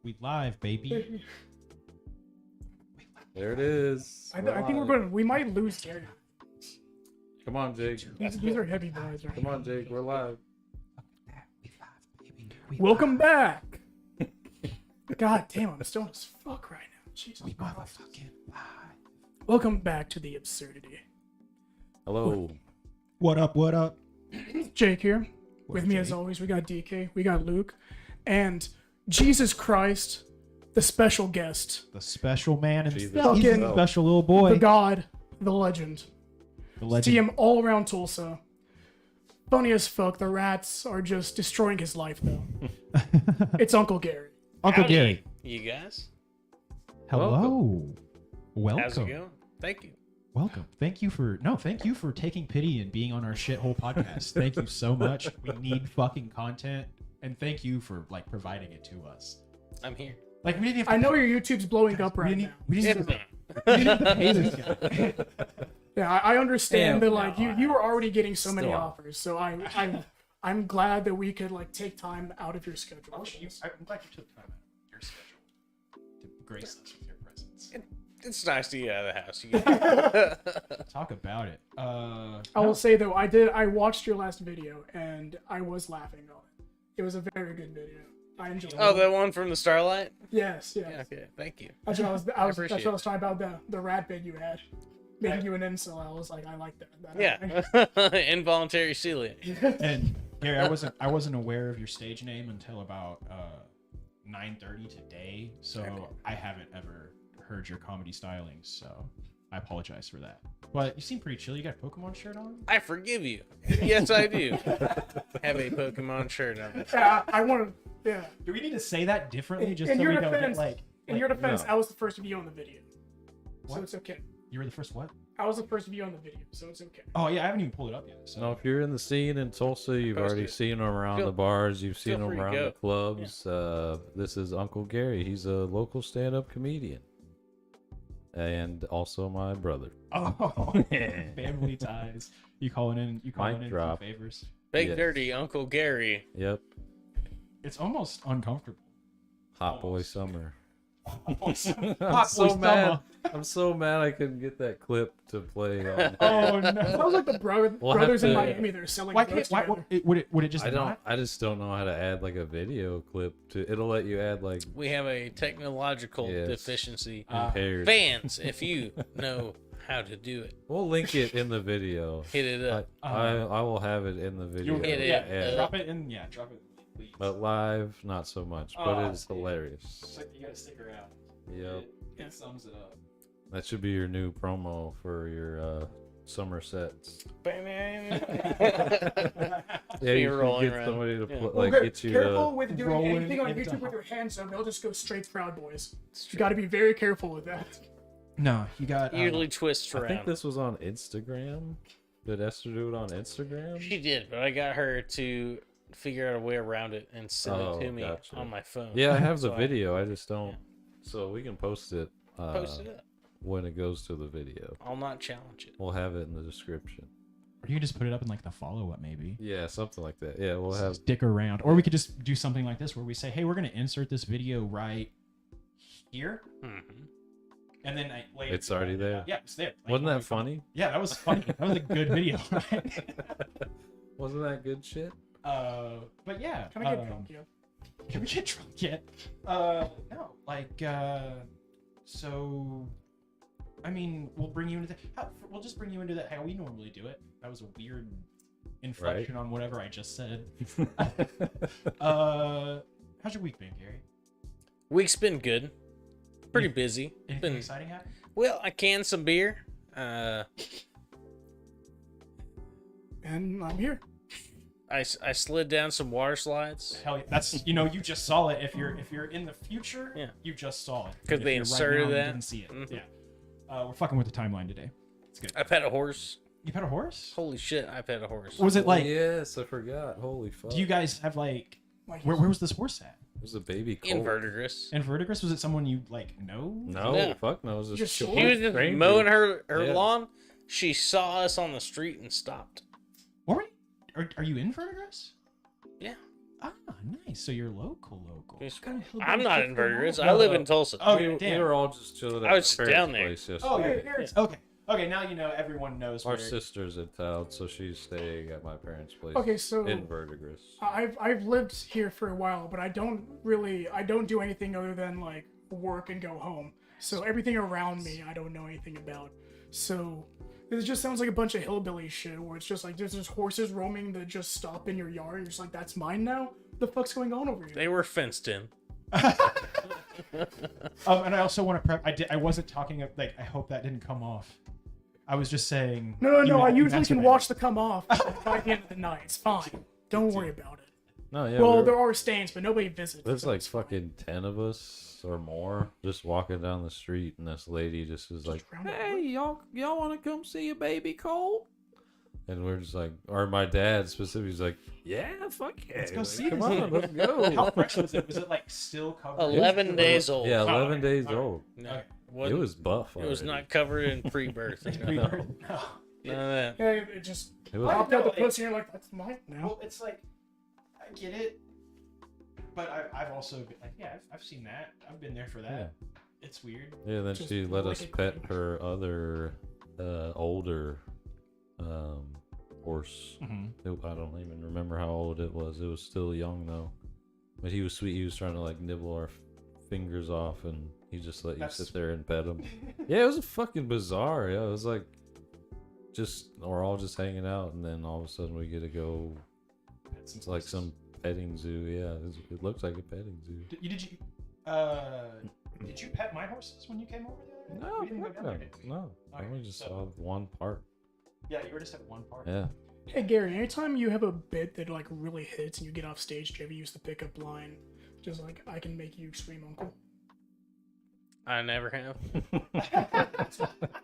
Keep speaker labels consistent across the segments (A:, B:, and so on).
A: We live, baby.
B: There it is.
C: I think we might lose Gary.
B: Come on, Jake.
C: These are heavy boys, right?
B: Come on, Jake. We're live.
C: Welcome back. God damn, I'm stoned as fuck right now. Jesus.
A: We motherfucking live.
C: Welcome back to the absurdity.
B: Hello.
A: What up? What up?
C: Jake here. With
A: up,
C: me as
A: Jake?
C: always, we got DK, we got Luke, and Jesus Christ, the special guest,
A: The special man and
B: Jesus
A: he's a
C: himself.
A: special little boy.
C: the God, the legend.
A: The
C: See
A: legend.
C: him all around Tulsa. Funny as fuck. The rats are just destroying his life, though. It's Uncle Gary.
A: Uncle
D: Howdy,
A: Gary.
D: you guys.
A: Hello. Welcome.
D: How's it going? Thank you.
A: Welcome. Thank you for taking pity and being on our shithole podcast. Thank you so much. We need fucking content, and thank you for like providing it to us.
D: I'm here.
A: Like we didn't have to
C: I know your YouTube's blowing up right now.
A: we didn't
D: Yeah.
A: have to pay this guy.
C: Yeah, I understand
B: Damn,
C: that like you were already getting so many
B: Still.
C: offers, so I'm glad that we could like take time out of your schedule.
A: I'm glad you took time out of your schedule to grace us with your presence.
D: It's nice to get out of the house. You
A: Talk about it.
C: I will say though, I watched your last video and I was laughing on it. It was a very good video. I enjoyed
D: oh,
C: it.
D: the one from the Starlight?
C: Yes.
D: Yeah, okay. Thank you.
C: That's what I was.
D: appreciate
C: That's what I was talking about the rat bit you had, making you an incel. I was like, I like that.
D: Yeah. Involuntary celiac.
A: And Gary, I wasn't aware of your stage name until about 9:30 today, so
D: Okay.
A: I haven't ever heard your comedy stylings, so I apologize for that. But you seem pretty chill. You got a Pokemon shirt on?
D: I forgive you. Yes, I do. Have a Pokemon shirt on.
C: Yeah, I want to. Yeah.
A: Do we need to say that differently just
C: In
A: so
C: your
A: we don't get
C: defense-
A: like
C: In your defense,
B: no.
C: I was the first view on the video, so
A: What?
C: it's okay.
A: you were the first what?
C: I was the first view on the video, so it's okay.
A: Oh yeah, I haven't even pulled it up yet. So
B: So if you're in the scene in Tulsa, you've
D: Post
B: already
D: it.
B: seen him around
D: Feel-
B: the bars. You've seen
D: feel
B: him
D: free to
B: around
D: go.
B: the clubs. This is Uncle Gary. He's a local stand-up comedian, and also my brother.
A: oh, family ties. You calling in
B: Mic
A: some
B: drop.
A: favors.
D: Big
B: Yes.
D: Dirty Uncle Gary.
B: Yep.
A: It's almost uncomfortable.
B: Hot boy summer.
A: Hot
B: I'm so
A: boy
B: mad.
A: summer.
B: I'm so mad I couldn't get that clip to play on.
A: Oh no.
C: Sounds like the
B: We'll have
C: brothers in
B: to-
C: Miami. They're selling
A: Why
C: drugs
A: can't? Why,
C: together.
A: would it just
B: I don't.
A: not?
B: I just don't know how to add like a video clip to. It'll let you add like
D: We have a technological
B: Yes.
D: deficiency.
B: pairs.
D: Fans, if you know how to do it,
B: We'll link it in the video.
D: hit it up.
B: I will have it in the video.
D: Hit it,
B: yeah.
A: Drop it in. Yeah, drop it. Please.
B: But live, not so much. But
A: Oh,
B: it's hilarious.
A: It's like you gotta stick around.
B: Yep.
A: It sums it up.
B: That should be your new promo for your summer sets. Yeah,
D: Me
B: you should
D: rolling
B: get
D: around.
B: somebody to
D: Yeah.
B: put,
C: Well,
B: like get you
C: careful
B: to.
C: with doing
A: rolling
C: anything on
A: into
C: YouTube with
A: hot-
C: your hands up. They'll just go straight Proud Boys. You got to be very careful with that.
A: No, you got.
D: Usually twists
B: I
D: around.
B: think this was on Instagram. Did Esther do it on Instagram?
D: She did, but I got her to figure out a way around it and send
B: Oh,
D: it to me
B: gotcha.
D: on my phone.
B: Yeah, I have the
D: So
B: video. I just don't. So we can post it.
D: Post it up.
B: When it goes to the video.
D: I'll not challenge it.
B: We'll have it in the description.
A: Or you can just put it up in like the follow-up, maybe.
B: Yeah, something like that. Yeah, we'll have.
A: Stick around, or we could just do something like this, where we say, "Hey, we're gonna insert this video right here,"
D: Mm-hmm.
A: and then later.
B: It's already there.
A: Yeah, it's there. Like,
B: Wasn't
A: when
B: that
A: we come-
B: funny?
A: Yeah, that was funny. That was a good video. Right?
B: Wasn't that good shit?
A: But yeah.
C: Can I get drunk yet?
A: Can we get drunk yet? No. Like, so. I mean, we'll bring you into we'll just bring you into that how we normally do it. That was a weird inflection on whatever I just said. How's your week been, Gary?
D: Week's been good. Pretty busy.
A: Anything
D: Been
A: exciting happen?
D: well. I canned some beer.
C: And I'm here.
D: I slid down some water slides
A: Hell yeah, that's you just saw it. If you're in the future,
D: Yeah.
A: you just saw it.
D: 'Cause
A: If
D: they
A: you're right
D: inserted
A: now, you
D: that.
A: didn't see it.
D: Mhm.
A: Yeah. We're fucking with the timeline today. It's good.
D: I pet a horse.
A: You pet a horse?
D: Holy shit! I pet a horse.
A: Was it like?
B: Yes, I forgot. Holy fuck.
A: Do you guys have like?
C: Like,
A: Where was this horse at?
B: It was a baby colt.
D: In Verdigris.
A: In Verdigris? Was it someone you like know?
B: No,
D: Yeah.
B: fuck no. It was
C: Just
B: just
C: sold
D: He was just
B: stranger.
D: mowing her
B: Yeah.
D: lawn. She saw us on the street and stopped.
A: What were you, are you in Verdigris?
D: Yeah.
A: nice. So you're local.
D: I'm not in Verdigris. I live in Tulsa.
A: Oh,
B: we
A: damn.
B: were all just chilling at
D: I was
B: my
D: down
B: parents'
D: there.
B: place
A: Oh,
B: yesterday.
A: your parents. Okay. Okay, now you know everyone knows
B: Our
A: where.
B: sister's in town, so she's staying at my parents' place.
C: Okay, so
B: in Verdigris.
C: I've lived here for a while, but I don't do anything other than like work and go home. So everything around me I don't know anything about. So it just sounds like a bunch of hillbilly shit where it's just like there's just horses roaming that just stop in your yard and you're just like, that's mine now? What the fuck's going on over here?
D: They were fenced in.
A: And I also want to prep. I wasn't talking like. I hope that didn't come off. I was just saying.
C: No, I usually
A: that's
C: can
A: what I
C: watch the come off by the end of the night. It's fine. Don't worry about it.
B: No, yeah.
C: Well,
B: we were-
C: there are stains, but nobody visits.
B: There's
C: so
B: like
C: it's fine.
B: fucking 10 of us or more just walking down the street, and this lady just is like,
C: round the
B: "Hey, y'all want to come see a baby Colt?" And we're just like, or my dad specifically is like, "Yeah, fuck yeah,
A: Let's go
B: like,
A: see
B: come
A: this
B: on,
A: thing."
B: let's go."
A: How fresh was it? Was it like still covered?
D: 11 days old.
B: Yeah,
A: Oh,
B: 11
A: okay.
B: days
A: Alright.
B: old.
D: No,
A: Okay.
B: It was buff.
D: It was
B: already.
D: not covered in pre-birth.
A: No.
D: None of that.
C: Yeah, it just
B: It was,
C: popped out the
A: No,
C: pussy and you're like, that's mine now.
A: Well, it's like I get it, but I've also been like, yeah, I've seen that. I've been there for that.
B: Yeah.
A: It's weird.
B: yeah, then
C: Just
B: she let
C: lick
B: us
C: it
B: pet
C: clean.
B: her other older horse. I don't even remember how old it was. It was still young though, but he was sweet. He was trying to like nibble our fingers off, and he just let you
A: That's
B: sit there and pet him. Yeah, it was a fucking bizarre. Yeah, it was like just we're all just hanging out, and then all of a sudden we get to go. It's like some petting zoo. Yeah, it looks like a petting zoo.
A: Did you pet my horses when you came over the other day?
B: No,
A: We didn't go down there, did we?
B: no. I
A: Okay,
B: only just
A: so-
B: saw one part.
A: Yeah, you were just at one part.
B: Yeah.
C: Hey Gary, anytime you have a bit that like really hits and you get off stage, do you ever use the pickup line? Just like, I can make you scream uncle.
D: I never have.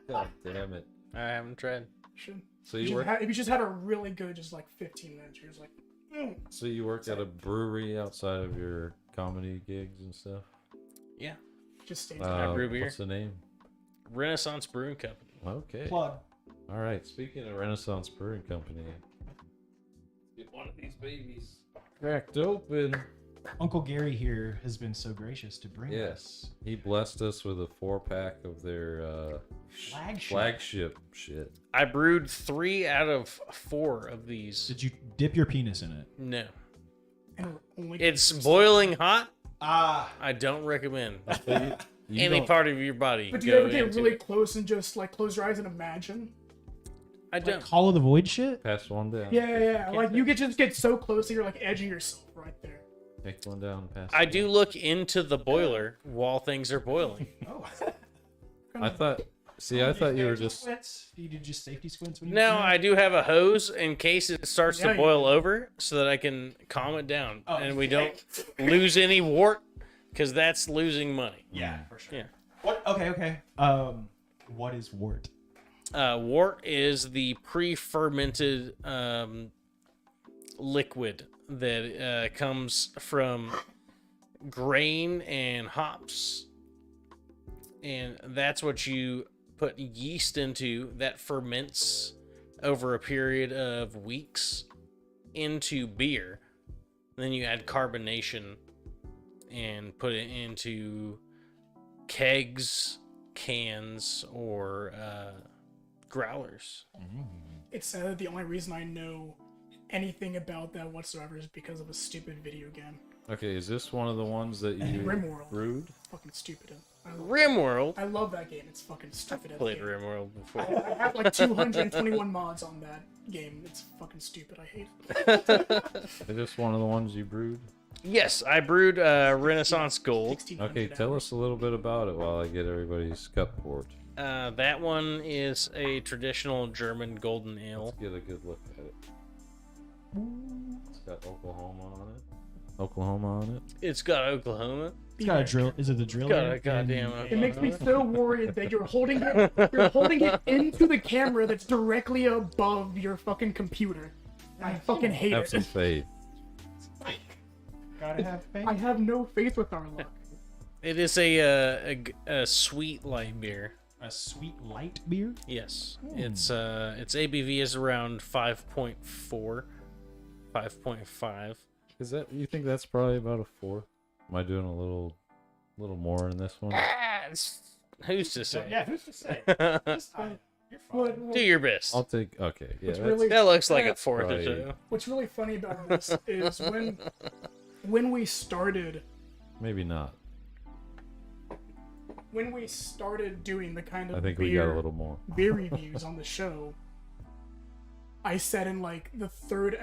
B: God damn it.
D: I haven't tried.
C: Should.
B: So
C: If
B: you work.
C: if you just had a really good, just like 15 minutes, you're just like,
B: So you worked at a brewery outside of your comedy gigs and stuff.
D: Yeah.
C: just stay there.
D: brew beer.
B: What's the name?
D: Renaissance Brewing Company.
B: Okay.
A: Plug.
B: All right. Speaking of Renaissance Brewing Company, get one of these babies cracked open.
A: Uncle Gary here has been so gracious to bring
B: Yes,
A: us
B: he blessed us with a 4-pack of their flagship shit.
D: I brewed 3 out of 4 of these.
A: Did you dip your penis in it?
D: No.
C: And only
D: It's boiling hot.
A: Ah.
D: I don't recommend
B: You
D: any
B: don't-
D: part of your body.
C: But do you
D: go
C: ever get
D: into
C: really
D: it.
C: close and just like close your eyes and imagine?
D: I don't.
A: Call of the Void shit?
B: Pass one down.
C: Yeah. Like you just get so close that you're like edging yourself right there.
B: Take one down and pass.
D: I
B: it
D: do
B: on.
D: look into the boiler while things are boiling.
A: Oh.
B: I thought. See, I thought you were just.
A: You did just safety squints when you
D: No,
A: do that?
D: I do have a hose in case it starts
C: Yeah,
D: to
C: you
D: boil over so that I can calm it down
A: Oh,
D: and we don't lose any wort because that's losing money.
A: Yeah, for sure.
D: Yeah.
A: What? Okay. What is wort?
D: Wort is the pre-fermented liquid that comes from grain and hops, and that's what you put yeast into that ferments over a period of weeks into beer. Then you add carbonation and put it into kegs, cans, or growlers.
C: It's the only reason I know anything about that whatsoever is because of a stupid video game.
B: Okay, is this one of the ones that you
C: Rimworld.
B: brewed?
C: Fucking stupid.
D: RimWorld.
C: I love that game. It's fucking stupid. as a
D: Played
C: game.
D: RimWorld before.
C: I have like 221 mods on that game. It's fucking stupid. I hate it.
B: Is this one of the ones you brewed?
D: Yes, I brewed Renaissance Gold.
C: 1600
B: Okay, tell
C: hours.
B: us a little bit about it while I get everybody's cup poured.
D: That one is a traditional German golden ale.
B: Let's get a good look at it. It's got Oklahoma on it. Oklahoma on it.
D: It's got Oklahoma.
A: It's got a drill. Is it the drill?
D: Got a goddamn
C: It makes me so worried that you're holding it into the camera that's directly above your fucking computer. I fucking hate
B: Have some
C: it.
B: faith.
A: Gotta have faith.
C: I have no faith with our luck.
D: It is a sweet light beer.
A: A sweet light beer.
D: Yes, its ABV is around 5.4, 5.5.
B: Is that you think that's probably about a 4? Am I doing a little more in this one?
D: Who's to say?
A: Yeah, who's to say? It's fine. You're fine.
C: What,
D: Do your best.
B: I'll take. Okay, yeah.
C: What's
B: That's,
C: really-
D: That looks like a
C: That's
D: 4th or
B: probably-
D: 2.
C: what's really funny about this is when we started
B: maybe not.
C: doing the kind of
B: I think
C: beer,
B: we got a little more.
C: beer reviews on the show, I said in like the third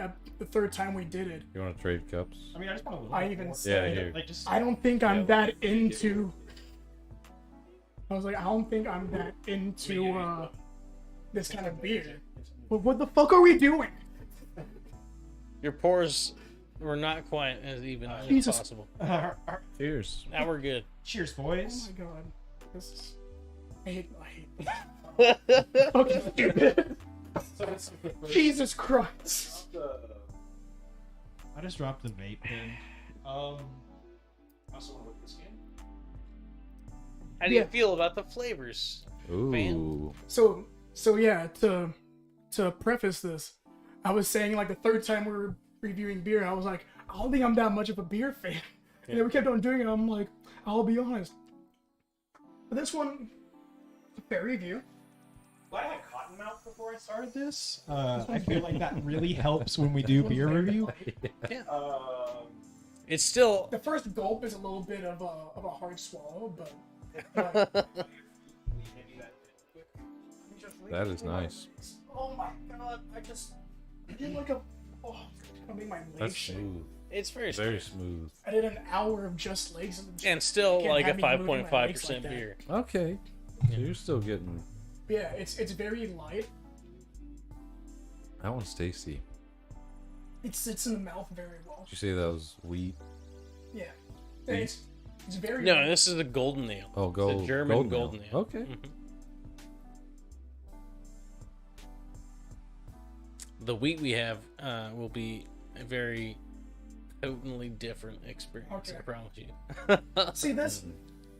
C: time we did it,
B: You want to trade cups?
A: I mean, I just want a little
C: I
A: bit
C: even
A: more.
C: said,
B: here.
A: like, just
C: I don't think I'm
B: Yeah,
C: that into. I was like, I don't think I'm that into this kind of beer. But what the fuck are we doing?
D: Your pours were not quite as even as
C: Jesus.
D: possible.
B: Cheers.
D: Now we're good.
A: cheers,
C: Oh
A: boys.
C: my god, this is. I hate fucking stupid. Jesus Christ.
A: I just dropped the vape pen. I also want to look at this game.
D: How do you
C: Yeah.
D: feel about the flavors?
B: Ooh.
C: So yeah, to preface this, I was saying like the third time we were reviewing beer, I was like, I don't think I'm that much of a beer fan. And then we kept on doing it. I'm like, I'll be honest. But this one, fair review.
A: Well, I had Cottonmouth before I started this. I feel like that really helps when we do beer review.
D: It's still
C: The first gulp is a little bit of a hard swallow, but
B: That is nice.
C: oh my god, I did like a I made my legs
B: That's
C: shake.
B: smooth.
D: it's very
B: Very smooth.
C: I did an hour of just legs
D: and still
C: Can't
D: like a
C: have me moving my legs
D: 5.5%
C: like that.
D: beer.
B: Okay. So you're still getting.
C: Yeah, it's very light.
B: That one's tasty.
C: It sits in the mouth very well.
B: Did you say that was wheat?
C: Yeah. And it's very
D: No, this is a golden ale.
B: Oh, gold.
D: It's a German
B: golden
D: golden ale.
B: Okay.
D: Mhm. The wheat we have will be a very potently different experience.
C: Okay.
D: I promise you.
C: See this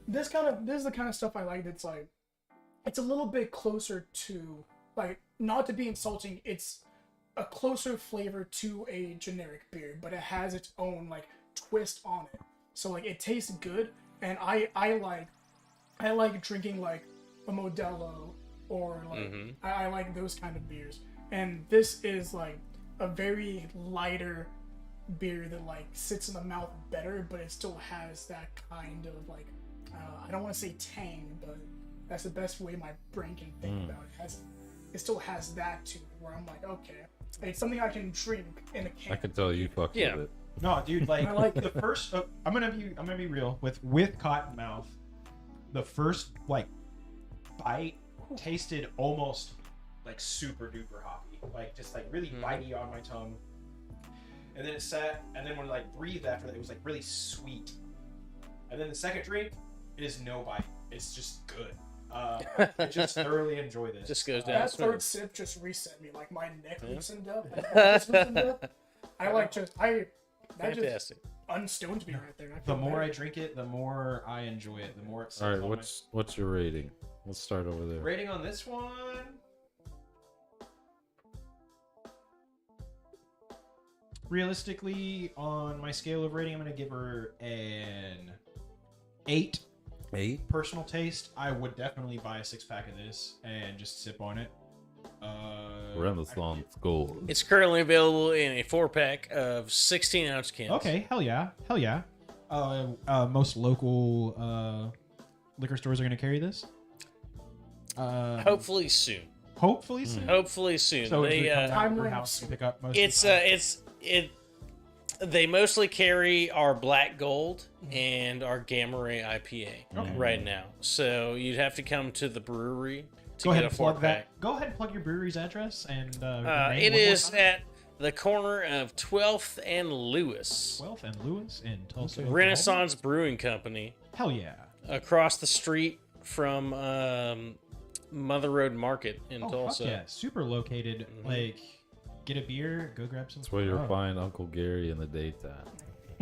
C: is the kind of stuff I like. That's like it's a little bit closer to like not to be insulting. It's a closer flavor to a generic beer, but it has its own like twist on it. So like it tastes good, and I like drinking like a Modelo or like I like those kind of beers. And this is like a very lighter beer that like sits in the mouth better, but it still has that kind of like I don't want to say tang, but that's the best way my brain can think about it. It still has that to it, where I'm like, okay, it's something I can drink in a can.
B: I can tell you fucked
D: Yeah.
B: with it.
A: No, dude, like,
C: I like
A: the first. I'm gonna be real with Cottonmouth. The first like bite tasted almost like super duper hoppy, like just like really bitey on my tongue. And then it sat, and then when I like breathed after that, it was like really sweet. And then the second drink is no bite. It's just good. I just thoroughly enjoy this.
D: Just goes down
C: that
D: smooth.
C: third sip just reset me. Like my neck loosened up. my neck just loosened up. I like that just
D: Fantastic.
C: unstoned me right there. I
A: The
C: feel
A: more I
C: better.
A: drink it, the more I enjoy it. The more it sits
B: All right.
A: on
B: What's your rating? Let's start over there.
A: my... rating on this one. Realistically, on my scale of rating, I'm gonna give her an 8.
B: 8.
A: Personal taste, I would definitely buy a 6-pack of this and just sip on it.
B: Renaissance gold.
D: It's currently available in a 4-pack of 16-ounce cans.
A: Okay, hell yeah. Most local liquor stores are gonna carry this.
D: Hopefully soon.
A: Hopefully soon.
D: Hopefully soon.
A: So
D: They,
A: come down to your
C: Timelines.
A: house and pick up most.
D: They mostly carry our Black Gold and our Gamma Ray IPA right now. So you'd have to come to the brewery to
A: Go
D: get
A: ahead
D: a
A: and plug
D: 4-pack.
A: that. Go ahead and plug your brewery's address and.
D: It
A: name one more
D: is
A: time.
D: at the corner of 12th and Lewis.
A: 12th and Lewis in Tulsa. Oklahoma.
D: Renaissance Brewing Company,
A: Hell yeah.
D: across the street from Mother Road Market in
A: Oh,
D: Tulsa.
A: fuck yeah. Super located. Like, get a beer, go grab some.
B: That's where you'll
A: Oh.
B: find Uncle Gary in the daytime.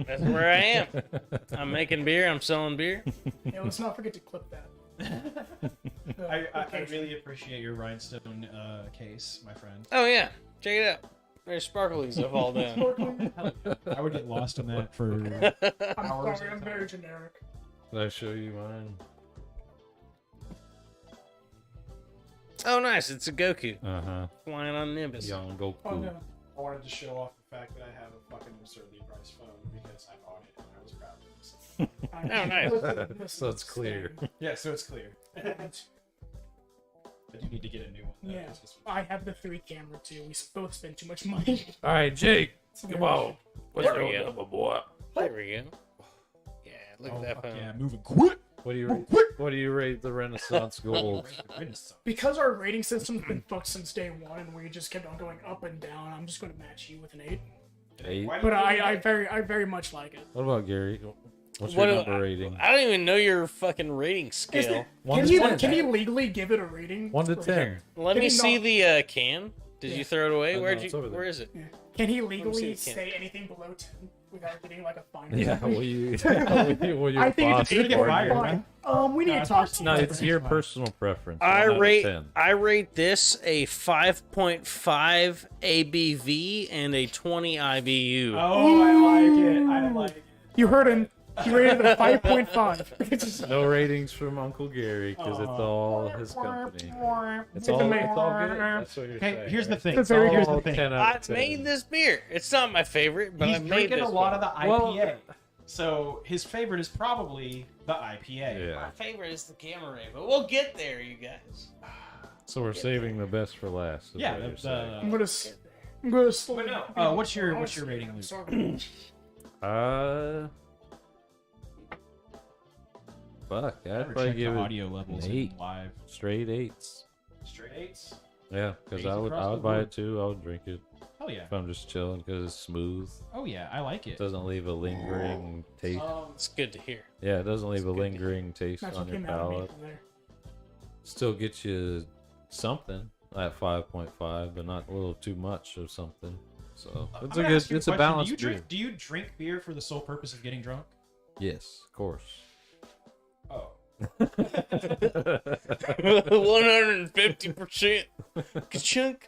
D: That's where I am. I'm making beer. I'm selling beer.
C: Yeah, let's not forget to clip that.
A: I really appreciate your rhinestone case, my friend.
D: Oh yeah, check it out. There's sparklies that fall down.
A: I would get lost in that for.
C: I'm
A: Hours
C: sorry,
A: at a
C: I'm
A: time.
C: very generic.
B: Did I show you mine?
D: Oh, nice. It's a Goku
B: Uh-huh.
D: flying on Nimbus.
B: Young Goku.
C: Oh no.
A: I wanted to show off the fact that I have a fucking absurdly priced phone because I bought it and I was proud of it.
D: Oh, nice.
B: So it's clear.
A: Yeah, so it's clear. I do need to get a new one. though,
C: Yeah,
A: 'cause this
C: I have the 3 camera too. We both spend too much money.
B: All right, Jake.
C: It's
B: Come
C: very-
B: on. What's
D: There we
B: your
D: go.
B: number, boy?
D: There we go. Yeah, look
A: Oh,
D: at that
A: fuck
D: phone.
A: yeah, moving quick.
B: What do you rate? What do you rate the Renaissance Gold?
C: Because our rating system's been fucked since day one, and we just kept on going up and down. I'm just going to match you with an 8.
B: 8.
C: But I very much like it.
B: What about Gary? What's
D: What
B: your
D: do-
B: number rating?
D: I don't even know your fucking rating scale.
B: One to 10.
C: Can you legally give it a rating?
B: 1 to
C: Like,
B: 10.
D: Let
C: Can
D: me
C: you
D: see
C: not-
D: the can. Did
C: Yeah.
D: you throw it away?
B: No,
D: Where'd
B: it's
D: you?
B: over there.
D: Where is it?
C: Yeah. Can he
D: see
C: legally
D: the can.
C: say anything below 10 without getting like a fine?
B: Yeah, will you? will your
C: I think
B: boss
C: it's
A: You're gonna get
B: report
A: fired,
B: you?
A: right?
C: We need
A: No,
C: to talk
A: it's
C: to
B: No,
C: you.
B: it's your personal preference.
D: I
B: 1 out of
D: rate
B: 10.
D: I rate this a 5.5 ABV and a 20 IBU.
A: Oh, I like it. I like it.
C: You heard him. He rated it a 5.5.
B: No ratings from Uncle Gary because it's all his company. It's all good. That's what you're
A: Okay,
B: saying.
A: here's the
B: right?
A: thing.
C: It's very
A: Here's
C: good.
A: the thing.
B: 10 out
D: I
B: of 10.
D: made this beer. It's not my favorite, but
A: He's
D: I made
A: drinking
D: this
A: a lot
D: one.
A: of the
B: Well-
A: IPA. So his favorite is probably the IPA.
D: My
B: Yeah.
D: favorite is the Gamma Ray, but we'll get there, you guys.
B: So we're saving the best for last. is
A: Yeah,
B: what you're
A: the,
B: saying.
C: I'm gonna slow
A: But no,
C: down.
A: what's your rating, Luke?
C: Sorry.
B: Fuck, I'd
A: Never
B: probably
A: check
B: give
A: the
B: it
A: audio levels
B: eight.
A: in live.
B: straight 8s.
A: Straight 8s.
B: Yeah, because
A: Eights
B: I would
A: across the
B: buy
A: board.
B: it too. I would drink it
A: Hell yeah.
B: if I'm just chilling because it's smooth.
A: Oh yeah, I like
B: It
A: it.
B: doesn't leave a lingering taste.
D: It's good to hear.
B: Yeah, it doesn't leave a
D: good to hear.
B: lingering taste
C: That's
B: on
C: what
B: your
C: came out of me
B: palate.
C: from there.
B: Still gets you something at 5.5, but not a little too much of something. So
A: I'm
B: it's a
A: gonna
B: good,
A: ask you
B: it's a
A: question.
B: balanced beer.
A: Do you drink beer for the sole purpose of getting drunk?
B: Yes, of course.
A: Oh.
D: 150%. Ka-chunk.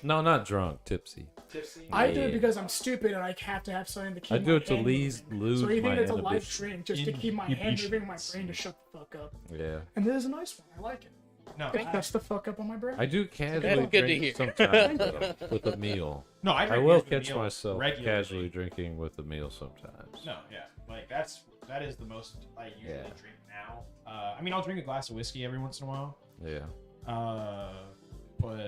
B: No, not drunk, tipsy.
A: Tipsy.
C: I do
B: Yeah.
C: it because I'm stupid and I have to have something to keep
B: I do
C: my
B: it to
C: hand
B: lose
C: moving. So even
B: my
C: if it's a live
B: inhibition.
C: drink, just to keep my hand
A: Inhibitions.
C: moving, my brain to shut the fuck up.
B: Yeah,
C: And this is a nice one. I like it.
A: No,
C: It shuts the fuck up on my brain.
B: I do casually
D: That's good to
B: drink
D: hear.
B: sometimes though, with a meal.
A: no, I
B: I
A: drink
B: will
A: beer with
B: catch
A: a meal
B: myself
A: regularly.
B: casually drinking with a meal sometimes.
A: No, yeah, like that is the most I usually
B: Yeah.
A: drink now. I mean, I'll drink a glass of whiskey every once in a while.
B: Yeah.
A: But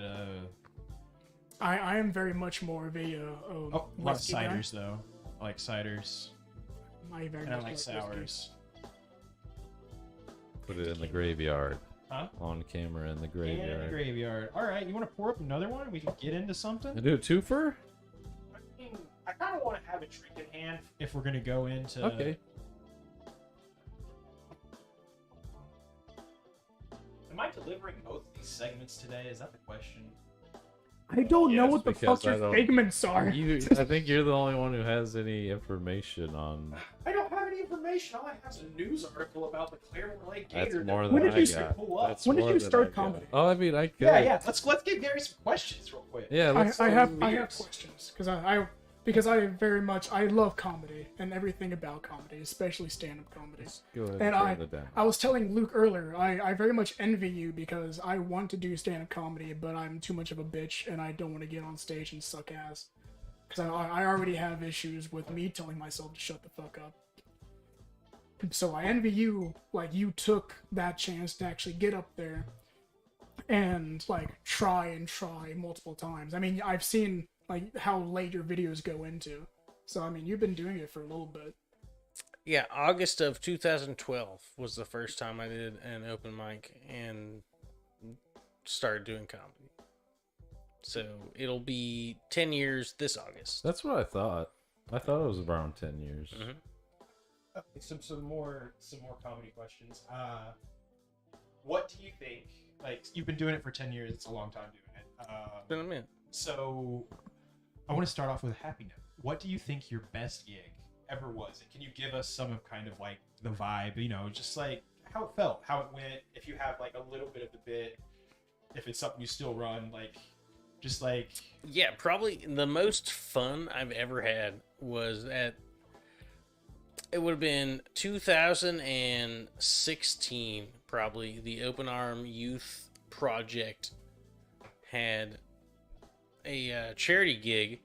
C: I am very much more of a
A: oh, a lot of
C: whiskey guy.
A: ciders though. I like ciders,
C: I very
A: and I
C: much
A: like
C: whiskey.
A: sours.
B: Put it in the graveyard.
A: Huh?
B: On camera in the
A: And in the
B: graveyard.
A: graveyard. All right, you want to pour up another one? We can get into something.
B: I do a twofer?
A: I mean, I kind of want to have a drink in hand if we're gonna go into.
B: Okay.
A: Am I delivering both these segments today? Is that the question?
C: I don't know
B: Yes,
C: what the
B: because
C: fuck your
B: I don't-
C: segments are.
B: I think you're the only one who has any information on.
A: I don't have any information. All I have is a news article about the Claremont Lake
B: That's
A: Gator.
B: more
A: that
B: than
C: When did
B: I
C: you
B: got.
A: pull up.
B: That's
C: When did
B: more
C: you
B: than
C: start
B: I got.
C: comedy?
B: Oh, I mean, I could.
A: Yeah. Let's give Gary some questions real quick.
B: Yeah, let's
C: I have
A: beers.
C: questions because I very much I love comedy and everything about comedy, especially stand-up comedy.
B: go ahead
C: And
B: and turn it down.
C: I was telling Luke earlier, I very much envy you because I want to do stand-up comedy, but I'm too much of a bitch and I don't want to get on stage and suck ass. Because I already have issues with me telling myself to shut the fuck up. So I envy you, like you took that chance to actually get up there and like try multiple times. I mean, I've seen like how late your videos go into. So I mean, you've been doing it for a little bit.
D: Yeah, August of 2012 was the first time I did an open mic and started doing comedy. So it'll be 10 years this August.
B: That's what I thought. I thought it was around 10 years.
D: Mhm.
A: Okay, some more comedy questions. What do you think? Like, you've been doing it for 10 years. It's a long time doing it.
D: Been a minute.
A: So I want to start off with a happy note. What do you think your best gig ever was? And can you give us some of kind of like the vibe, you know, just like how it felt, how it went, if you have like a little bit of the bit, if it's something you still run, like Just like
D: Yeah, probably the most fun I've ever had was at. It would have been 2016, probably. The Open Arm Youth Project had a charity gig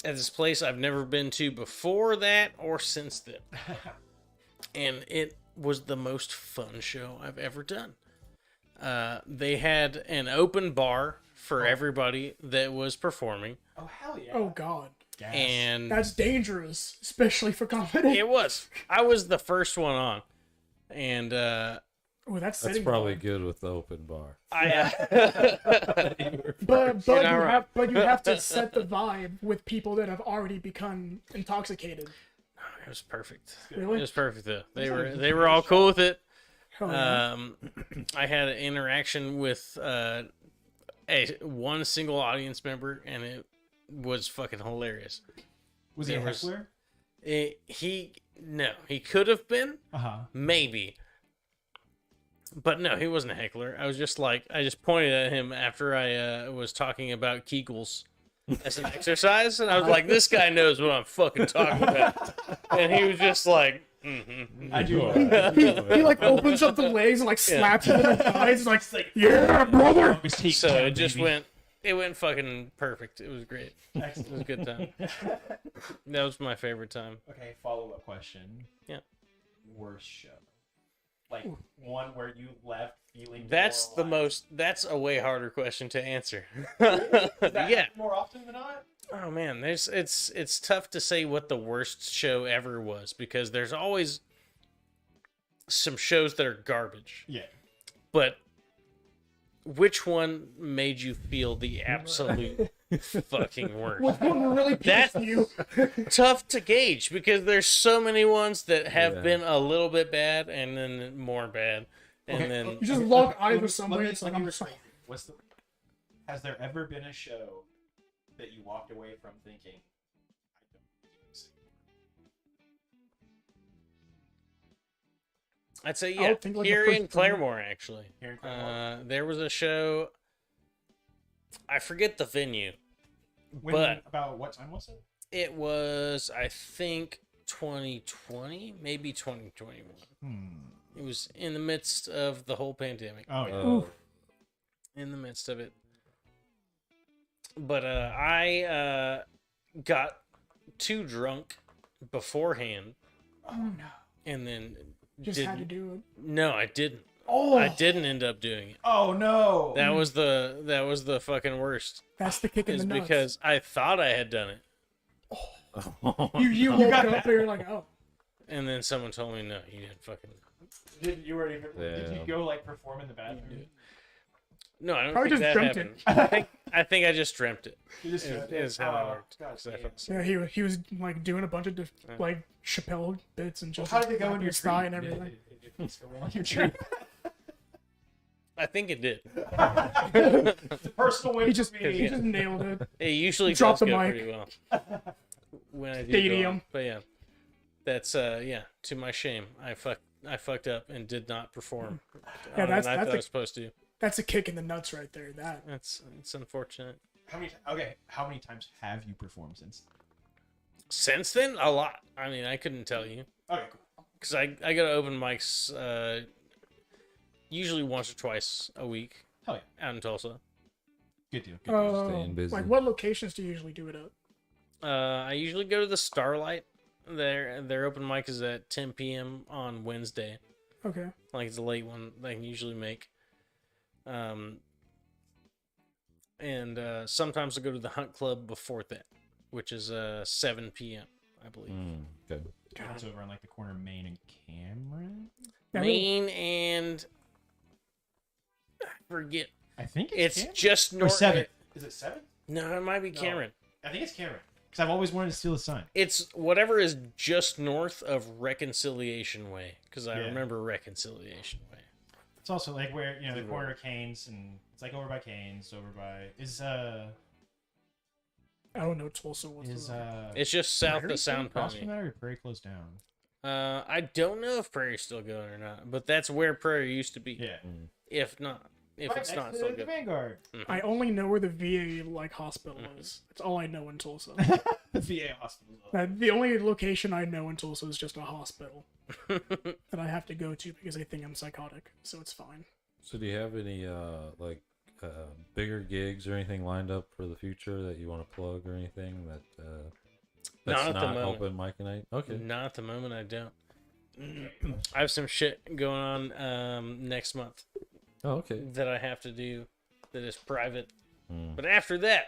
D: at this place I've never been to before that or since then. And it was the most fun show I've ever done. They had an open bar for everybody that was performing.
A: oh hell yeah.
C: Oh God,
A: Gas.
D: And
C: that's dangerous, especially for comedy.
D: it was. I was the first one on. And
C: Oh, that's
B: That's
C: setting
B: probably
C: the
B: good with the open bar.
D: I
C: bar. But
D: You're not wrong.
C: you have to set the vibe with people that have already become intoxicated.
D: it was perfect.
C: Really?
D: It was perfect though. They were all cool with it.
C: Hell yeah.
D: I had an interaction with one single audience member, and it was fucking hilarious.
A: Was he a
D: there was-
A: heckler?
D: He could have been,
A: Uh-huh.
D: maybe, but no, he wasn't a heckler. I just pointed at him after I was talking about Kegels as an exercise, and I was like, this guy knows what I'm fucking talking about, and he was just like. Mm-hmm.
A: I do.
C: He like opens up the legs and like slaps him in the thighs. It's like, yeah, brother.
D: So it just went fucking perfect. It was great. It was a good time. That was my favorite time.
A: Okay, follow-up question.
D: Yeah.
A: Worst show. Like one where you left feeling
D: That's the
A: demoralized.
D: that's a way harder question to answer.
A: Does that
D: Yeah.
A: happen more often than not?
D: Oh man, it's tough to say what the worst show ever was because there's always some shows that are garbage.
A: Yeah.
D: But which one made you feel the absolute fucking worst?
C: Which one really
D: That-
C: pissed you?
D: Tough to gauge because there's so many ones that have
B: Yeah.
D: been a little bit bad and then more bad. And
A: Okay,
D: then
C: You just lock eyes
A: Let me-
C: with somebody.
A: let me-
C: It's like
A: let me
C: I'm sorry.
A: rephrase. What's the? Has there ever been a show that you walked away from thinking, I don't need to see
D: I'd say
C: I
D: yeah,
C: would think, like, the
D: here
C: first
D: in
C: one.
D: Claremore actually.
A: Here in Claremore?
D: There was a show. I forget the venue,
A: When,
D: but
A: about what time was it?
D: it was I think 2020, maybe 2021. It was in the midst of the whole pandemic.
A: Oh yeah.
B: Oh,
D: In the midst of it. But I got too drunk beforehand
C: Oh no.
D: and then
C: Just had to do it.
D: No, I didn't.
C: Oh,
D: I didn't end up doing it.
A: Oh no.
D: That was the fucking worst.
C: that's the kick in
D: Is
C: the nuts.
D: because I thought I had done it,
C: you woke
A: got
C: up
A: that.
C: and you're like, oh.
D: and then someone told me no, you didn't fucking.
A: Did you already? Did you
B: Yeah.
A: go like perform in the bathroom?
D: No, I don't
C: Probably
D: think
C: just
D: that
C: dreamt
D: happened. I think I just dreamt it.
A: You just
D: Is how it worked.
A: God,
D: 'Cause I
A: damn.
D: felt sick.
C: Yeah, he was like doing a bunch of like Chappelle bits and
A: Well,
C: just
A: how did it go in your
C: his thigh
A: tree?
C: and everything.
A: Did your face go well in your tree?
D: I think it did.
A: It's a personal win
C: He
A: for
C: just
A: me.
C: he just nailed it.
D: It usually
C: Drop
D: does
C: the
D: go
C: mic.
D: pretty well when I do
C: Stadium.
D: go on. But yeah, that's yeah. To my shame, I fucked up and did not perform
C: Yeah,
D: on
C: that's-
D: the night
C: that's
D: that I
C: a-
D: was supposed to.
C: That's a kick in the nuts right there. That
D: It's unfortunate.
A: How many times have you performed since?
D: Since then, a lot. I mean, I couldn't tell you
A: Okay, cool.
D: because I go to open mics usually once or twice a week
A: Hell yeah.
D: out in Tulsa.
A: Good deal.
B: staying busy.
C: like what locations do you usually do it at?
D: I usually go to the Starlight. Their open mic is at 10 p.m. on Wednesday.
C: Okay.
D: Like it's a late one they can usually make. And sometimes I go to the Hunt Club before that, which is 7 p.m. I believe.
B: okay.
A: That's over on like the corner of Maine and Cameron.
C: Yeah,
D: Maine and I forget.
A: I think
D: It's
A: Cameron?
D: just
A: or
D: north.
A: 7. Is it 7?
D: No, it might be Cameron.
A: I think it's Cameron. Because I've always wanted to steal a sign.
D: It's whatever is just north of Reconciliation Way, because I
A: Yeah.
D: remember Reconciliation Way.
A: It's also like where the corner of Canes, and it's like over by Canes, over by
C: I don't know Tulsa. What's
A: is
C: the
D: It's just south
A: Prairie
D: of
A: still
D: Sound
A: across
D: Pony.
A: from that, or Prairie closed down?
D: I don't know if Prairie's still going or not, but that's where Prairie used to be.
A: Yeah.
D: If not, if
A: Right
D: it's
A: next
D: not
A: to
D: so
A: the
D: good.
A: Vanguard.
C: I only know where the VA like hospital is. That's all I know in Tulsa.
A: The VA hospital.
C: The only location I know in Tulsa is just a hospital that I have to go to because they think I'm psychotic. So it's fine.
B: So do you have any like bigger gigs or anything lined up for the future that you want to plug or anything that's
D: Not at the
B: not
D: moment.
B: open mic night? Okay.
D: Not at the moment, I don't. I have some shit going on next month
B: Oh, okay.
D: that I have to do that is private.
B: Hmm.
D: But after that,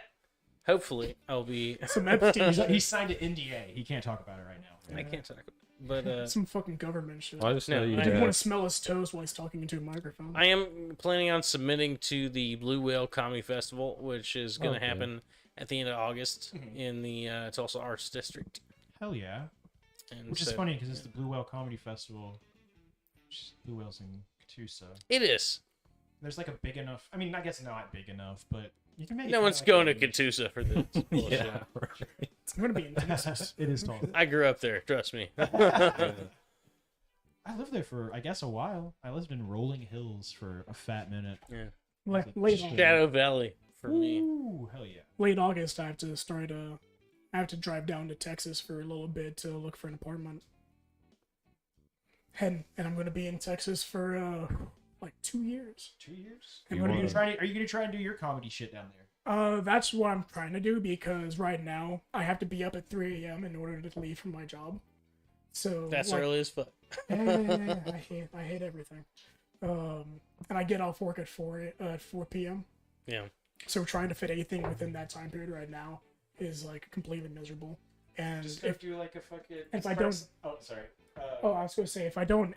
D: hopefully, I'll be.
C: Some Epstein,
A: He signed an NDA. He can't talk about it right now.
D: I can't talk about it. But
C: some fucking government shit.
B: Well, I just know
D: No,
B: you
D: I
C: I didn't
B: had-
C: want to smell his toes while he's talking into a microphone.
D: I am planning on submitting to the Blue Whale Comedy Festival, which is going to
B: Okay.
D: happen at the end of August in the Tulsa Arts District.
A: Hell yeah.
D: And
A: Which is
D: so-
A: funny because it's the Blue Whale Comedy Festival. Which is Blue Whale's in Catoosa.
D: It is.
A: There's like a big enough. I mean, I guess not big enough, but you can make.
D: No
A: it
D: one's
A: like
D: going to
A: a-
D: Catoosa for this bullshit.
B: Yeah. Right.
C: I'm gonna be in Texas.
A: It is tall.
D: I grew up there, trust me.
A: I lived there for, I guess, a while. I lived in Rolling Hills for a fat minute.
D: Yeah.
C: Late
D: Shadow Valley for me.
A: Ooh, hell yeah.
C: late August, I have to start. I have to drive down to Texas for a little bit to look for an apartment. And I'm gonna be in Texas for like 2 years.
A: 2 years.
C: I'm
B: You
C: gonna
A: Are
C: be
A: you,
B: wanna-
A: are you gonna try and do your comedy shit down there?
C: That's what I'm trying to do because right now I have to be up at 3 a.m. in order to leave from my job. So
D: That's
C: like,
D: early as fuck.
C: I hate everything. And I get off work at 4 p.m.
D: Yeah.
C: So trying to fit anything within that time period right now is like completely miserable. And
A: Just go
C: if
A: do like a fucking.
C: if I don't-
A: Oh, sorry.
C: oh, I was gonna say if I don't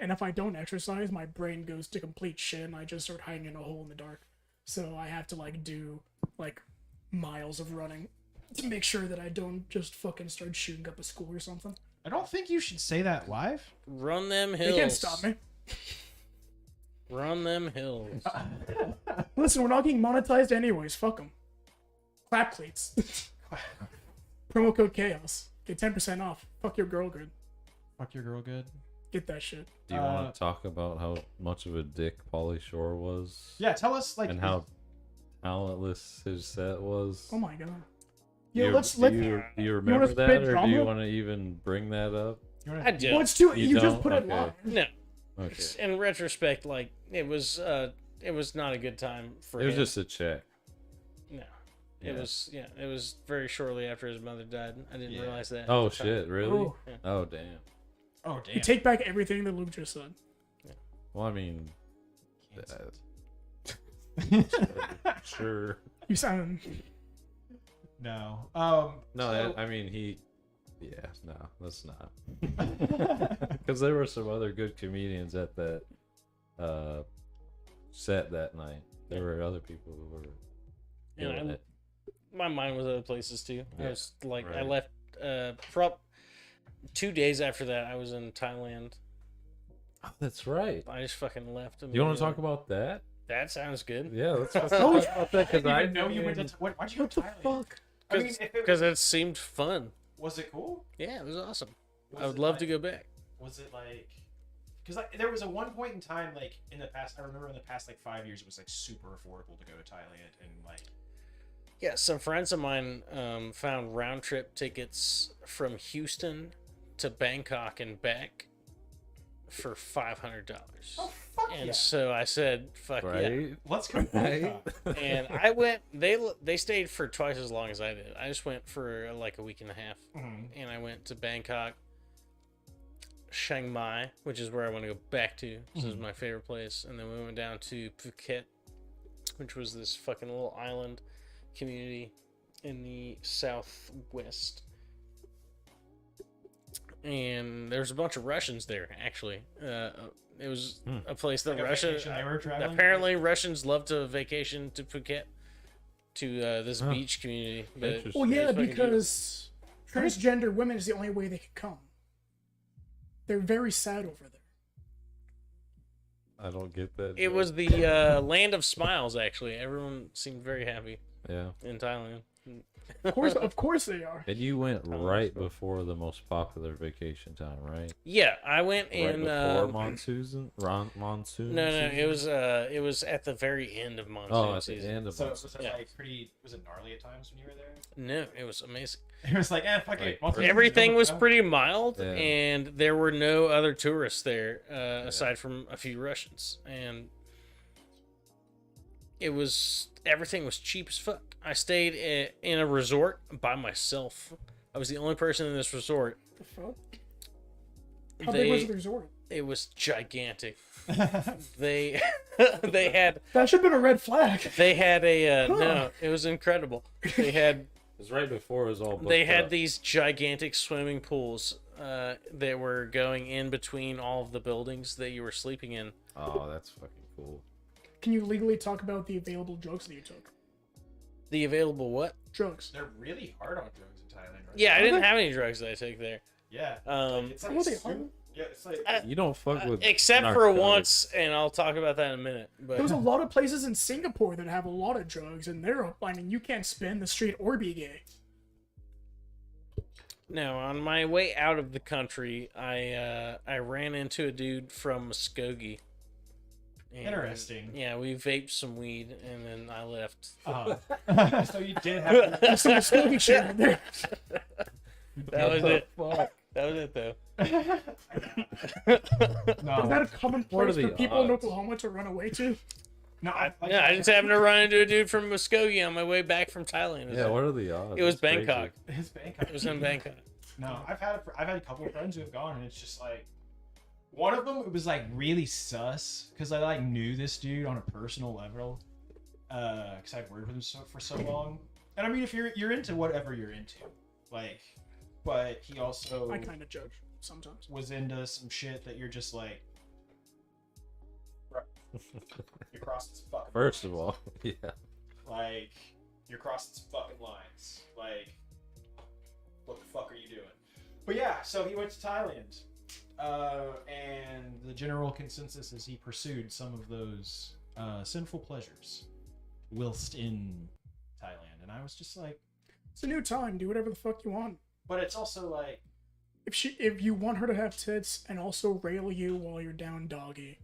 C: exercise, my brain goes to complete shit and I just start hiding in a hole in the dark. So I have to like do like miles of running to make sure that I don't just fucking start shooting up a school or something.
A: I don't think you should say that live.
D: Run them hills.
C: They can't stop me.
D: Run them hills.
C: Listen, we're not getting monetized anyways. Fuck them. Clap cleats. Promo code chaos. Get 10% off. Fuck your girl good.
A: Fuck your girl good.
C: Get that shit.
B: Do you want to talk about how much of a dick Pauly Shore was?
A: Yeah, tell us like
B: And how talentless his set was?
C: Oh my god.
B: Do
C: Yeah,
B: you-
C: let's
B: do
C: let.
B: you, do you remember
C: spit
B: that, or do
C: drama?
B: you want to even bring that up?
A: You wanna-
D: I do.
C: Let's do it.
B: You
C: You just
B: don't?
C: put it
B: Okay.
C: live.
D: No.
B: Okay.
D: In retrospect, like it was not a good time for
B: It was
D: him.
B: just a check.
D: No.
B: Yeah.
D: It was very shortly after his mother died. I didn't
A: Yeah.
D: realize that.
B: Oh
D: at the time.
B: shit! Really?
C: Oh.
B: Oh damn.
A: Oh
C: You
A: damn.
C: take back everything that Luke just said.
B: Well, I mean, sure.
C: You sound.
A: No.
B: No,
A: so-
B: I mean he. Yeah, no, that's not. Because there were some other good comedians at that set that night. There were other people who were
D: And
B: doing
D: I-
B: it.
D: My mind was other places too. I
B: Yeah,
D: was like, I
B: right.
D: left 2 days after that. I was in Thailand.
B: Oh, that's right.
D: I just fucking left.
B: You want to talk about that?
D: That sounds good.
B: Yeah, let's talk
C: Oh,
B: about that
A: I
B: because
A: didn't
B: I
A: even know you went to.
B: didn't-
A: Why'd you go
C: What
A: to
C: the
A: Thailand?
C: fuck?
A: I mean, if it
D: Because it seemed fun.
A: was it cool?
D: Yeah, it was awesome.
A: Was
D: I would
A: it
D: love to
A: like-
D: go back.
A: Was it like? Because like, there was a one point in time, like in the past. I remember in the past like 5 years, it was like super affordable to go to Thailand, and like
D: Yeah, some friends of mine found round trip tickets from Houston to Bangkok and back for $500.
A: oh fuck
D: And
A: yeah,
D: so I said, "Fuck
B: right.
A: let's go.
B: Right.
D: yeah!" And I went. They stayed for twice as long as I did. I just went for like a week and a half,
A: Mhm.
D: and I went to Bangkok, Chiang Mai, which is where I want to go back to. This is my favorite place. And then we went down to Phuket, which was this fucking little island community in the southwest. And there's a bunch of Russians there, actually. It was a place that
A: Like a
D: Russia.
A: vacation they were traveling?
D: Apparently, Russians love to vacation to Phuket, to this
B: Huh.
D: beach community. But
B: Interesting.
C: Well, yeah,
D: it's fucking beautiful.
C: because transgender women is the only way they could come. They're very sad over there.
B: I don't get that.
D: It
B: joke.
D: was the land of smiles. Actually, everyone seemed very happy
B: Yeah.
D: in Thailand.
C: Of course they are.
B: And you went right before the most popular vacation time, right?
D: Yeah, I went
B: Right
D: in.
B: before monsoon. Monsoon.
D: No,
B: season?
D: it was at the very end of monsoon
B: Oh, at the
D: season.
B: end of
A: So
B: monsoon.
A: was it
D: Yeah.
A: like pretty? Was it gnarly at times when you were there?
D: No, it was amazing.
A: It was like, fuck it.
B: Like,
A: Monster
D: Everything
A: Season's
D: was
A: over.
D: pretty mild,
B: Yeah.
D: and there were no other tourists there aside from a few Russians, and everything was cheap as fuck. I stayed in a resort by myself. I was the only person in this resort.
C: The fuck? How big was the resort?
D: It was gigantic. They they had
C: That should have been a red flag.
D: they had a
C: Huh.
D: no. It was incredible. They had
B: It was right before it was all booked
D: they had
B: up.
D: these gigantic swimming pools that were going in between all of the buildings that you were sleeping in.
B: Oh, that's fucking cool.
C: Can you legally talk about the available drugs that you took?
D: The available what?
C: Drugs.
A: They're really hard on drugs in Thailand, right?
D: Yeah, I
C: Are
D: didn't
C: they?
D: have any drugs that I took there.
A: Yeah. It's
C: Oh, they
A: super-
C: are?
A: Yeah, it's like
B: You don't fuck with
D: Except for
B: narcotics.
D: once, and I'll talk about that in a minute. But
C: There's a lot of places in Singapore that have a lot of drugs, and I mean, you can't spin the street or be gay.
D: no, on my way out of the country, I ran into a dude from Muskogee. And,
A: Interesting.
D: Yeah, we vaped some weed, and then I left.
A: so you did have.
C: There's some Muskogee shit in there.
D: That was it. That was it, though.
A: No,
C: Is that a common
B: What are
C: place for
B: the
C: people in
B: odds?
C: Oklahoma to run away to?
A: no.
D: Yeah, I just happened to run into a dude from Muskogee on my way back from Thailand.
B: Yeah, what are the odds?
D: It was
B: That's crazy.
D: Bangkok.
A: His Bangkok.
D: It was in Bangkok.
A: No, I've had a couple of friends who have gone, and it's just like one of them. It was like really sus because I like knew this dude on a personal level, because I've worked with him for so long. And I mean, if you're into whatever you're into, like, but he also
C: I kind of judge sometimes.
A: was into some shit that you're just like, you're crossing some fucking.
B: First of
A: lines.
B: all, yeah.
A: Like, you're crossing some fucking lines. Like, what the fuck are you doing? But yeah, so he went to Thailand. And the general consensus is he pursued some of those sinful pleasures whilst in Thailand. And I was just like,
C: It's a new time. Do whatever the fuck you want.
A: but it's also like,
C: If you want her to have tits and also rail you while you're down doggy,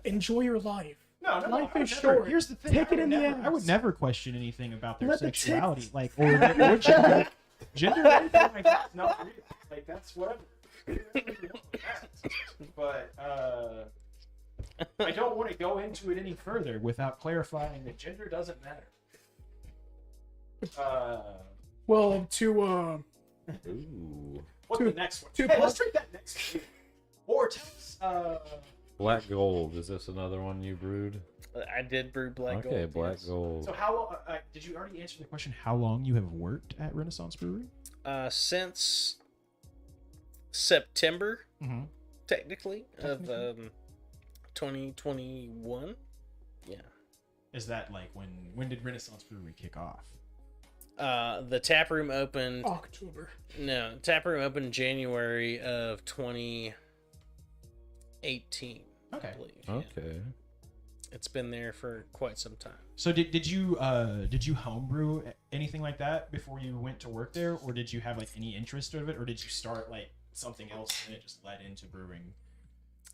C: enjoy your life.
A: no,
C: Life
A: I would
C: is
A: never-
C: short.
A: Here's the thing.
C: Take
A: I
C: it
A: would
C: in the
A: never, I would
C: ass.
A: never question anything about their
C: Let the
A: sexuality,
C: tits-
A: like or gender, gender or anything like that's not real. Like that's whatever. But I don't want to go into it any further without clarifying that gender doesn't matter.
C: Well, to
B: Ooh.
A: What's
C: Two-
A: the next one?
C: two
A: Hey,
C: parts.
A: let's drink that next one. Or tell us.
B: Black Gold. Is this another one you brewed?
D: I did brew black gold.
B: Okay, Black
D: yes.
B: Gold.
A: So how long? Did you already answer the question? How long you have worked at Renaissance Brewery?
D: Since September,
A: Mm-hmm.
D: technically, of
C: Technically.
D: 2021. Yeah.
A: Is that like when did Renaissance Brewery kick off?
D: The tap room opened.
C: October.
D: No, tap room opened January of 2018.
A: Okay.
D: I believe. yeah.
B: Okay.
D: It's been there for quite some time.
A: So did you homebrew anything like that before you went to work there, or did you have like any interest of it, or did you start like something else and it just led into brewing?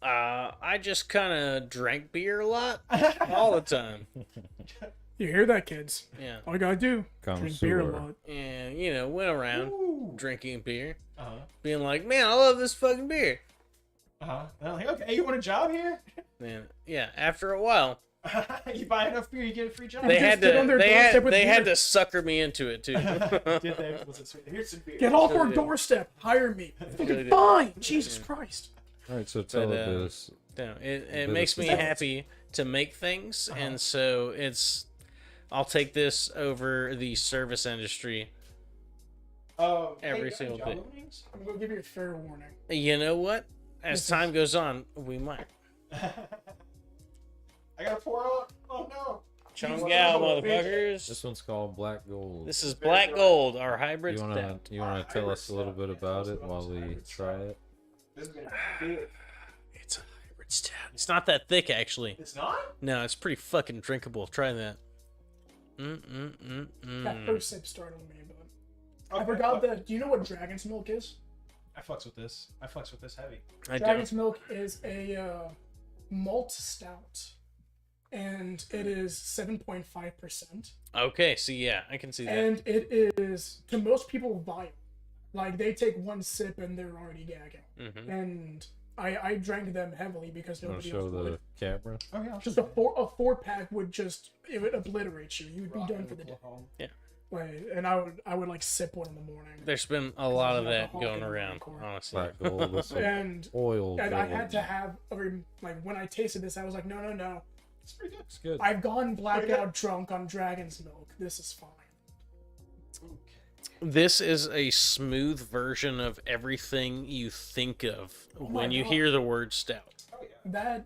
D: I just kind of drank beer a lot, all the time.
C: You hear that, kids?
D: Yeah,
C: All you gotta do, drink beer a
B: Connoisseur.
C: lot.
D: and went around
A: Ooh.
D: drinking beer,
A: Uh-huh.
D: being like, "Man, I love this fucking beer."
A: Uh-huh. And I'm like, okay, you want a job here?
D: And yeah, after a while,
A: You buy enough beer, you get a free job.
D: they
C: just
D: had
C: sit on
D: to
C: their
D: they
C: doorstep
D: had
C: with
D: they had
C: beer.
D: to sucker me into it too.
A: Did they? Was it sweet? Here's some beer.
C: Get off our
D: Really did.
C: doorstep. Hire me.
D: Really
C: Fucking
D: did.
C: fine. Jesus Christ.
B: All right, so tell
D: But,
B: us.
D: No, it
B: Bit
D: makes
B: of
D: me
B: success.
D: happy to make things,
A: Uh-huh.
D: and so I'll take this over the service industry. Every single day.
C: I'm gonna give you a fair warning.
D: You know what? As
C: This is-
D: time goes on, we might.
A: I gotta pour out. Oh no.
D: Chung
A: Wow,
D: Gao,
A: bitch.
D: motherfuckers.
B: This one's called Black Gold.
D: This is Black Gold, our hybrid
B: you
D: stout.
B: wanna tell us a little bit about it while we try it?
A: This is gonna be good.
D: It's a hybrid stout. It's not that thick, actually.
A: It's not?
D: No, it's pretty fucking drinkable. Try that.
C: That first sip startled me, but I
A: Okay,
C: forgot that. Do you know what Dragon's Milk is?
A: I fucks with this. I fucks with this heavy.
D: I
C: Dragon's
D: don't.
C: Milk is a malt stout, and it is 7.5%.
D: Okay, so yeah, I can see that.
C: And it is, to most people, vile. Like, they take one sip and they're already gagging.
D: Hmm.
C: And I drank them heavily because
B: Want
C: nobody
B: to show
C: else
B: the
C: would.
B: camera?
A: Oh yeah.
C: Just a four pack would just, it would obliterate you. You would be done for the day. Like, and I would like sip one in the morning.
D: There's been a lot of
C: There's
D: that
C: alcohol
D: going
C: in the
D: around,
C: liquor.
D: honestly.
B: Black gold with some
C: And
B: oil.
C: I had
B: gold.
C: to have like when I tasted this, I was like, no.
A: It's pretty good.
B: It's good.
C: I've gone blackout drunk on Dragon's Milk. This is fine.
D: This is a smooth version of everything you think of when you
C: God.
D: hear the word stout.
A: Oh yeah.
C: That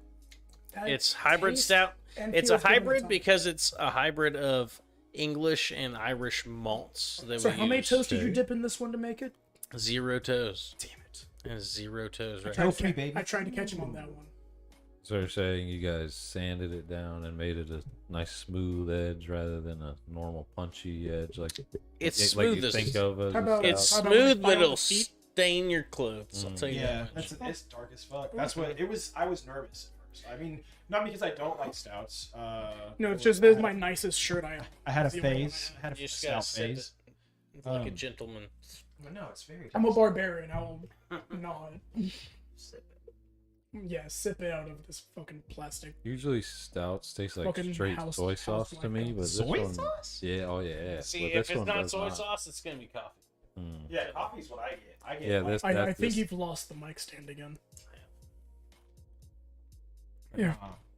D: It's hybrid
C: tastes
D: stout.
C: and
D: It's a
C: feels good all the
D: hybrid
C: time.
D: because it's a hybrid of English and Irish malts that
C: So
D: we
C: how many
D: use.
C: toes did you
B: Okay.
C: dip in this one to make it?
D: 0 toes.
C: Damn it!
D: And 0 toes, right?
A: Toast me, baby.
C: I tried to catch him on that one.
B: So you're saying you guys sanded it down and made it a nice smooth edge rather than a normal punchy edge, like
D: It's
B: like
D: smooth
B: you
D: as
B: think of as
C: How
B: a
C: about-
B: stout?
D: It's
C: How about
D: smooth,
C: we
D: but
C: file
D: it'll
C: the feet?
D: stain your clothes. I'll tell you
A: Yeah,
D: that much.
A: it's dark as fuck. That's what it was. I was nervous at first. I mean, not because I don't like stouts.
C: No, it's just this is my nicest shirt I have.
A: I had a
C: the only one I
A: phase.
C: have.
A: I had a
D: You just gotta
A: stout
D: sip
A: phase.
D: it like a
A: Um,
D: gentleman.
A: But no, it's very.
C: I'm a barbarian. I will not.
D: Sip it.
C: Yeah, sip it out of this fucking plastic.
B: Usually stouts taste like
C: Fucking
B: straight
C: house-
B: soy sauce to me,
C: house-like
B: but this
A: Soy
B: one,
A: sauce?
B: yeah, oh yeah.
D: See,
B: but
D: if
B: this
D: it's
B: one
D: not
B: does
D: soy sauce, it's gonna be coffee.
B: Mm.
A: Yeah, coffee's what I get. I get.
B: Yeah,
A: like,
B: this.
C: I
B: that,
C: think
B: this,
C: you've lost the mic stand again.
A: uh,
C: Yeah.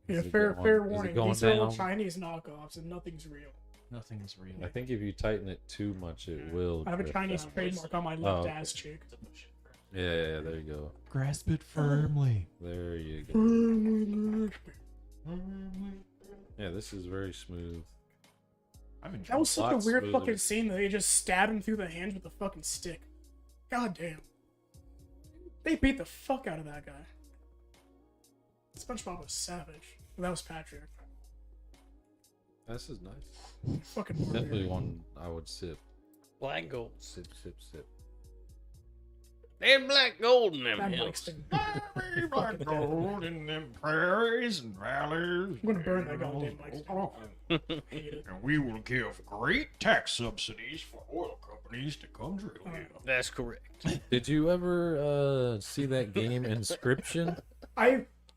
C: Yeah,
B: Is it
C: fair
B: going-
C: fair
B: is it
C: warning.
B: going
C: These are all
B: down?
C: Chinese knockoffs and nothing's real.
A: Nothing's real.
B: I think if you tighten it too much, it will.
C: I have a
B: drift
C: Chinese
B: out.
C: trademark on my left
B: okay.
C: ass cheek.
B: Yeah, there you go.
A: Grasp it firmly.
B: There you go. Yeah, this is very smooth.
A: I'm
C: That
A: enjoying.
C: was such a
B: Lot
C: weird
B: smoother.
C: fucking scene that they just stabbed him through the hands with a fucking stick. God damn. They beat the fuck out of that guy. SpongeBob was savage. That was Patrick.
B: This is nice.
C: Fucking
B: Definitely
C: barbarian.
B: one I would sip.
D: Black gold.
B: Sip.
D: There's black gold in them
C: That mic
D: hills.
C: stand.
A: Black gold in them prairies and valleys.
C: I'm gonna burn that goddamn mic stand. Hate it.
A: And we will give great tax subsidies for oil companies to come drill here.
D: That's correct.
B: Did you ever see that game Inscription?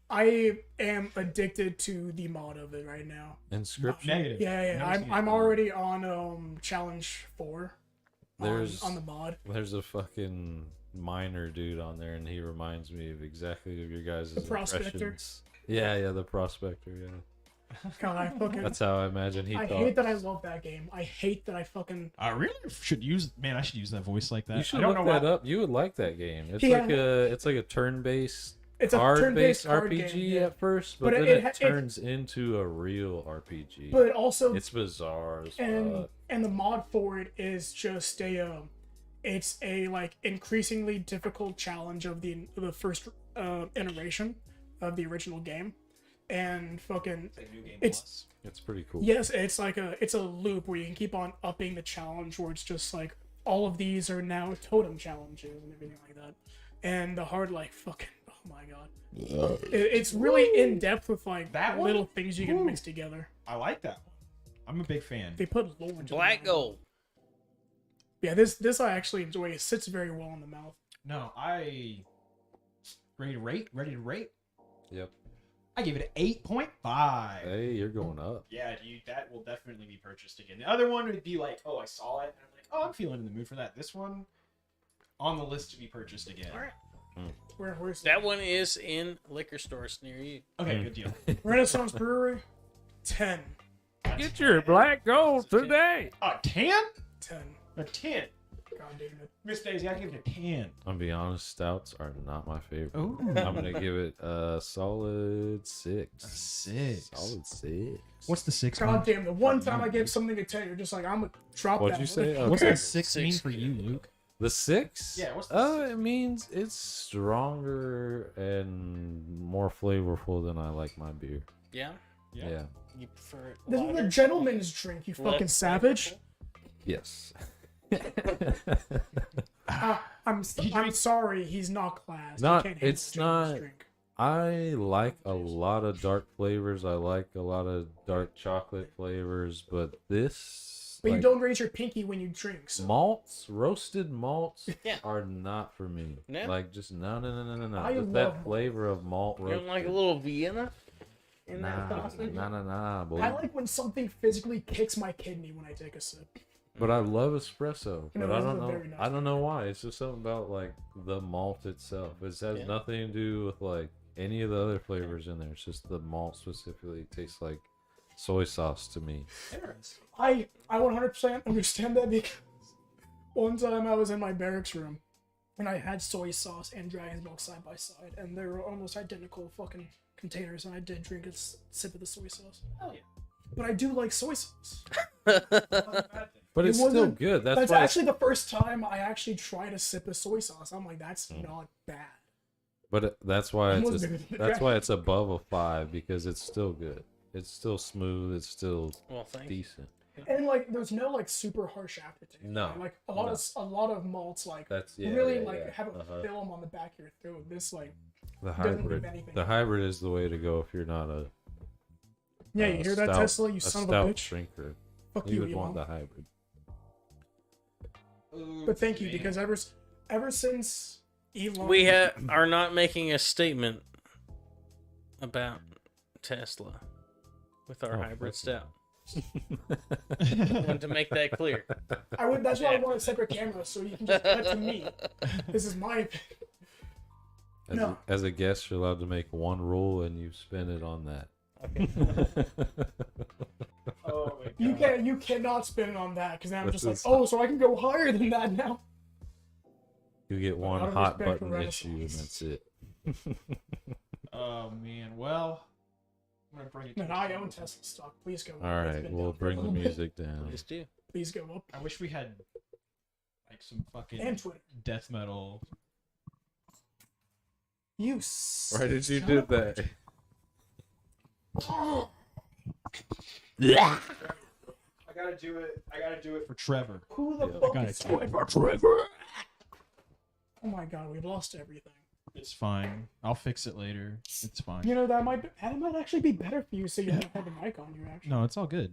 C: I am addicted to the mod of it right now.
B: Inscription.
A: Negative.
C: Yeah.
A: Never seen it.
C: I'm already on challenge 4.
B: There's
C: on the mod.
B: there's a fucking miner dude on there, and he reminds me of exactly of your guys'
C: The Prospector?
B: impressions. Yeah, the prospector. Yeah,
C: God, I fucking
B: that's how I imagine he
C: I
B: thought.
C: hate that I love that game. I hate that I fucking
A: I really should use. Man, I should use that voice like that.
B: You should
A: I don't
B: look
A: know
B: that
A: why.
B: up. You would like that game. It's
C: Yeah.
B: like a turn-based,
C: it's a
B: card-based
C: turn-based card
B: RPG
C: game, yeah.
B: at first, but
C: But
B: then
C: it
B: it turns into a real RPG.
C: But also
B: It's bizarre as
C: and
B: fuck.
C: and the mod for it is just a it's a like increasingly difficult challenge of the first iteration of the original game, and fucking it's
B: It's pretty cool.
C: yes, it's like it's a loop where you can keep on upping the challenge, where it's just like all of these are now totem challenges and everything like that, and the hard like fucking oh my god, it's really in depth with like
A: That one?
C: little things you can mix together.
A: I like that one. I'm a big fan.
C: They put lore into
D: Black
C: the mod.
D: gold.
C: Yeah, this I actually enjoy. It sits very well in the mouth.
A: No, I ready to rate. Ready to rate.
B: Yep.
A: I give it an 8.5.
B: Hey, you're going up.
A: Yeah, dude, that will definitely be purchased again. The other one would be like, oh, I saw it, and I'm like, oh, I'm feeling in the mood for that. This one, on the list to be purchased again.
D: All right.
C: Where's
D: That one is in liquor stores near you.
A: Okay, good deal.
C: Renaissance Brewery? 10.
B: Get your black gold today.
A: A 10?
C: 10.
A: A 10.
C: God damn it.
A: Miss Daisy, I give it a 10.
B: I'll be honest, stouts are not my favorite.
A: Ooh.
B: I'm gonna give it a solid 6.
A: 6.
B: Solid 6.
A: What's the 6 mean?
C: God damn, the one time I gave something to tell you're just like, I'm gonna drop
B: What'd
C: that.
B: you say?
C: motherfucker.
A: What's
B: Okay.
A: the 6 mean for you, Luke?
B: The 6?
A: Yeah, what's the six?
B: It means it's stronger and more flavorful than I like my beer.
D: Yeah.
B: Yeah.
D: You prefer it
C: This is
D: lighter?
C: a gentleman's drink, you fucking
D: Less
C: savage.
B: Yes.
C: I'm sorry, he's not class.
B: Not-
C: He can't handle
B: it's
C: a gentleman's
B: not-
C: drink.
B: I like a lot of dark flavors. I like a lot of dark chocolate flavors, but this
C: But you
B: like,
C: don't raise your pinky when you drink. So.
B: roasted malts
D: Yeah.
B: are not for me.
D: No?
B: Like just no.
C: I
B: Just
C: love
B: that
C: malt.
B: flavor of malt
D: You
B: roasted.
D: don't like a little Vienna in that
B: Nah,
D: sausage?
B: boy.
C: I like when something physically kicks my kidney when I take a sip.
B: But I love espresso.
C: No,
B: But I
C: this
B: don't
C: is a
B: know.
C: very nice
B: I don't know why. It's just something about like the malt itself. It has
D: Yeah.
B: nothing to do with like any of the other flavors in there. It's just the malt specifically tastes like soy sauce to me.
C: I 100% understand that because one time I was in my barracks room and I had soy sauce and dragon's milk side by side, and they were almost identical fucking containers, and I did drink a sip of the soy sauce.
A: Hell yeah.
C: But I do like soy sauce.
B: But
C: It
B: it's still
C: wasn't-
B: good. That's
C: That's
B: why.
C: actually the first time I actually tried a sip of soy sauce. I'm like, that's not bad.
B: That's why it's
C: Almost better than the
B: that's why it's above a 5 because it's still good. It's still smooth. It's still
D: Well, thank you.
B: decent.
C: And like, there's no like super harsh aftertaste.
B: No,
C: Like a lot of malts like
B: That's
C: really
B: yeah,
C: like
B: yeah.
C: have a
B: Uh-huh.
C: film on the back of your throat. This like
B: The
C: doesn't
B: hybrid.
C: leave anything.
B: The hybrid is the way to go if you're not a
C: yeah, you hear that,
B: stout-
C: Tesla? You son of a
B: stout
C: bitch.
B: drinker.
C: Fuck
B: You
C: you,
B: would want
C: Elon.
B: the hybrid.
C: But thank you because ever since Elon,
D: We are not making a statement about Tesla with our
B: Oh,
D: hybrid
B: fuck
D: stout. I wanted to make that clear.
C: That's why I want a separate camera so you can just cut to me. This is my opinion.
B: As,
C: No.
B: as a guest, you're allowed to make one rule, and you spin it on that.
A: Oh my
C: You cannot spin it on that because then I'm
B: This
C: just like,
B: is-
C: oh, so I can go higher than that now.
B: You get one
C: Out of
B: hot
C: respect for
B: button issue, and
C: Renaissance.
B: that's it.
A: Oh man. Well, I'm gonna bring it.
C: Man,
A: to
C: I
A: a
C: own
A: close.
C: Tesla stock. Please go.
B: All
C: up. It's
B: right,
C: been
B: we'll
C: down for a
B: bring the
C: little bit.
B: music down.
D: Just do.
C: Please go up.
A: I wish we had like some fucking
C: And Twitter.
A: death metal.
C: You.
B: Why did you do that?
A: I gotta do it. I gotta do it for Trevor.
C: Who the
B: Yeah.
C: fuck
A: Got
C: is
A: it.
C: Trevor? Oh my god, we've lost everything.
A: It's fine. I'll fix it later. It's fine.
C: You know that might actually be better for you, so you don't have the mic on you. Actually,
A: No, it's all good.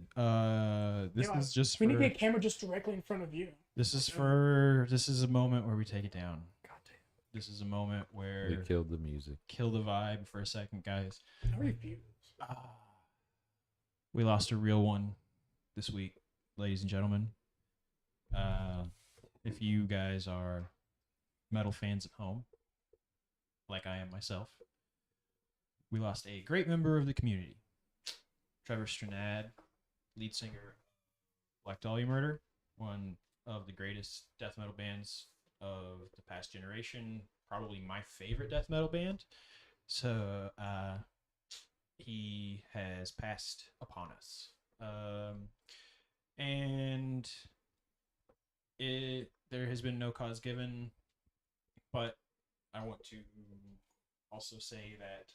A: This
C: You know,
A: is just
C: we
A: for.
C: need to get a camera just directly in front of you.
A: This is for. This is a moment where we take it down.
C: God
A: This is a moment where
B: We killed the music.
A: kill the vibe for a second, guys.
C: damn. How reviews?
A: We lost a real one this week, ladies and gentlemen. If you guys are metal fans at home, like I am myself, we lost a great member of the community. Trevor Stranad, lead singer of Black Dahlia Murder, one of the greatest death metal bands of the past generation, probably my favorite death metal band. So, he has passed upon us. And there has been no cause given, but I want to also say that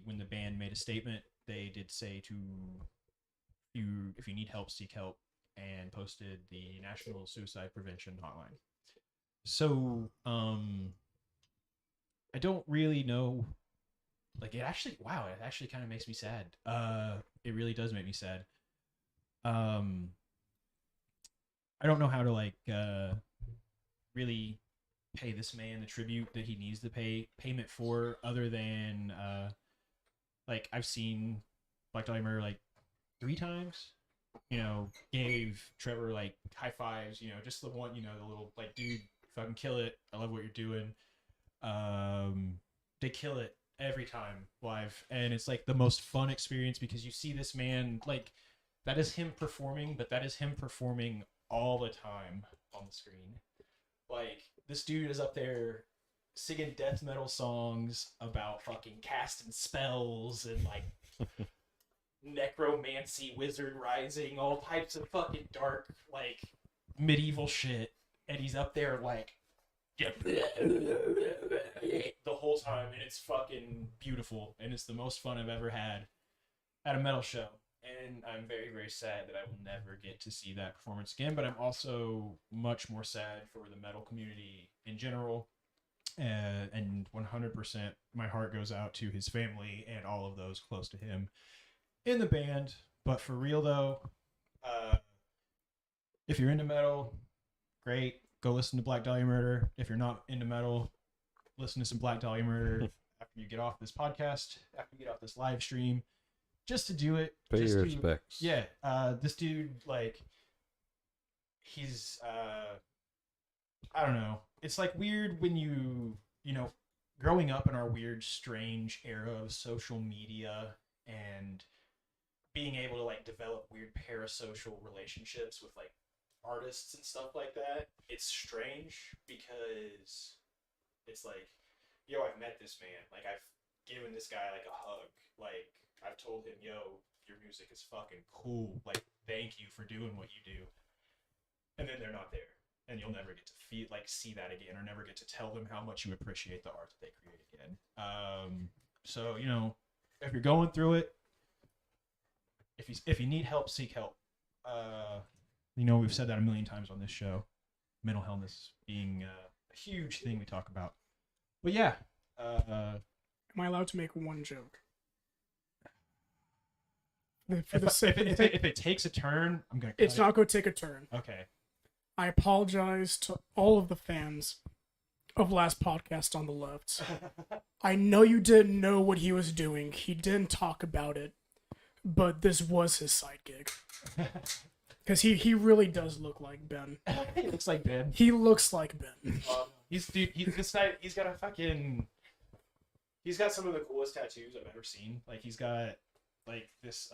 A: when the band made a statement, they did say if you need help, seek help, and posted the National Suicide Prevention Hotline. So, I don't really know. Like it actually kind of makes me sad. It really does make me sad. I don't know how to really pay this man the tribute that he needs the payment for, other than I've seen Black Dahlia Murder 3 times. Gave Trevor high fives. Just the one. The little dude, fucking kill it. I love what you're doing. They kill it every time live, and it's the most fun experience because you see this man that is him performing, but that is him performing all the time on the screen. This dude is up there singing death metal songs about fucking casting spells and necromancy, wizard rising, all types of fucking dark medieval shit, and he's up there the whole time, and it's fucking beautiful, and it's the most fun I've ever had. at a metal show, and I'm very, very sad that I will never get to see that performance again. But I'm also much more sad for the metal community in general. And 100%, my heart goes out to his family and all of those close to him in the band. But for real though, if you're into metal, great. Go listen to Black Dahlia Murder. If you're not into metal, listen to some Black Dahlia Murder after you get off this podcast, after you get off this live stream, just to do it.
B: Pay
A: just
B: your
A: to,
B: respects.
A: Yeah, this dude, like, he's, I don't know. It's like weird when you know, growing up in our weird, strange era of social media and being able to like develop weird parasocial relationships with like artists and stuff like that. It's strange because it's like, yo, I've met this man. Like, I've given this guy like a hug. Like, I've told him, yo, your music is fucking cool. Like, thank you for doing what you do. And then they're not there. And you'll never get to see that again, or never get to tell them how much you appreciate the art that they create again. So, you know, if you're going through it, if you need help, seek help. You know, we've said that a million times on this show. Mental illness being a huge thing we talk about. But yeah.
C: Am I allowed to make one joke?
A: If it takes a turn, I'm going to cut
C: It's not going to take a turn.
A: Okay.
C: I apologize to all of the fans of last podcast on the left. I know you didn't know what he was doing. He didn't talk about it. But this was his side gig. Because he really does look like Ben.
A: He looks like Ben.
C: He looks like Ben.
A: He's got a fucking... He's got some of the coolest tattoos I've ever seen. Like, he's got, like, this,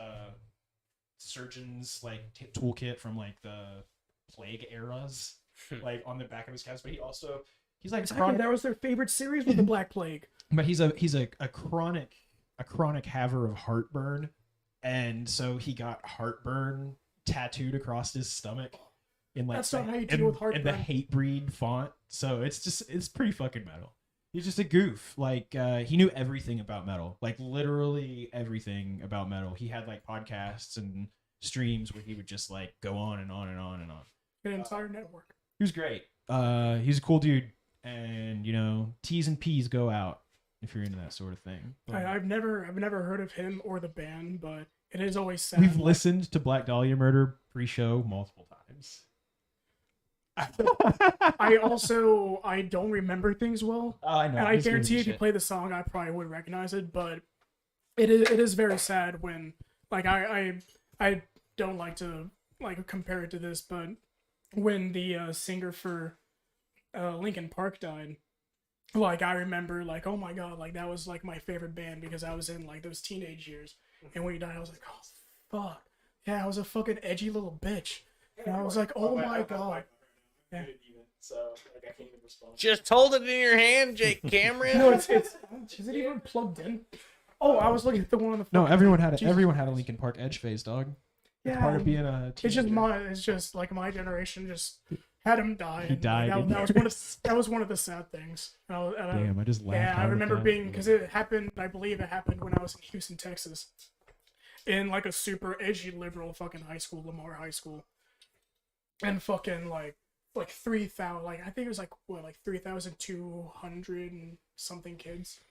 A: surgeon's, like, toolkit from, like, the plague eras, like, on the back of his cast. But he's like...
C: Exactly, that was their favorite series with the Black Plague.
A: But he's a chronic haver of heartburn. And so he got heartburn tattooed across his stomach in like
C: That's not how you deal with heartburn.
A: in the Hatebreed font. So it's pretty fucking metal. He's just a goof. Like, he knew everything about metal, like literally everything about metal. He had like podcasts and streams where he would just like go on and on and on and on.
C: An entire network.
A: He was great. He's a cool dude, and you know, T's and P's go out if you're into that sort of thing.
C: I've never heard of him or the band, but it is always sad.
A: We've listened to Black Dahlia Murder pre-show multiple times.
C: I don't remember things well.
A: Oh, I know.
C: And I guarantee if you play the song, I probably would recognize it. But it is very sad when, like, I don't like to like compare it to this, but when the singer for Linkin Park died, like, I remember, like, oh my god, like, that was like my favorite band because I was in like those teenage years, and when he died, I was like, oh fuck, yeah, I was a fucking edgy little bitch, and I was like, oh my god. Yeah.
A: So like, I can't even respond.
D: Just hold it in your hand, Jake Cameron.
C: No, it's is it even plugged in? Oh, I was looking at the one on the
A: No,
C: fucking-
A: everyone had
C: Jesus.
A: everyone had a Linkin Park edge phase, dog.
C: Yeah,
A: Part of being a teenager.
C: it's just like my generation just had him die.
A: He
C: and
A: died
C: That,
A: in
C: that was one of the sad things.
A: Damn, I just laughed.
C: Yeah, I
A: hard at
C: remember
A: that.
C: being, because it happened, I believe it happened when I was in Houston, Texas. In like a super edgy liberal fucking high school, Lamar High School. And fucking like 3,000, like I think it was like, what, like 3,200 and something kids.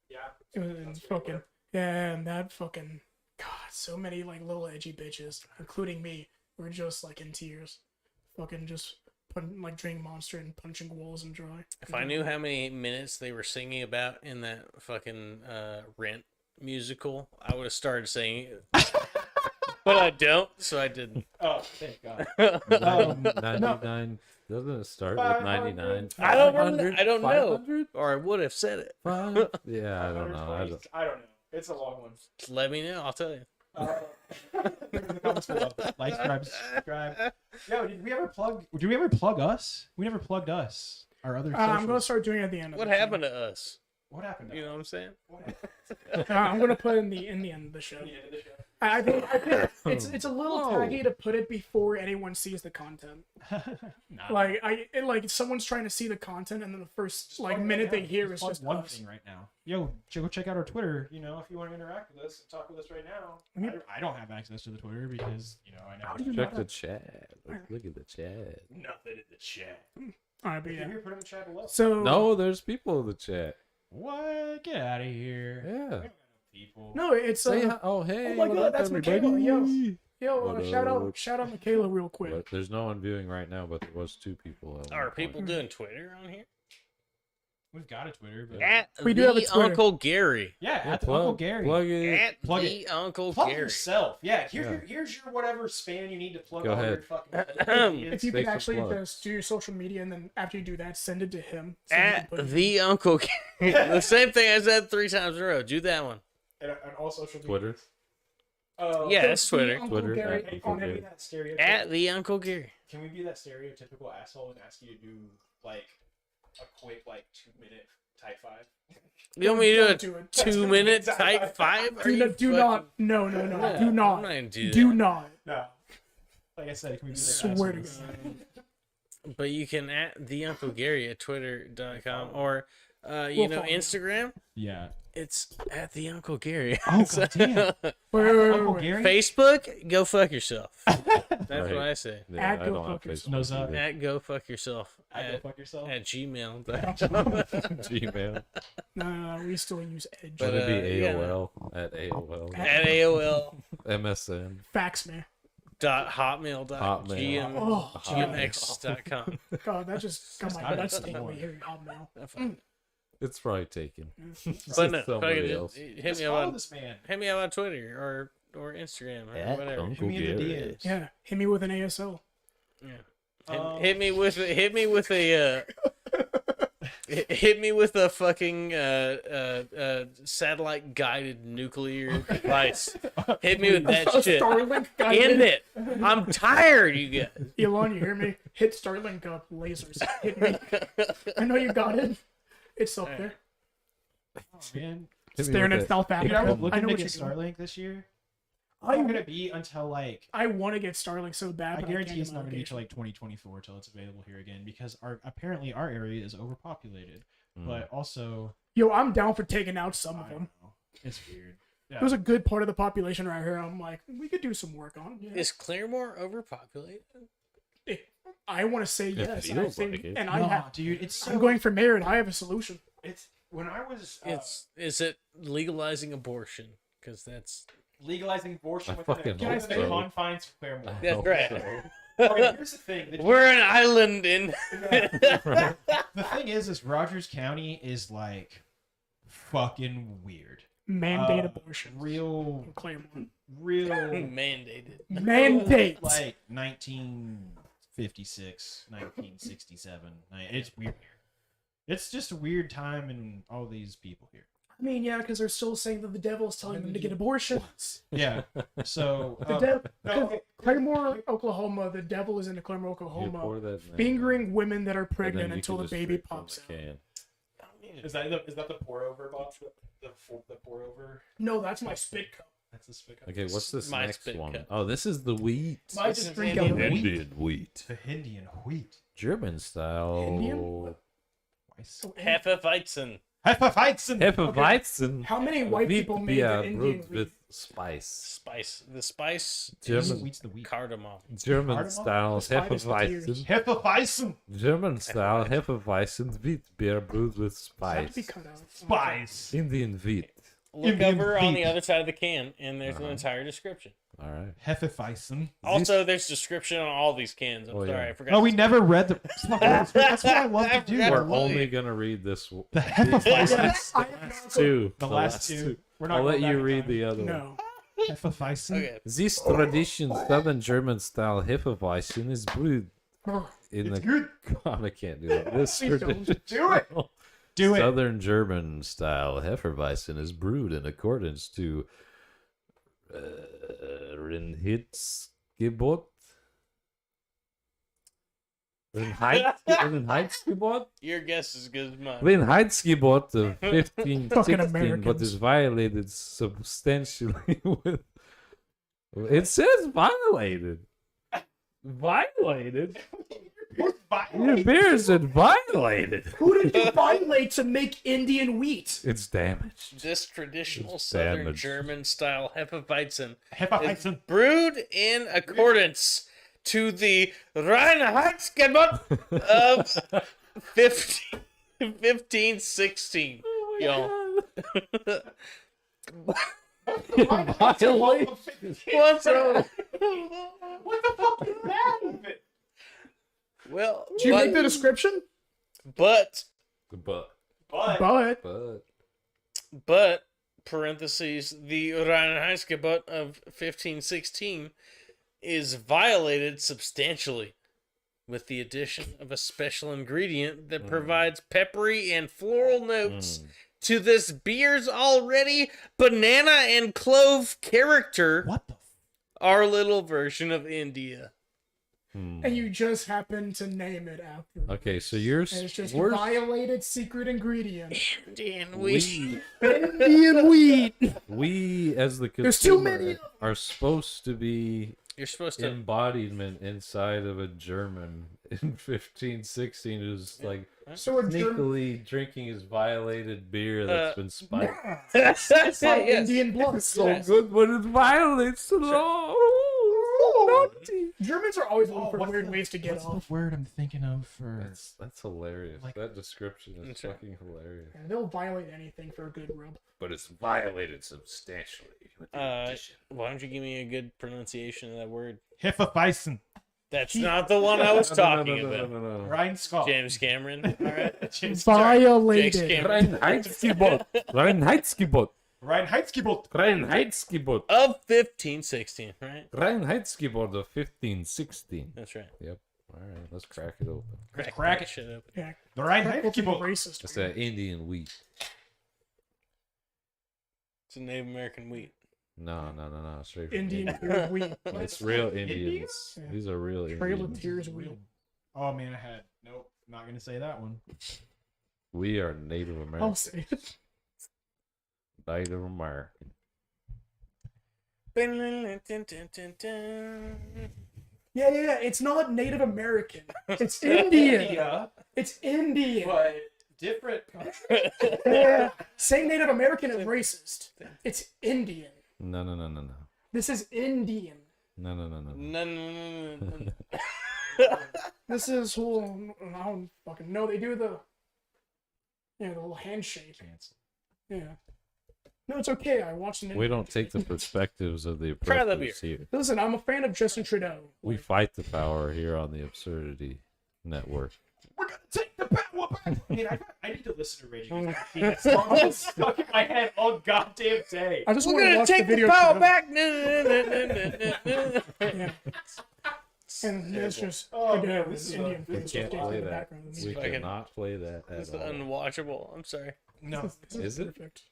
A: Yeah.
C: And fucking, yeah, and that fucking, god, so many like little edgy bitches, including me, were just like in tears. Fucking just like drinking Monster and punching walls and dry.
D: If I knew how many minutes they were singing about in that fucking Rent musical, I would have started singing it. But I don't, so I didn't.
A: Oh, thank God.
B: 99. Doesn't it start with 99?
D: I don't know.
B: 500?
D: I don't know.
B: 500?
D: Or I would have said it.
B: Yeah, I don't know.
A: I don't know. It's a long one.
D: Just let me know. I'll tell you.
A: Like, subscribe. Yo, did we ever plug us? We never plugged us. Our other.
C: I'm gonna
A: socials.
C: start doing it at the end of
D: What
C: the
D: happened to us?
A: What happened?
D: You know what I'm saying?
A: What happened?
C: I'm gonna put it in the end of the show.
A: The end of the show.
C: I think it's a little
B: Whoa.
C: taggy to put it before anyone sees the content.
A: Nah.
C: Like like someone's trying to see the content, and then the first like
A: Plug
C: minute
A: right
C: they
A: now.
C: hear is
A: plug
C: just
A: one
C: us.
A: thing right now. Yo, go check out our Twitter. You know, if you want to interact with us and talk with us right now. I don't have access to the Twitter because I
C: How
A: never.
C: do you
B: Check
C: not
B: the
C: have-
B: chat. Look at the chat.
A: Nothing in the chat.
C: All right, but
A: If
C: yeah.
A: you're here, put it in the chat below.
C: So
B: No, there's people in the chat.
A: What? Get out of here. We
B: Yeah.
A: don't got no people.
C: no, it's
B: Say hi. Oh, hey.
C: oh my
B: what
C: God,
B: up,
C: that's
B: everybody?
C: Michaela, yo,
B: What
C: shout out Michaela real quick.
B: But there's no one viewing right now, but there was 2 people. At
D: Are
B: one
D: people
B: point.
D: doing Twitter on here?
A: We've got a Twitter, but
D: At
C: We do
D: the
C: have a Twitter.
D: Uncle Gary.
A: yeah,
B: Yeah,
A: at the Uncle Gary.
B: Plug it.
D: At
A: Plug
D: the Uncle
A: Plug
D: Gary.
A: yourself. Yeah,
B: Yeah.
A: here's your whatever span you need to plug
B: Go
A: all your
B: ahead.
A: fucking.
C: If you
B: Make
C: could
B: some
C: actually
B: plugs.
C: just do your social media, and then after you do that, send it to him. so he can
D: At
C: put it-
D: the Uncle Gary. The same thing I said 3 times in a row. Do that one.
A: and all social media.
B: Twitter.
D: Yeah,
C: So
D: it's
C: the
D: Twitter.
C: Uncle
B: Twitter,
C: Gary
B: at
A: Can
C: on
A: we
B: Uncle
A: be
C: it.
A: that stereotypical?
D: At the Uncle Gary.
A: Can we be that stereotypical asshole and ask you to do like a quick 2-minute type 5?
D: You want me to
C: Don't
D: do
C: do
D: a
C: it.
D: 2-minute type 5?
C: Do not. No. Do not.
D: I'm not gonna do
C: Do
D: that.
C: not.
A: No. Like I said, can we be that
C: Swear to
A: assholes?
D: But you can at the Uncle Gary at twitter.com or
C: We'll follow you.
D: Instagram.
A: Yeah.
D: It's at the Uncle Gary.
A: Oh, goddamn.
C: Wait.
A: Uncle Gary.
D: Facebook, go fuck yourself. That's
B: Right.
D: what I say.
B: Yeah,
C: At
B: I
C: Go
B: don't have
C: Fuck Yourself.
B: Facebook.
A: Nose up.
B: either.
D: At go fuck yourself.
A: I go
D: At,
A: fuck yourself.
D: at gmail.
B: Gmail.
C: No, we still use Edge.
D: But,
B: Would it be
D: yeah.
B: AOL? At AOL.
D: At AOL.
B: MSN.
C: Fax me.
B: Hotmail.
C: Oh,
D: gmx.com.
C: God, that just got my
A: gotta
C: nuts
A: be
C: tingling
A: more.
C: hearing Hotmail.
B: It's probably taken.
D: But no,
B: Somebody
D: fucking
B: else.
D: hit
A: Let's
D: me
A: follow
D: up on
A: this man.
D: Twitter or Instagram or
B: At
D: whatever.
B: Uncle
A: Hit me in the
B: Gary.
A: DMs.
C: Yeah, hit me with an ASL.
D: Yeah. Hit me with a hit me with a fucking satellite guided nuclear device. Hit me with that shit.
C: Starlink guy.
D: End it. I'm tired, you guys.
C: Elon, you hear me? Hit Starlink up lasers. Hit me. I know you got it. It's up there.
A: Oh, man.
B: Hit me
C: Staring
B: with
C: at
B: that.
C: South
A: Dude,
C: Africa.
A: I was
C: I
A: looking
C: know
A: to
C: what
A: get
C: you're doing.
A: Starlink this year. It's not gonna be until
C: I want to get Starlink so bad.
A: I
C: but
A: guarantee
C: can't
A: it's
C: get
A: not
C: my
A: gonna be till
C: location.
A: 2024 till it's available here again because apparently our area is overpopulated,
B: Mm.
A: but also
C: Yo, I'm down for taking out some of
A: I
C: them.
A: don't know. It's weird. Yeah.
C: There's a good part of the population right here. I'm like, we could do some work on. Yeah.
D: Is Claremore overpopulated?
C: I want to say
B: It
C: yes. And I
B: feels
C: think,
B: like it.
C: and
A: No,
C: I have.
A: dude, it's so,
C: I'm going for mayor, and I have a solution.
A: It's when I was
D: Is it legalizing abortion? Because that's
A: legalizing abortion
B: I
A: within
B: fucking
A: the,
C: hope
A: within the
B: so.
A: confines of Claremore.
D: That's
B: Hope
D: right.
B: so.
A: Okay, here's the thing.
D: we're an island in.
A: The thing is Rogers County is like fucking weird.
C: Mandate
A: Uh,
C: abortion.
A: Real,
C: Claremont.
A: real,
D: Mandated.
C: Mandate.
A: like 1956, 1967. It's weird. It's just a weird time in all these people here.
C: I mean, yeah, because they're still saying that the devil is telling them to get abortions.
A: Yeah. So
C: The devil,
A: no, okay.
C: Claremore, Oklahoma. The devil is in Claremore,
B: You pour
C: Oklahoma,
B: that in there,
C: fingering women that are
B: and then
C: pregnant
B: you
C: until
B: can
C: the
B: just
C: baby
B: drink from
C: pops
B: the
C: out.
B: can.
A: Is that the pour over box? The pour over?
C: No, that's my spit cup.
A: That's the spigot.
B: Okay, what's this
D: My
B: next
D: spit
B: one?
D: cup.
B: Oh, this is the wheat.
C: I
D: This
C: just
D: is
C: drink
D: Indian
C: out of
A: wheat.
C: it.
B: Indian wheat.
A: The Indian wheat.
B: German style.
C: Indian?
A: Weiss.
D: Hefeweizen.
A: Hefeweizen.
B: Hefeweizen.
C: How many white
B: Wheat
C: people made
B: beer
C: the Indian
B: brewed
C: wheat?
B: with spice.
D: Spice. The spice
B: German
A: wheat's the wheat.
D: cardamom.
B: German
A: Cardamom?
B: style
C: The spiders with tears.
B: Hefeweizen.
A: Hefeweizen.
B: German style Hefeweizen wheat beer brewed with
C: That to be
B: spice.
C: cut out.
A: Spice.
B: Indian wheat.
D: Look
A: Indian
D: over on the
A: wheat.
D: other side of the can, and there's an
B: Uh-huh.
D: entire description.
B: All right.
A: Hefeweizen.
D: Also, there's description on all these cans. I'm
B: Oh,
D: sorry,
B: yeah.
D: I forgot.
A: Oh, we
D: to-
A: never read the. That's what I love to do.
D: I
B: We're
D: forgot.
B: only gonna read this.
A: The Hefeweizen.
C: Yes, I have not-
B: Two.
A: The last two. We're not
B: I'll
A: going
B: let
A: back
B: you
A: in
B: read
A: time.
B: the other one.
C: No.
A: Hefeweizen.
D: Okay.
B: This tradition, Southern German style Hefeweizen, is brewed in
A: It's
B: the.
A: good.
B: God, I can't do that. This
C: Please don't.
B: tradition.
A: Do it. Do it.
B: Southern German style Hefeweizen is brewed in accordance to Reinheitsgebot. Reinheitsgebot?
D: Your guess is as good as mine.
B: Reinheitsgebot of 1516, but
C: Americans.
B: is violated substantially with. It says violated. Violated? Your beer said violated.
C: Who did you violate to make Indian wheat?
B: It's damaged.
D: This traditional
B: It's
D: Southern
B: damaged.
D: German style Hefeweizen is
A: Hefeweizen.
D: brewed in accordance to the Reinheitsgebot of 1516. Y'all.
B: Violated.
D: What's wrong?
A: What the fuck is that?
D: Well,
C: Did you make the description?
D: but
B: But
C: But
D: parentheses, the Reinheitsgebot of 1516 is violated substantially with the addition of a special ingredient that provides peppery and floral notes to this beer's already banana and clove character,
A: What the?
D: our little version of India.
C: and you just happen to name it after.
B: Okay, so yours.
C: And it's just
B: Where's
C: violated secret ingredient.
D: Indian
B: we?
D: wheat.
C: Indian wheat.
B: We, as the
C: There's too
B: consumer,
C: many of
B: are supposed to be
D: You're supposed to.
B: embodiment inside of a German in 1516 who's like
C: So a German.
B: sneakily drinking his violated beer that's been spiked.
C: It's like
D: Yes.
C: Indian blood.
B: So good, but it violates the law. Naughty.
C: Germans are always looking for
A: what's
C: weird
A: the-
C: ways to get
A: what's
C: off.
A: the word I'm thinking of for?
B: That's hilarious.
A: Like-
B: that description is
D: That's right.
B: fucking hilarious.
C: Yeah, they'll violate anything for a good rub.
B: But it's violated substantially. With the addition.
D: Why don't you give me a good pronunciation of that word?
A: Hefeweizen.
D: That's not the one I was talking
B: No,
D: about.
B: no.
A: Rheinskopf.
D: James Cameron. All right.
A: James
C: Violated.
D: Cameron.
B: Reinheitsgebot. Reinheitsgebot.
A: Reinheitsgebot.
B: Reinheitsgebot.
D: Of 1516, right?
B: Reinheitsgebot of 1516.
D: That's right.
B: Yep. All right, let's crack it open.
A: Crack
D: that
A: it.
D: shit open.
C: Yeah,
A: The
C: Crackle's
A: Reinheitsgebot.
C: racist.
B: It's that Indian wheat.
D: It's a Native American wheat.
B: No. Straight from
C: Indian
B: India.
C: pure wheat.
B: It's real Indians.
C: Yeah.
B: These are real
C: Trail of
B: Indians.
C: Tears wheat.
A: Oh man, I had nope. Not gonna say that one.
B: We are Native
C: I'll
B: American.
C: say it.
B: Native American.
C: Yeah. It's not Native American. It's Indian.
A: Yeah,
C: It's Indian.
A: but different country.
C: Yeah. Say Native American is racist. It's Indian.
B: No.
C: This is Indian.
B: No.
D: No.
C: This is whole. I don't fucking know. They do the. Yeah, the little handshake. Yeah. No, it's okay. I watched an.
B: We don't take the perspectives of the
D: Try the
B: oppressors here.
C: Listen, I'm a fan of Justin Trudeau.
B: We fight the power here on the Absurdity Network.
A: We're gonna take the power back. I need to listen to Rage Against the Machine. That song was stuck in my head all goddamn day.
C: I just want
D: We're
C: to
D: gonna
C: watch
D: take
C: the video.
D: the power
C: Trudeau.
D: back.
C: Yeah. And it's just
A: Oh,
C: Trudeau
A: man,
C: with
A: this is
C: Indian
A: a-
C: food
B: We
C: stuff
B: can't
C: in
B: play
C: the
B: that.
C: background.
B: We
D: Fucking-
B: cannot play that
D: It's
B: at all.
D: unwatchable. I'm sorry.
A: No,
C: This
B: Is it?
C: perfect.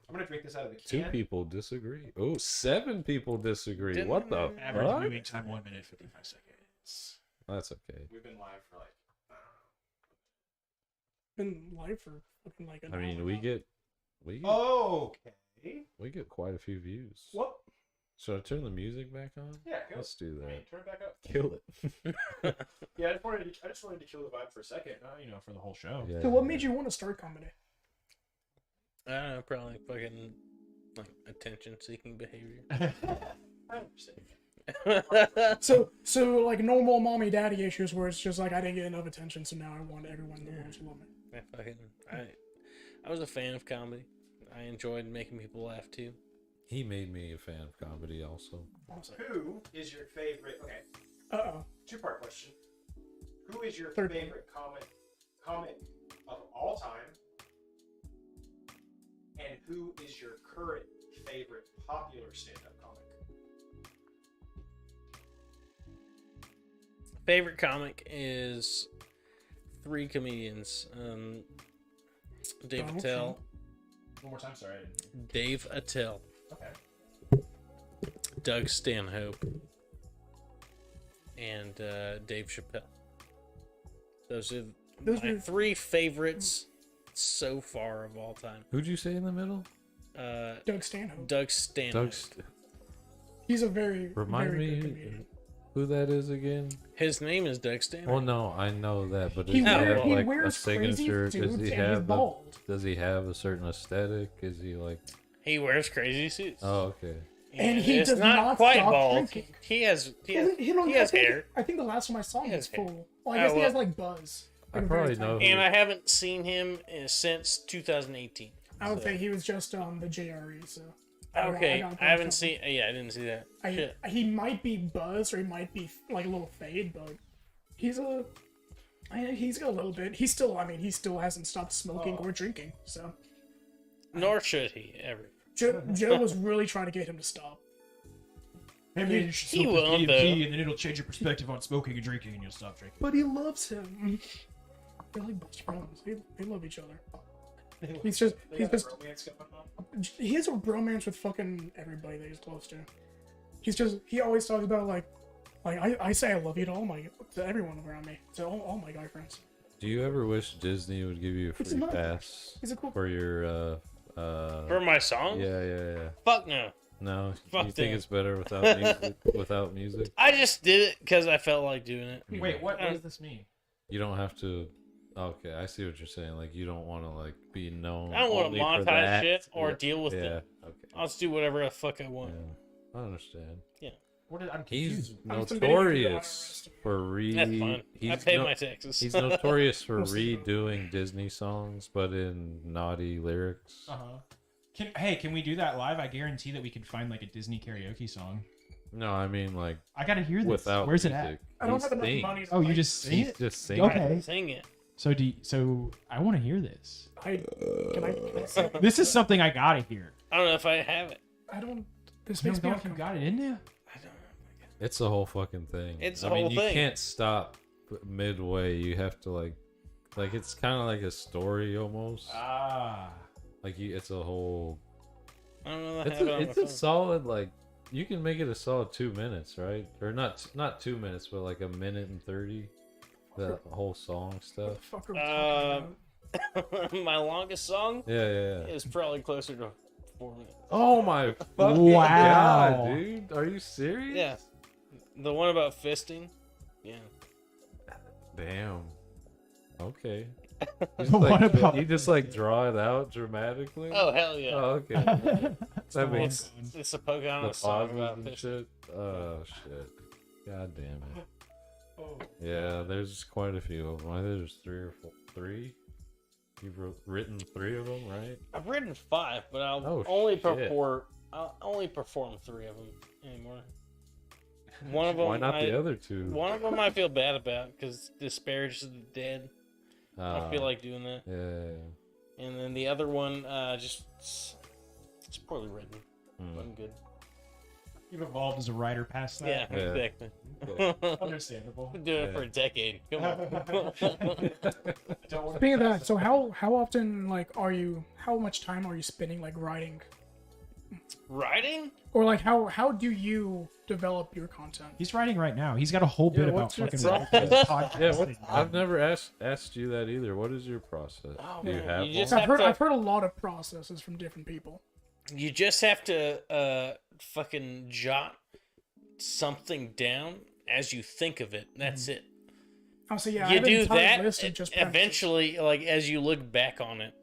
A: I'm gonna drink this out of the
B: Two
A: can.
B: people disagree. Oh, 7 people disagree. What the
A: Average
B: fuck?
A: viewing time 1 minute 55 seconds.
B: That's okay.
A: We've been live for like.
C: Been live for fucking like an
B: I mean,
C: hour
B: we
C: now.
B: get
A: Okay.
B: we get quite a few views.
A: What?
B: Should I turn the music back on?
A: Yeah, go.
B: Let's do
A: I mean,
B: that.
A: turn it back up.
B: Kill it.
A: Yeah, I just wanted to kill the vibe for a second, for the whole show.
B: Yeah.
C: So what made you want to start comedy?
D: I don't know. Probably fucking like attention-seeking behavior.
A: I understand.
C: So like normal mommy daddy issues where it's just like I didn't get enough attention, so now I want everyone in the world to love me.
D: I was a fan of comedy. I enjoyed making people laugh too.
B: He made me a fan of comedy also.
A: Who is your favorite? Okay,
C: Uh-oh.
A: 2-part question. Who is your
C: Third.
A: favorite comic of all time? And who is your current favorite popular stand-up comic?
D: Favorite comic is 3 comedians. Dave
C: Donald
D: Attell,
C: Trump.
A: One more time, sorry. I didn't...
D: Dave Attell,
A: Okay.
D: Doug Stanhope, and Dave Chappelle. Those are
C: Those
D: my
C: are-
D: 3 favorites so far of all time.
B: Who'd you say in the middle?
C: Doug Stanhope.
D: Doug Stanhope.
B: Doug.
C: He's a very
B: Remind
C: very good
B: me
C: comedian.
B: who that is again.
D: His name is Doug Stanhope.
B: Well, no, I know that, but does
C: He,
B: he
C: wear,
B: have
C: he
B: like a
C: wears crazy
B: signature?
C: suits
B: Does he
C: and he's
B: have?
C: bald.
B: Does he have a certain aesthetic? Is he like?
D: He wears crazy suits.
B: Oh, okay.
C: And he
D: it's
C: does
D: not
C: not
D: quite
C: stop
D: bald.
C: drinking.
D: He has
C: He has
D: hair.
C: I think the last time I saw him
D: He
C: was
D: has hair.
C: full. Well, I guess
D: Oh,
C: he has
D: well.
C: like buzz.
B: I
C: Like a
B: probably
C: very
B: know
C: tiny-
D: And I haven't seen him since 2018.
C: I would
D: so-
C: say he was just on the JRE. So
D: Okay,
C: got
D: I haven't
C: that.
D: seen. Yeah, I didn't see that. Shit.
C: He might be buzz or he might be like a little fade, but he's got a little bit. He still hasn't stopped smoking or drinking. So
D: Nor should he ever.
C: Joe was really trying to get him to stop.
A: Hey man, you should
D: He
A: smoke
D: won't,
A: this
D: though.
A: DMT, and then it'll change your perspective on smoking and drinking, and you'll stop drinking.
C: But he loves him. They're like best friends. They love each other. He has a bromance with fucking everybody that he's close to. He always talks about like I say I love you to everyone around me, to all my guy friends.
B: Do you ever wish Disney would give you a
C: It's
B: free
C: not-
B: pass
C: He's a cool.
B: for your
D: For my song?
B: yeah.
D: Fuck no.
B: No,
D: Fuck
B: you think
D: them.
B: it's better without music? Without music,
D: I just did it because I felt like doing it.
A: Wait, what does this mean?
B: you don't have to. Okay, I see what you're saying. Like you don't want to like be known.
D: I don't want
B: only
D: to
B: for
D: monetize
B: that.
D: shit or
B: Yeah,
D: deal with
B: yeah.
D: it.
B: Okay.
D: I'll just do whatever the fuck I want.
B: Yeah, I understand.
A: What is, I'm
B: He's
A: confused.
C: I'm submitting you to the
B: notorious
C: IRS.
B: for
D: That's fine. I
B: He's
D: paid
B: no-
D: my taxes.
B: He's notorious for
C: We'll see.
B: redoing Disney songs, but in naughty lyrics.
A: Uh-huh. Can we do that live? I guarantee that we can find like a Disney karaoke song.
B: No, I mean like
A: I gotta hear this.
B: without.
A: Where's it
B: music.
A: at?
C: I don't
B: He
C: have enough
B: sings.
C: money. To
A: Oh, you
C: like-
A: just sing
B: He's
A: it?
B: just singing.
A: Okay.
D: Sing it.
A: So I want to hear this.
C: Can I sing?
A: This is something I gotta hear.
D: I don't know if I have it.
C: I don't. This
A: You
C: makes
A: don't
C: me
A: know if you
C: uncomfortable.
A: got it in there?
D: I don't know.
B: It's the whole fucking thing.
D: It's
B: I
D: the
B: mean,
D: whole
B: you
D: thing.
B: can't stop midway. You have to like it's kind of like a story almost.
A: Ah.
B: Like it's a whole.
D: I don't know. If I
B: It's
D: have it on
B: it's
D: my
B: a
D: phone.
B: solid like. You can make it a solid 2 minutes, right? Or not 2 minutes, but like 1:30. The whole song
C: What
B: stuff.
C: the fuck are we talking about?
D: My longest song
B: Yeah.
D: is probably closer to 4 minutes.
B: Oh my fucking
A: Wow.
B: god, dude! Are you serious?
D: Yeah. The one about fisting. Yeah.
B: Damn. Okay.
A: What about-
B: you just like draw it out dramatically?
D: Oh hell yeah.
B: Oh, okay. That makes
D: It's a
B: the
D: Pocahontas song
B: pauses
D: about
B: and
D: fisting.
B: shit. Oh shit. God damn it.
A: Oh.
B: Yeah, there's quite a few of them. I think there's three. You've written 3 of them, right?
D: I've written 5, but I'll
B: Oh,
D: only
B: shit.
D: perform 3 of them anymore. One of them,
B: Why not the other 2?
D: One of them I feel bad about because disparages the dead. I don't feel like doing that.
B: Yeah.
D: And then the other one, just it's poorly written.
B: Hmm.
D: Wasn't good.
A: You've evolved as a writer past that.
D: Yeah,
B: Yeah.
D: exactly.
A: Understandable.
D: Been doing it for a decade. Come on.
A: Don't wanna
C: Speaking of
A: pass
C: that, so how often how much time are you spending like writing,
D: Writing?
C: or like how do you develop your content?
A: He's writing right now. He's got a whole bit about
B: what's your
A: fucking
B: process?
A: podcasting.
B: I've never asked you that either. What is your process?
D: Oh,
B: Do you
D: man,
B: have
D: you
B: one?
D: just-
C: I've heard a lot of processes from different people.
D: You just have to fucking jot something down as you think of it. That's it.
C: Oh, so yeah, I
D: You
C: have an
D: do
C: entire
D: that,
C: list of just premises.
D: eventually, like as you look back on it,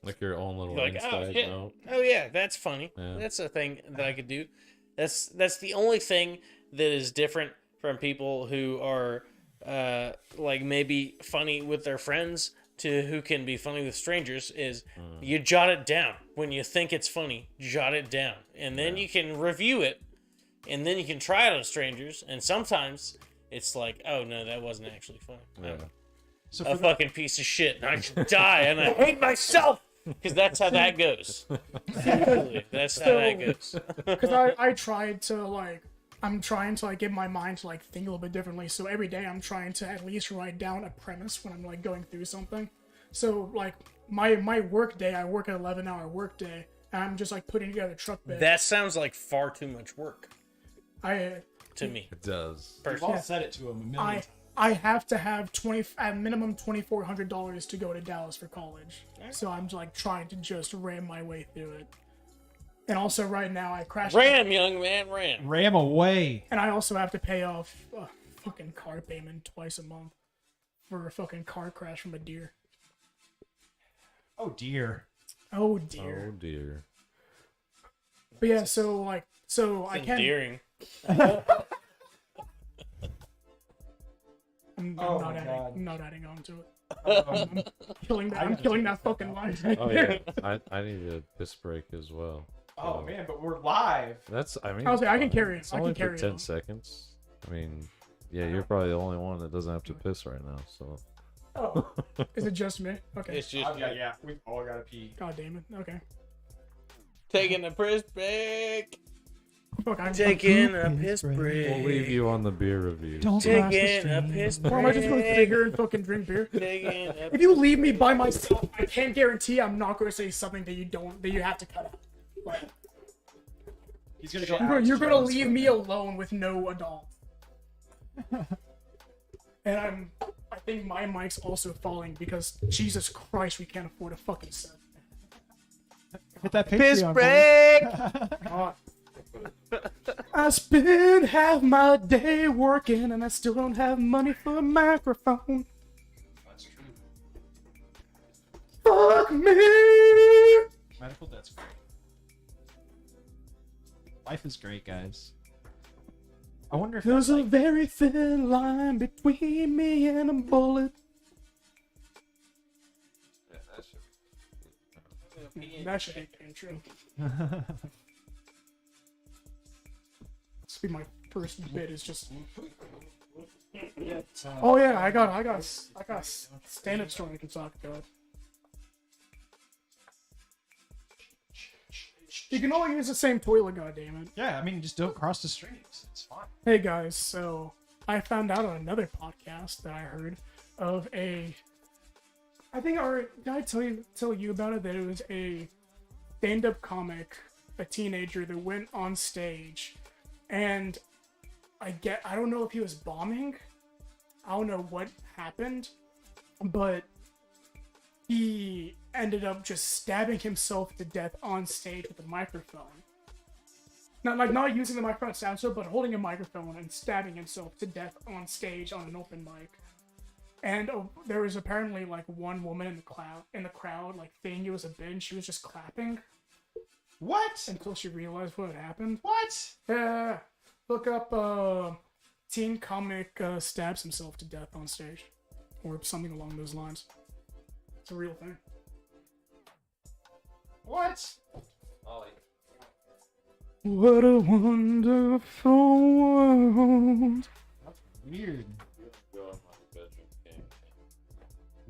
B: Like your own little
D: Like, oh,
B: inside
D: shit.
B: note?
D: oh yeah, that's funny.
B: Yeah.
D: That's a thing that I could do. That's the only thing that is different from people who are like maybe funny with their friends to who can be funny with strangers is you jot it down. When you think it's funny, jot it down. And then you can review it and then you can try it on strangers and sometimes it's like, oh no, that wasn't actually funny.
B: Yeah.
A: So
D: A
A: for
D: fucking piece of shit. And I should die and I hate myself. Because that's how that goes. Seriously, that's how that goes.
C: Because I tried to I'm trying to get my mind to think a little bit differently. So every day I'm trying to at least write down a premise when I'm going through something. So my work day, I work an 11-hour work day, and I'm just putting together truck bed.
D: That sounds like far too much work
C: I
D: to me.
B: It does.
A: We've all said it to him a million times.
C: I have to have at minimum $2,400 to go to Dallas for college. So I'm like trying to just ram my way through it. And also right now I crashed.
D: Ram, young man, ram.
A: Ram away.
C: And I also have to pay off a fucking car payment twice a month for a fucking car crash from a deer.
A: Oh dear.
C: Oh dear.
B: Oh dear.
C: But yeah, so I can't.
D: Endearing.
C: I'm
A: Oh
C: not
A: my
C: adding.
A: God.
C: I'm not adding on to it. I'm killing that. I'm killing that fucking line.
B: Oh yeah. I need a piss break as well.
A: Oh man, but we're live.
B: That's. I mean.
C: I was like, I can carry it.
B: It's
C: I
B: only
C: can carry
B: for 10
C: it.
B: seconds. I mean, yeah, you're probably the only one that doesn't have to piss right now. So.
C: Oh, is it just me? Okay.
D: It's just
A: Yeah, we've all got to pee.
C: God damn it. Okay.
D: taking a piss break.
C: Fuck, I'm
D: Taking a piss
B: We'll leave
D: break.
B: you on the beer review.
A: Don't
B: so-
A: cross the
D: Taking a
A: stream.
D: piss
C: Or am I just going to sit
D: break.
C: here and fucking drink beer?
D: Taking a
C: If you leave me by myself, I can't guarantee I'm not going to say something that you have to cut out. Like,
A: He's gonna go.
C: you're going to
A: Alex
C: leave
A: Jones
C: me
A: for a
C: alone with no adult. And I think my mic's also falling because Jesus Christ, we can't afford a fucking set.
A: Hit that
D: piss
A: Patreon,
D: break.
C: God. I spend half my day working and I still don't have money for a microphone.
A: That's true.
C: Fuck me!
A: Medical debt's great. Life is great, guys. I wonder if
C: There's
A: that's
C: a
A: like,
C: very thin line between me and a bullet. That should be intro. This will be my first bit. Is just. Oh yeah, I got stand-up story I can talk about. You can all use the same toilet, goddammit.
A: yeah. I mean, just don't cross the streams. It's fine.
C: Hey guys, so I found out on another podcast that I heard of I think did I tell you about it? That it was a stand-up comic, a teenager that went on stage, and I don't know if he was bombing. I don't know what happened, but he ended up just stabbing himself to death on stage with a microphone. Not using the microphone to sound so, but holding a microphone and stabbing himself to death on stage on an open mic. And there was apparently like one woman in the crowd, like thinking it was a bit, and she was just clapping
A: What?
C: until she realized what had happened.
A: What?
C: Yeah, look up teen comic stabs himself to death on stage, or something along those lines. It's a real thing.
A: What?
C: What a wonderful world.
A: Weird.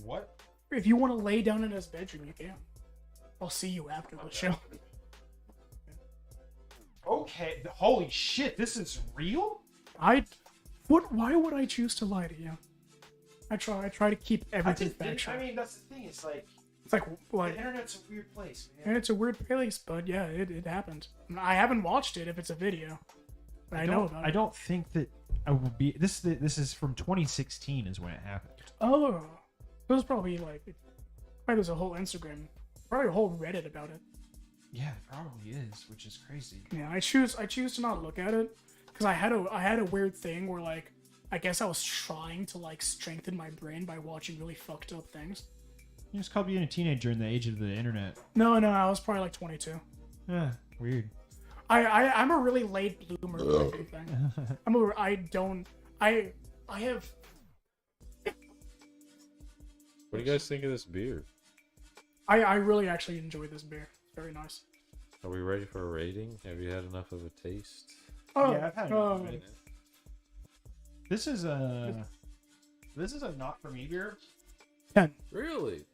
A: What?
C: If you want to lay down in his bedroom, you can. I'll see you after the show.
A: Okay. Holy shit! This is real.
C: Why would I choose to lie to you? I try to keep everything factual.
A: I mean, that's the thing. It's like
C: It's like
A: the internet's a weird place, man.
C: and it's a weird place, but yeah, it happened. I haven't watched it if it's a video, but I know about it.
A: I don't think that I will be. This is from 2016 is when it happened.
C: Oh, there's probably there's a whole Instagram, probably a whole Reddit about it.
A: Yeah, it probably is, which is crazy.
C: Yeah, I choose to not look at it because I had a weird thing where I guess I was trying to strengthen my brain by watching really fucked up things.
A: You just called being a teenager in the age of the internet.
C: No, I was probably 22.
A: Yeah, weird.
C: I'm a really late bloomer with everything. I have.
B: What do you guys think of this beer?
C: I really actually enjoy this beer. It's very nice.
B: Are we ready for a rating? Have you had enough of a taste?
C: Oh,
A: Yeah, I've had enough of it. This is a not for me beer.
C: 10.
B: Really?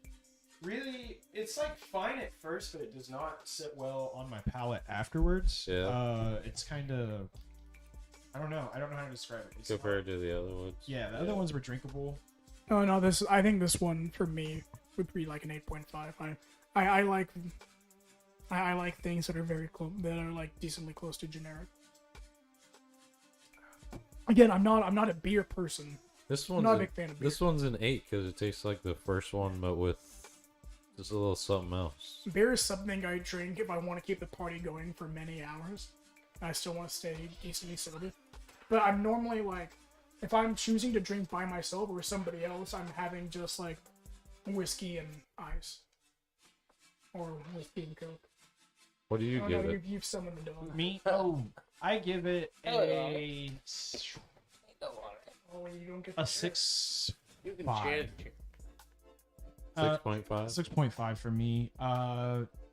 A: Really, it's fine at first, but it does not sit well on my palate afterwards.
B: Yeah.
A: It's kind of, I don't know how to describe it. It's
B: Compared to the other ones?
A: yeah, the other ones were drinkable.
C: Oh no, I think this one for me would be like an 8.5. I like things that are very close, that are decently close to generic. Again, I'm not a beer person.
B: This
C: I'm
B: one's
C: not a
B: an,
C: big fan of beer.
B: this one's an 8 because it tastes like the first one, but with just a little something else.
C: Beer is something I drink if I want to keep the party going for many hours. I still want to stay decently sober. But I'm normally like, if I'm choosing to drink by myself or with somebody else, I'm having just like whiskey and ice. Or whiskey and Coke.
B: What do you
C: Oh
B: give
C: no,
B: it?
C: you've summoned the dog.
A: Me? Oh, I give it a
C: Oh, you don't get
A: a
C: the
A: 6.
D: You can
A: 5.
D: share it.
B: 6.5.
A: 6.5 for me.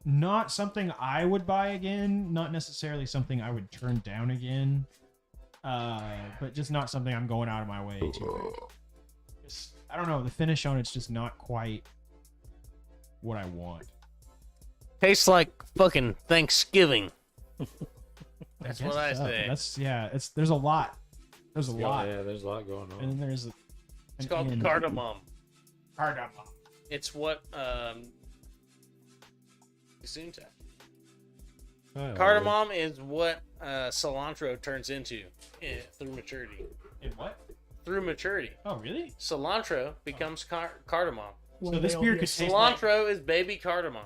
A: Not something I would buy again. Not necessarily something I would turn down again. But just not something I'm going out of my way to drink. Just, I don't know. The finish on it's just not quite what I want.
D: Tastes like fucking Thanksgiving. That's
A: guess
D: what I
A: so.
D: say.
A: That's It's there's a lot. There's a lot,
B: Yeah, there's a lot going on.
A: and then there's.
D: It's called cardamom.
A: Cardamom.
D: It's what Gesundheit.
B: Oh,
D: Cardamom is what cilantro turns into through maturity.
A: In what?
D: Through maturity,
A: Oh, really?
D: cilantro becomes cardamom.
C: One
A: So this
C: day I'll
A: beer
C: be a
A: could taste
D: Cilantro is baby cardamom.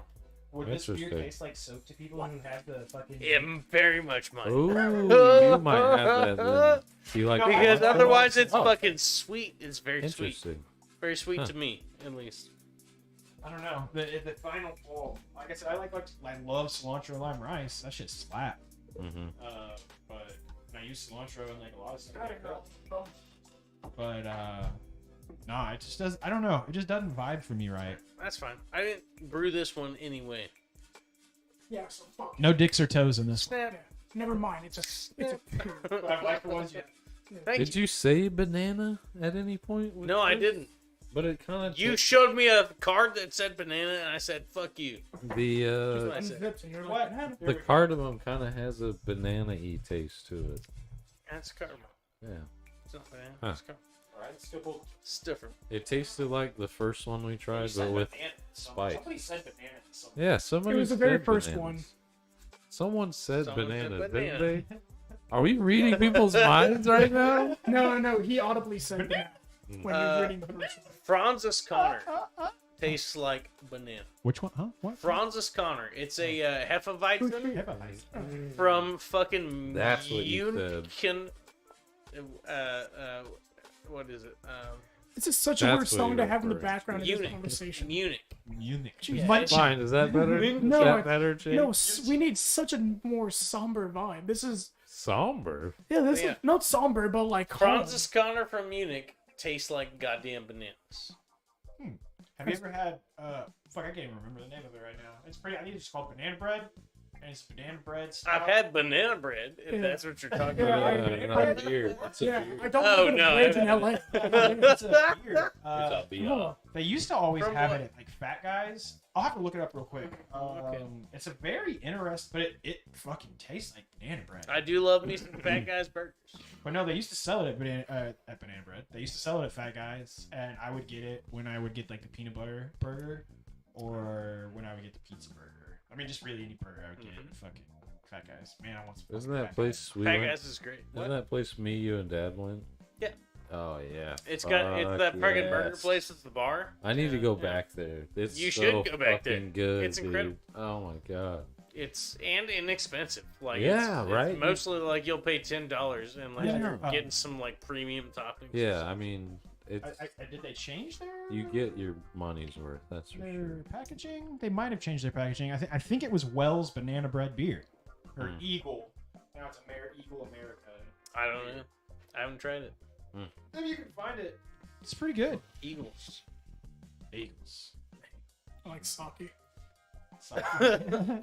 A: Would this beer
B: Interesting.
A: taste like soap to people who have the fucking?
D: It very much might.
B: Ooh, you might have that. Then. You like
D: Because
A: Oh,
D: otherwise it's
A: oh.
D: fucking sweet. It's very sweet.
B: interesting.
D: Very sweet
B: Huh.
D: to me, at least.
A: I don't know. The final bowl. Like I said, I love cilantro lime rice. That shit slap.
B: Mm-hmm.
A: But I use cilantro in like a lot of stuff. But nah, it just does. I don't know. It just doesn't vibe for me right.
D: That's fine. I didn't brew this one anyway.
C: Yeah, so fuck.
A: No dicks or toes in this.
C: Yeah, never mind. It's a beer.
A: I like the ones you.
D: Thank
B: Did you say banana at any point? with
D: No, I
B: this?
D: didn't.
B: But it kind of
D: You showed me a card that said banana, and I said, "Fuck you."
B: the
D: I said.
C: Unzipped and you're
A: What?
C: like, "Banana."
B: the cardamom kind of has a banana-y taste to it.
D: That's cardamom.
B: Yeah,
D: It's not banana.
B: Huh.
D: It's cardamom.
A: Alright, still cool.
D: It's different.
B: it tasted like the first one we tried, but with spice.
A: Somebody said banana.
B: Yeah, somebody.
C: It was the very
B: said
C: first
B: bananas.
C: one.
B: Someone said
D: Someone said
B: banana,
D: banana.
B: didn't they? Are we reading people's minds right now?
C: No, he audibly said that when he was
D: Uh,
C: reading the first one.
D: Francis Connor tastes like banana.
A: Which one? Huh? What?
D: Francis Connor. It's a Hefeweizen
A: Hefeweizen.
D: from fucking
B: That's what you
D: said. What is it?
C: This is such a
B: That's
C: weird
B: what
C: song
B: you're
C: to have in the
B: referring to.
C: background of this
D: Munich.
C: conversation.
D: Munich.
A: Munich.
C: Yeah,
A: Munch.
B: Fine, is that better?
C: No,
B: is that better, Jake?
C: No, we need such a more somber vibe. This is
B: Somber.
C: this
D: Yeah.
C: is not somber, but like calm.
D: Francis Connor from Munich tastes like goddamn bananas.
A: Have you ever had? Fuck, I can't even remember the name of it right now. It's pretty. I think it's just called banana bread, and it's banana bread. Style.
D: I've had banana bread, if
C: Yeah.
D: that's what you're talking
C: Yeah,
D: about.
C: I-
B: Not a beer. It's a
C: Yeah,
B: beer.
C: I don't
D: Oh,
C: live
D: no,
C: in LA.
A: It's a beer.
B: It's a beer.
C: Oh,
A: They used to always
D: From
A: have
D: what?
A: it at like Fat Guys. I'll have to look it up real quick.
D: Okay.
A: It's a very interesting, but it fucking tastes like banana bread.
D: I do love me some Fat Guys burgers.
A: But no, they used to sell it at Banana Bread. They used to sell it at Fat Guys, and I would get it when I would get like the peanut butter burger, or when I would get the pizza burger. I mean, just really any burger I would get at fucking Fat Guys. Man, I want some.
B: Isn't
A: fucking
B: that
A: Fat
B: place we
D: Fat
B: went?
D: Guys is great.
B: Isn't that place me, you, and Dad went?
D: Yeah.
B: Oh yeah.
D: It's
B: Fuck
D: that friggin' burger
B: yes.
D: place at the bar.
B: I need to go
D: Yeah.
B: back there. It's
D: You
B: so
D: should go back there.
B: fucking good.
D: It's incredible.
B: Dude. Oh my god.
D: It's and inexpensive. Like
B: Yeah,
D: it's
B: right?
D: mostly like you'll pay $10 and like
A: Yeah.
D: you're getting some like premium toppings.
B: Yeah, I mean, it's
A: did they change their?
B: you get your money's worth. That's for
A: their
B: sure.
A: packaging. They might have changed their packaging. I think it was Wells Banana Bread beer or
B: Hmm.
A: Eagle. Now it's Eagle America.
D: I don't know. I haven't tried it.
A: Maybe you can find it. It's pretty good.
D: Eagles.
A: Eagles.
C: I like sake.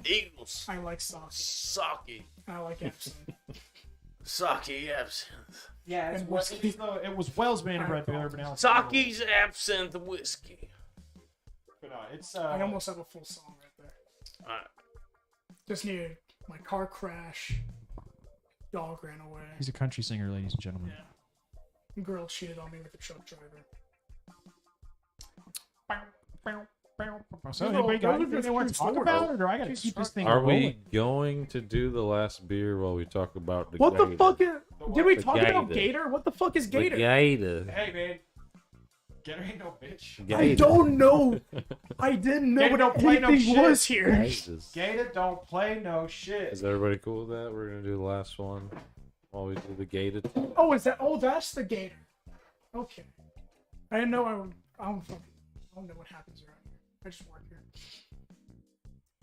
D: Eagles.
C: I like sake.
D: Sake.
C: I like absinthe.
D: Sake absinthe.
A: Yeah,
C: And whiskey.
A: it was Wells Banana Bread beer, but now it's
D: Sake's absinthe whiskey.
A: But it's
C: I almost have a full song right there.
D: Alright.
C: Just needed my car crash. Dog ran away.
A: He's a country singer, ladies and gentlemen.
C: Yeah. Girl cheated on me with a truck driver.
A: So
C: No,
A: anybody got
C: those are
A: anything
C: just
A: they want to
C: true
A: talk
C: stories.
A: about, or do I gotta
C: Jesus
A: keep this
C: Christ.
A: thing
B: Are we
A: rolling?
B: going to do the last beer while we talk about the
C: What the
B: Gator?
C: fuck? Did we
B: The
C: talk about
B: Gator.
C: Gator? What the fuck is
B: The
C: Gator?
B: Gator.
A: Hey, man. Gator ain't no bitch.
C: I
B: Gator.
C: don't know. I didn't know
A: Gator
C: what
A: don't play no
C: anything
A: shit.
C: was here.
B: Jesus.
A: Gator don't play no shit.
B: Is everybody cool with that? We're gonna do the last one while we do the gated.
C: Oh, is that? Oh, that's the Gator. Okay. I didn't know. I don't know what happens around here. I just work here.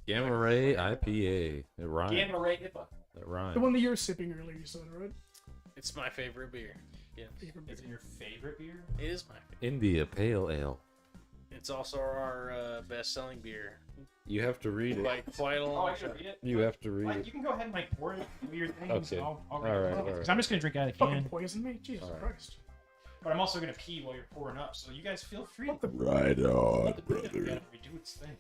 B: Gamma Ray IPA. It rhymes.
A: Gamma Ray HIPAA.
B: It rhymes.
C: The one that you were sipping earlier, you said, right?
D: It's my favorite beer. Yeah,
A: Is it your favorite beer?
D: it is my favorite.
B: India Pale Ale.
D: It's also our best-selling beer.
B: You have to read
D: By quite a
A: Oh,
D: long
A: I should
D: shot.
A: read it.
B: You have to read
A: Like,
B: it.
A: you can go ahead and like pour it weird things.
B: Okay.
A: I'll
B: All right, all right.
A: Because I'm just gonna drink out of the
C: Fucking
A: can,
C: poison me? Jesus
B: Alright.
C: Christ.
A: but I'm also gonna pee while you're pouring up. So you guys feel free.
C: What the?
B: Right on,
A: Let the beer do its thing.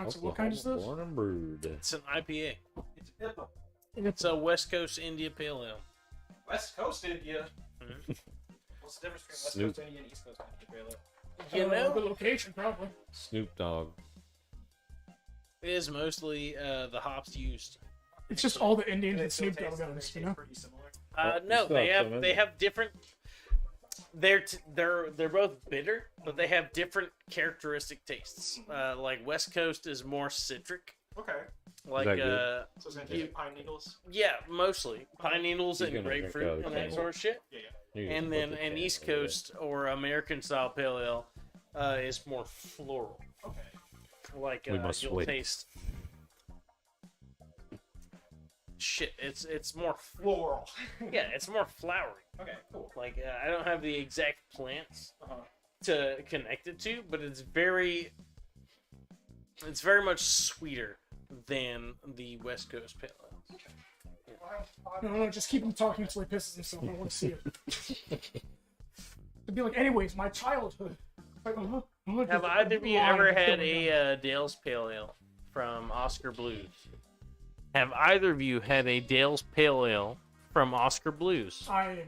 C: So what kind is this?
B: Born and brewed.
D: It's an IPA.
A: It's HIPAA.
D: It's a West Coast India Pale Ale.
A: West Coast India.
D: Mhm.
A: What's the difference between West
B: Snoop.
A: Coast India and East Coast India? Really?
D: You
C: The
D: know,
C: location, probably.
B: Snoop Dogg.
D: it is mostly the hops used.
C: It's just all the
A: Do
C: Indians
A: they
C: and
A: still
C: Snoop Dogg
A: taste- do they
C: guns,
A: taste
C: you know?
A: pretty similar?
D: No,
B: still
D: they
B: have some
D: have
B: in
D: they
B: there.
D: have different. They're both bitter, but they have different characteristic tastes. Like West Coast is more citric.
A: Okay.
D: Like
B: that good?
A: So it's gonna taste like pine needles.
D: yeah, mostly pine needles
B: You're
D: and
B: gonna drink out
D: grapefruit
B: of
D: and
B: the
D: that
B: can.
D: sort of shit.
A: Yeah,
B: You can
D: And
B: put
D: then
B: the
D: an
B: can
D: East
B: over there.
D: Coast or American style pale ale is more floral.
A: yeah. Okay.
D: Like
B: We must
D: you'll
B: wait.
D: taste. Shit, it's more
A: Floral.
D: yeah, it's more flowery.
A: Okay. Cool.
D: Like I don't have the exact plants
A: Uh-huh.
D: to connect it to, but it's very much sweeter than the West Coast pale ale.
C: No, just keep him talking until he pisses himself. I don't want to see it. To be like, anyways, my childhood. Like,
D: Have either of you ever had a Dale's Pale Ale from Oscar Blues? Have either of you had a Dale's Pale Ale from Oscar Blues?
C: I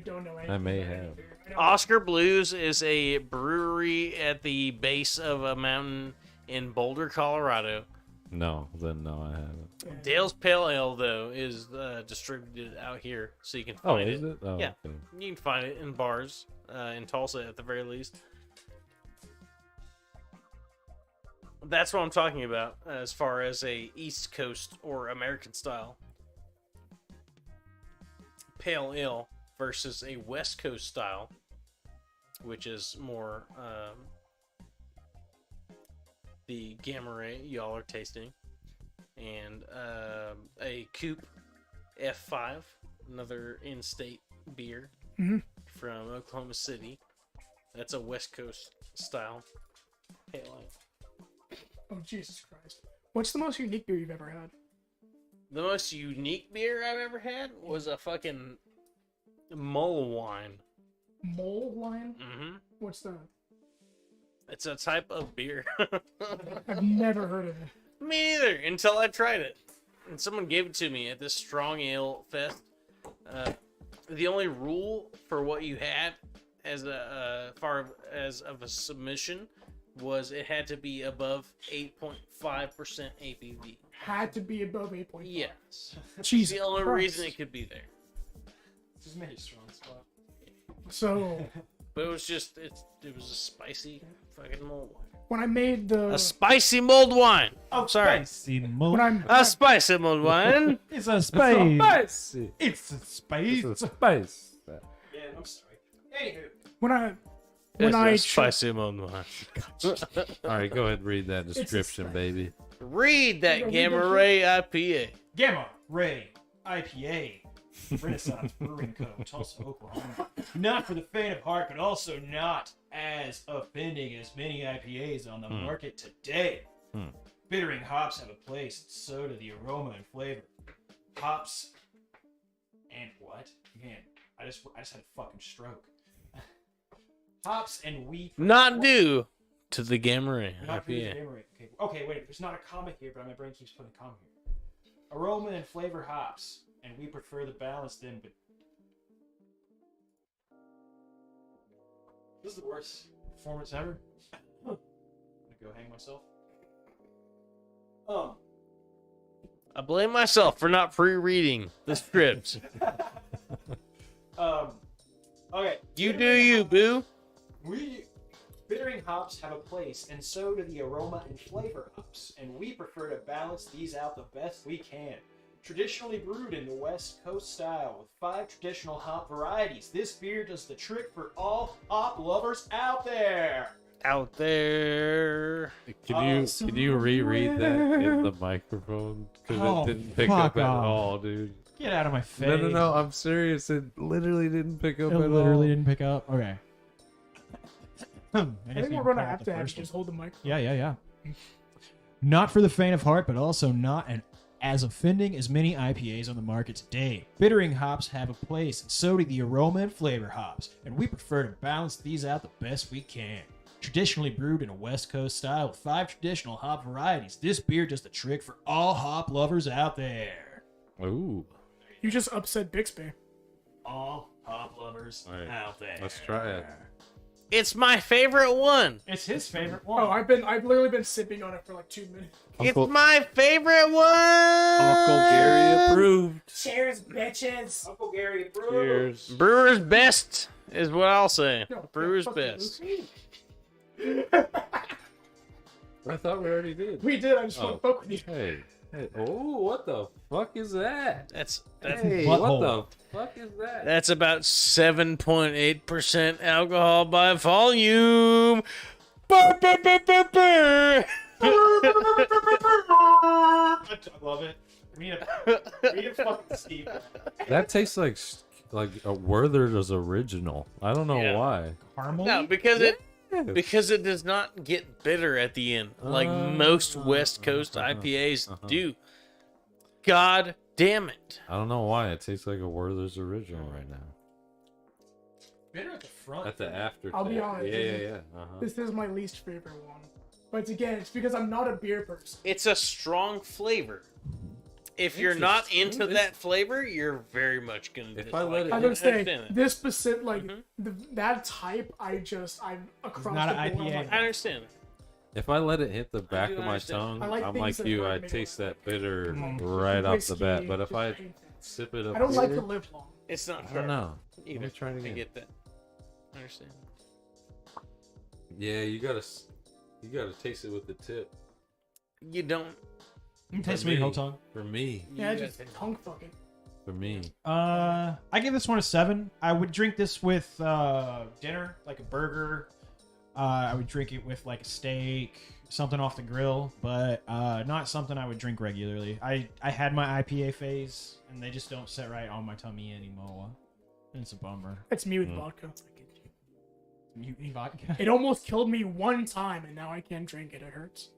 C: don't know anything.
B: I may
C: about
B: have.
C: any beer. I don't-
D: Oscar Blues is a brewery at the base of a mountain in Boulder, Colorado.
B: No, then no, I haven't.
C: Yeah.
D: Dale's Pale Ale, though, is distributed out here, so you can
B: Oh,
D: find
B: is it? Oh,
D: Yeah.
B: okay.
D: You can find it in bars in Tulsa at the very least. That's what I'm talking about as far as a East Coast or American style pale ale versus a West Coast style, which is more the Gamma Ray y'all are tasting, and a Coupe F5, another in-state beer
C: Mhm.
D: from Oklahoma City. That's a West Coast style pale ale.
C: Oh, Jesus Christ. What's the most unique beer you've ever had?
D: The most unique beer I've ever had was a fucking mull wine.
C: Mole Lion?
D: Mm-hmm.
C: What's that?
D: It's a type of beer.
C: I've never heard of it.
D: Me neither, until I tried it. And someone gave it to me at this strong ale fest. The only rule for what you had as far as of a submission was it had to be above 8.5% ABV.
C: Had to be above 8.5.
D: Yes.
C: Jesus
D: The only
C: Christ.
D: reason it could be there.
A: This is maybe a strong spot.
C: So,
D: But it was just, it was a spicy fucking mulled wine.
C: when I made the...
D: A spicy mulled wine.
A: Oh,
D: sorry.
A: Spicy
C: When I'm...
D: A spicy mulled wine.
A: It's a
B: Spice.
A: It's a space.
B: It's a spice.
A: Man, I'm sorry. Anywho.
C: When I...
D: It's
C: When I...
D: a spicy mulled wine.
B: All right, go ahead and read that description,
C: spice.
B: baby.
D: Read that
C: Yeah,
D: Gamma
C: read that
D: Ray IPA.
A: Gamma Ray IPA. Renaissance Brewing Co. Tulsa, Oklahoma. Not for the faint of heart, but also not as offending as many IPAs on the market today. Bittering hops have a place, and so do the aroma and flavor. Hops and what? Man, I just had a fucking stroke. Hops and wheat.
D: Not due to the Gamma Ray
A: Not for the
D: IPA.
A: memory. Okay, wait. There's not a comma here, but my brain keeps putting a comma here. Aroma and flavor hops, and we prefer the balanced then. But this is the worst performance ever. I'm gonna go hang myself.
D: I blame myself for not pre-reading the script.
A: Okay.
D: You do you, boo.
A: Bittering hops have a place, and so do the aroma and flavor hops, and we prefer to balance these out the best we can. Traditionally brewed in the West Coast style with 5 traditional hop varieties, this beer does the trick for all hop lovers out there.
D: Out there.
B: Can you reread that in the microphone? Because
A: Oh,
B: it didn't pick
A: fuck
B: up at
A: off.
B: all, dude.
A: Get out of my face.
B: No, I'm serious. It literally didn't pick up
A: It
B: at
A: literally
B: all.
A: didn't pick up. Okay.
C: I think we're gonna have to actually just hold the mic.
A: Yeah. Not for the faint of heart, but also not as offending as many IPAs on the market today. Bittering hops have a place, and so do the aroma and flavor hops, and we prefer to balance these out the best we can. Traditionally brewed in a West Coast style with 5 traditional hop varieties, this beer does the trick for all hop lovers out there.
B: Ooh.
C: You just upset Bixby.
A: All hop lovers
B: All right,
A: out there.
B: let's try it.
D: It's my favorite one.
A: It's his favorite
C: Oh,
A: one.
C: I've literally been sipping on it for like 2 minutes.
B: Uncle,
D: It's my favorite one.
B: Uncle Gary approved.
C: Cheers, bitches.
A: Uncle Gary approved.
B: Cheers.
D: Brewer's best is what I'll say.
C: No,
D: Brewer's
C: fuck you.
D: best.
B: I thought we already did.
C: We did. I just want
B: Oh.
C: to fuck with you.
B: Hey. Oh, what the fuck is that?
D: That's
B: Hey,
A: Butthole.
B: what the fuck is that?
D: That's about 7.8% alcohol by volume. Burr, burr, burr, burr, burr.
A: I love it. We need a fucking Steve.
B: That tastes like a Werther's original. I don't know
D: Yeah.
B: why.
A: Caramel?
D: No, because it does not get bitter at the end like most West Coast IPAs do. God damn it.
B: I don't know why. It tastes like a Werther's original right now.
A: Bitter at the front.
B: At the aftertaste.
C: I'll be honest,
B: Yeah.
C: This is my least favorite one. But again, it's because I'm not a beer person.
D: It's a strong flavor. If you're not into
B: Interesting.
D: that flavor, you're very much gonna.
B: If I let it-
C: I
B: I
C: would say
D: understand it.
C: this specific, like
D: Mhm.
C: that type. I'm across
A: not
C: the
A: an
C: board. I'm
A: IPA.
C: like,
D: I understand.
B: If I let it hit the back
D: do
B: of my
D: understand.
B: tongue,
C: I like
B: I'm
C: things
B: like
C: that
B: you.
C: hurt
B: I
C: me.
B: taste that bitter
C: Mm.
B: right off the bat.
C: whiskey,
B: But if
C: just
B: I
C: hate that.
B: sip it up
C: I don't like
B: later,
C: to live long.
D: It's not.
B: I don't know.
D: Either.
B: Let me try it
D: I
B: again.
D: get that. I understand.
B: Yeah, you gotta taste it with the tip.
D: You don't.
A: Taste
B: For
A: me,
B: me.
A: whole tongue.
B: For me.
C: Yeah,
D: you
C: just
D: gotta-
C: tongue fucking.
B: For me.
A: I give this one a 7. I would drink this with dinner, like a burger. I would drink it with like a steak, something off the grill, but not something I would drink regularly. I had my IPA phase, and they just don't sit right on my tummy anymore. And it's a bummer.
C: It's me with vodka.
A: Mutiny vodka.
C: It almost killed me one time, and now I can't drink it. It hurts.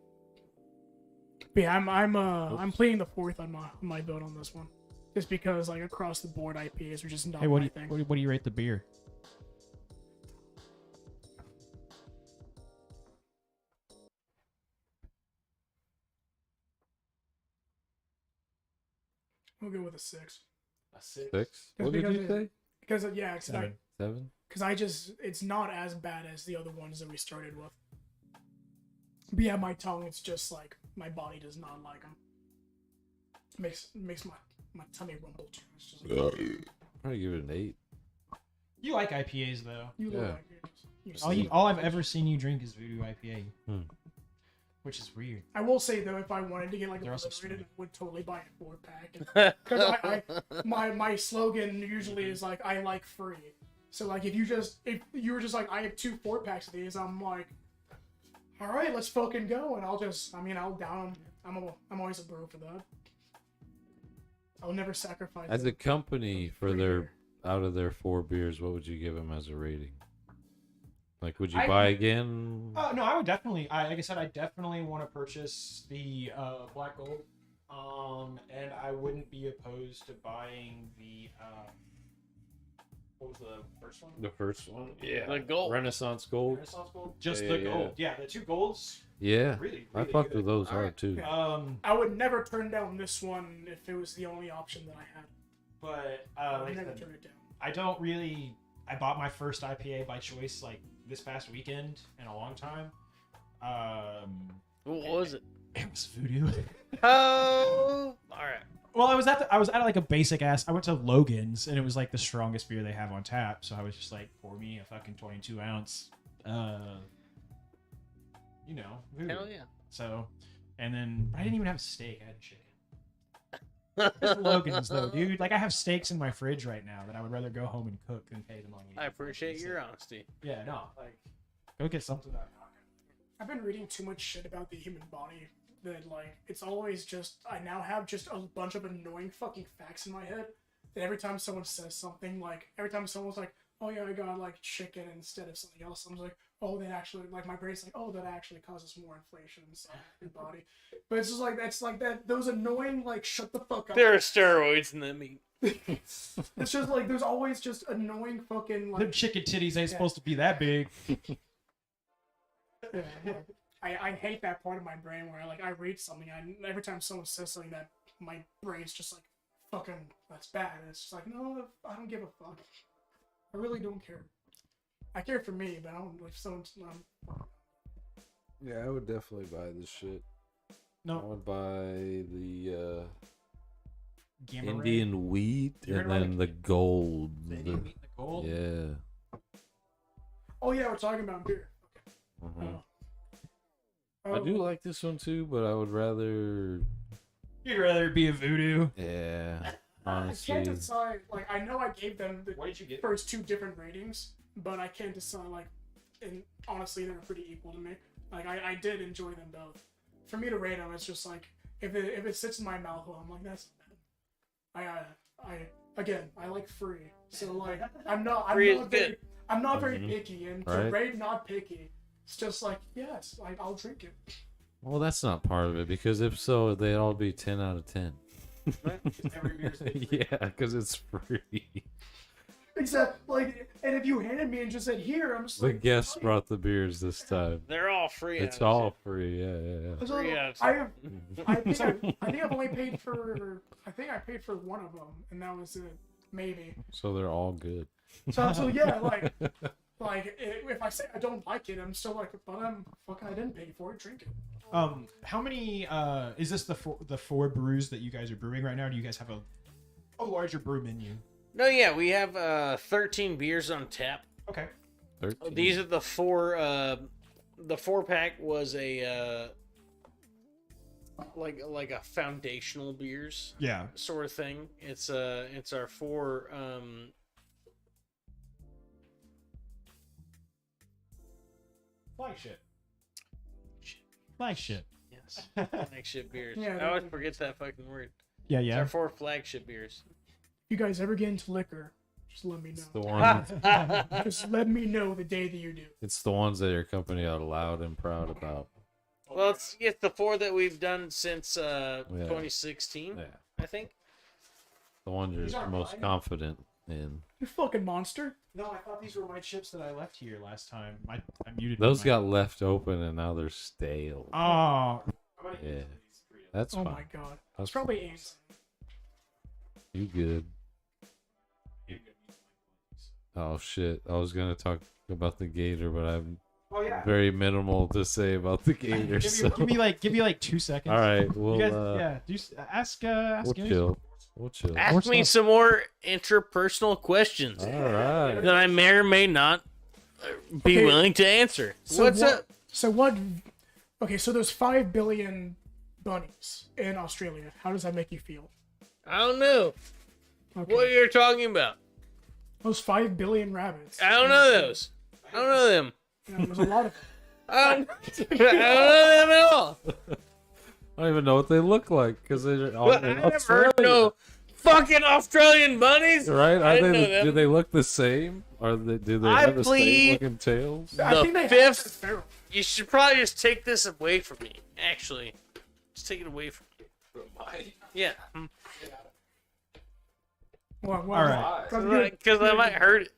C: But yeah, I'm pleading the fourth on my vote on this one, just because like across the board IPAs are just not
A: Hey, what
C: my
A: do
C: thing.
A: what do you rate the beer?
C: We'll go with a 6.
A: A 6.
B: 6? What did
C: because
B: you
C: it-
B: say?
C: Because yeah,
A: 7.
B: 7?
C: it's not as bad as the other ones that we started with. But yeah, my tongue, it's just like my body does not like them. Makes my tummy rumble too. It's just like,
B: Probably give it an 8.
A: You like IPAs though.
C: you look
B: Yeah.
C: like you
A: All I've ever seen you drink is Voodoo IPA,
B: Hmm.
A: which is weird.
C: I will say though, if I wanted to get like
A: They're also
C: obliterated, I would totally buy a 4-pack. Because my slogan usually is like I like free. So like if you were just like I have 2 4-packs of these, I'm like, all right, let's fucking go, and I'll down them. I'm always a bro for that. I'll never sacrifice.
B: As a
C: them.
B: company, for
C: Free
B: their
C: beer.
B: out of their 4 beers, what would you give them as a rating? Like, would you
A: I-
B: buy again?
A: No, I would definitely. Like I said, I definitely want to purchase the Black Gold, and I wouldn't be opposed to buying the. What was the first one?
B: The first one? Yeah.
D: The gold.
B: Renaissance Gold?
A: Renaissance Gold. Just
B: Yeah,
A: the
B: yeah,
A: gold. Yeah, the 2 golds.
B: Yeah.
A: Really,
B: I
A: really
B: fucked
A: good.
B: with those
A: All
B: hard
A: right.
B: too.
C: I would never turn down this one if it was the only option that I had.
A: But
C: I would
A: like I
C: never
A: said,
C: turn it down.
A: I don't really. I bought my first IPA by choice like this past weekend in a long time.
D: What was it?
A: It was voodoo.
D: Oh, all right.
A: Well, I was at like a basic ass. I went to Logan's and it was like the strongest beer they have on tap. So I was just like, pour me a fucking 22 ounce. Voodoo.
D: Hell yeah.
A: So, and then I didn't even have steak. I had chicken. It's Logan's though, dude. Like I have steaks in my fridge right now that I would rather go home and cook than pay the money.
D: I appreciate your honesty.
A: Yeah, no, like go get something.
C: I've been reading too much shit about the human body that like it's always just I now have just a bunch of annoying fucking facts in my head that every time someone says something like every time someone's like, oh yeah, I got like chicken instead of something else, I'm like, oh that actually like my brain's like, oh that actually causes more inflation inside your body. But it's just like that's like that those annoying like shut the fuck up.
D: There are steroids in that meat.
C: It's just like there's always just annoying fucking
A: Them
C: like
A: chicken titties ain't supposed to be that big.
C: I hate that part of my brain where like I read something and every time someone says something that my brain's just like fucking that's bad. It's just like no, I don't give a fuck. I really don't care. I care for me, but I don't like someone's
B: Yeah, I would definitely buy this shit. I
A: No,
B: would buy the
A: Gamma Ray.
B: Indian wheat
A: You heard
B: and
A: about
B: then the gold.
A: The Indian wheat and the gold.
B: Yeah.
C: Oh yeah, we're talking about beer.
B: Mhm.
C: Oh.
B: I do like this one too, but I would rather.
A: You'd rather be a voodoo.
B: Yeah.
C: I
B: Honestly.
C: can't decide. Like I know I gave them the
A: What did you get?
C: first two different ratings, but I can't decide. Like, and honestly, they were pretty equal to me. Like I did enjoy them both. For me to rate them, it's just like if it sits in my mouth, well, I'm like that's bad. I like free, so like I'm not very
B: Mhm.
C: picky, and to
B: Right.
C: rate not picky, it's just like yes, like I'll drink it.
B: Well, that's not part of it because if so, they'd all be 10 out of 10.
A: Every beer's free.
B: Yeah, because it's free.
C: Except like, and if you handed me and just said here, I'm just
B: The
C: like
B: guests
C: "Oh,
B: brought the beers this time.
D: They're all free.
B: It's
D: out of
B: all free. Yeah, yeah,
C: it's
B: yeah.
C: all-
D: Free out of
C: I have I
B: Mhm.
C: think I've only paid for I think I paid for one of them, and that was it, maybe.
B: So they're all good.
C: So yeah, like if I say I don't like it, I'm still like, but I didn't pay for it. Drink it.
A: How many? Is this the four brews that you guys are brewing right now? Or do you guys have a larger brew menu?
D: No, yeah, we have 13 beers on tap.
A: Okay.
B: 13.
D: These are the four. The 4-pack was a like a foundational beers
A: Yeah.
D: sort of thing. It's our four.
A: Flagship. Flagship.
D: Yes, flagship beers.
C: Yeah,
D: I always
C: they're-
D: forget that fucking word.
A: Yeah,
D: It's
A: yeah.
D: our four flagship beers.
C: If you guys ever get into liquor, just let me
B: It's the
C: know.
B: one.
C: Just let me know the day that you do.
B: It's the ones that your company are loud and proud about.
D: Well, it's the four that we've done since 2016,
B: Yeah.
D: I think.
B: The ones
A: These
B: you're
A: aren't
B: most
A: mine.
B: confident in.
C: You fucking monster.
A: No, I thought these were my chips that I left here last time. I muted.
B: Those
A: my-
B: got left open and now they're stale.
A: Oh.
B: Yeah. That's
C: Oh
B: fine.
C: my god.
B: That's
C: It's probably Ames.
B: You good. Oh shit. I was gonna talk about the gator, but I'm
A: Oh yeah.
B: very minimal to say about the gator. So.
A: Give me like 2 seconds.
B: All right,
A: You
B: we'll
A: guys, yeah. Do you, ask
B: we'll
A: Gabe.
B: chill. We'll chill.
D: Ask me some more interpersonal questions
B: All right.
D: that I may or may not be
C: Okay.
D: willing to answer.
C: So
D: What's
C: what,
D: up?
C: So what? Okay, so there's 5 billion bunnies in Australia. How does that make you feel?
D: I don't know
C: Okay.
D: what you're talking about.
C: Those 5 billion rabbits.
D: I don't know those. I don't know them.
C: You know, there's a lot of them.
D: I don't know them at all.
B: I don't even know what they look like because they're all
D: Well, I
B: in
D: never
B: Australia.
D: heard no fucking Australian bunnies.
B: Right?
D: I
B: Are
D: didn't
B: they?
D: know them.
B: Do they look the same? Or do they
D: I
B: have the same
D: plead-
B: looking tails?
C: I
D: The
C: think they have
D: fifth-
C: some feral.
D: You should probably just take this away from me. Actually, just take it away from me. Yeah,
C: Well,
A: All right.
D: because I might hurt it.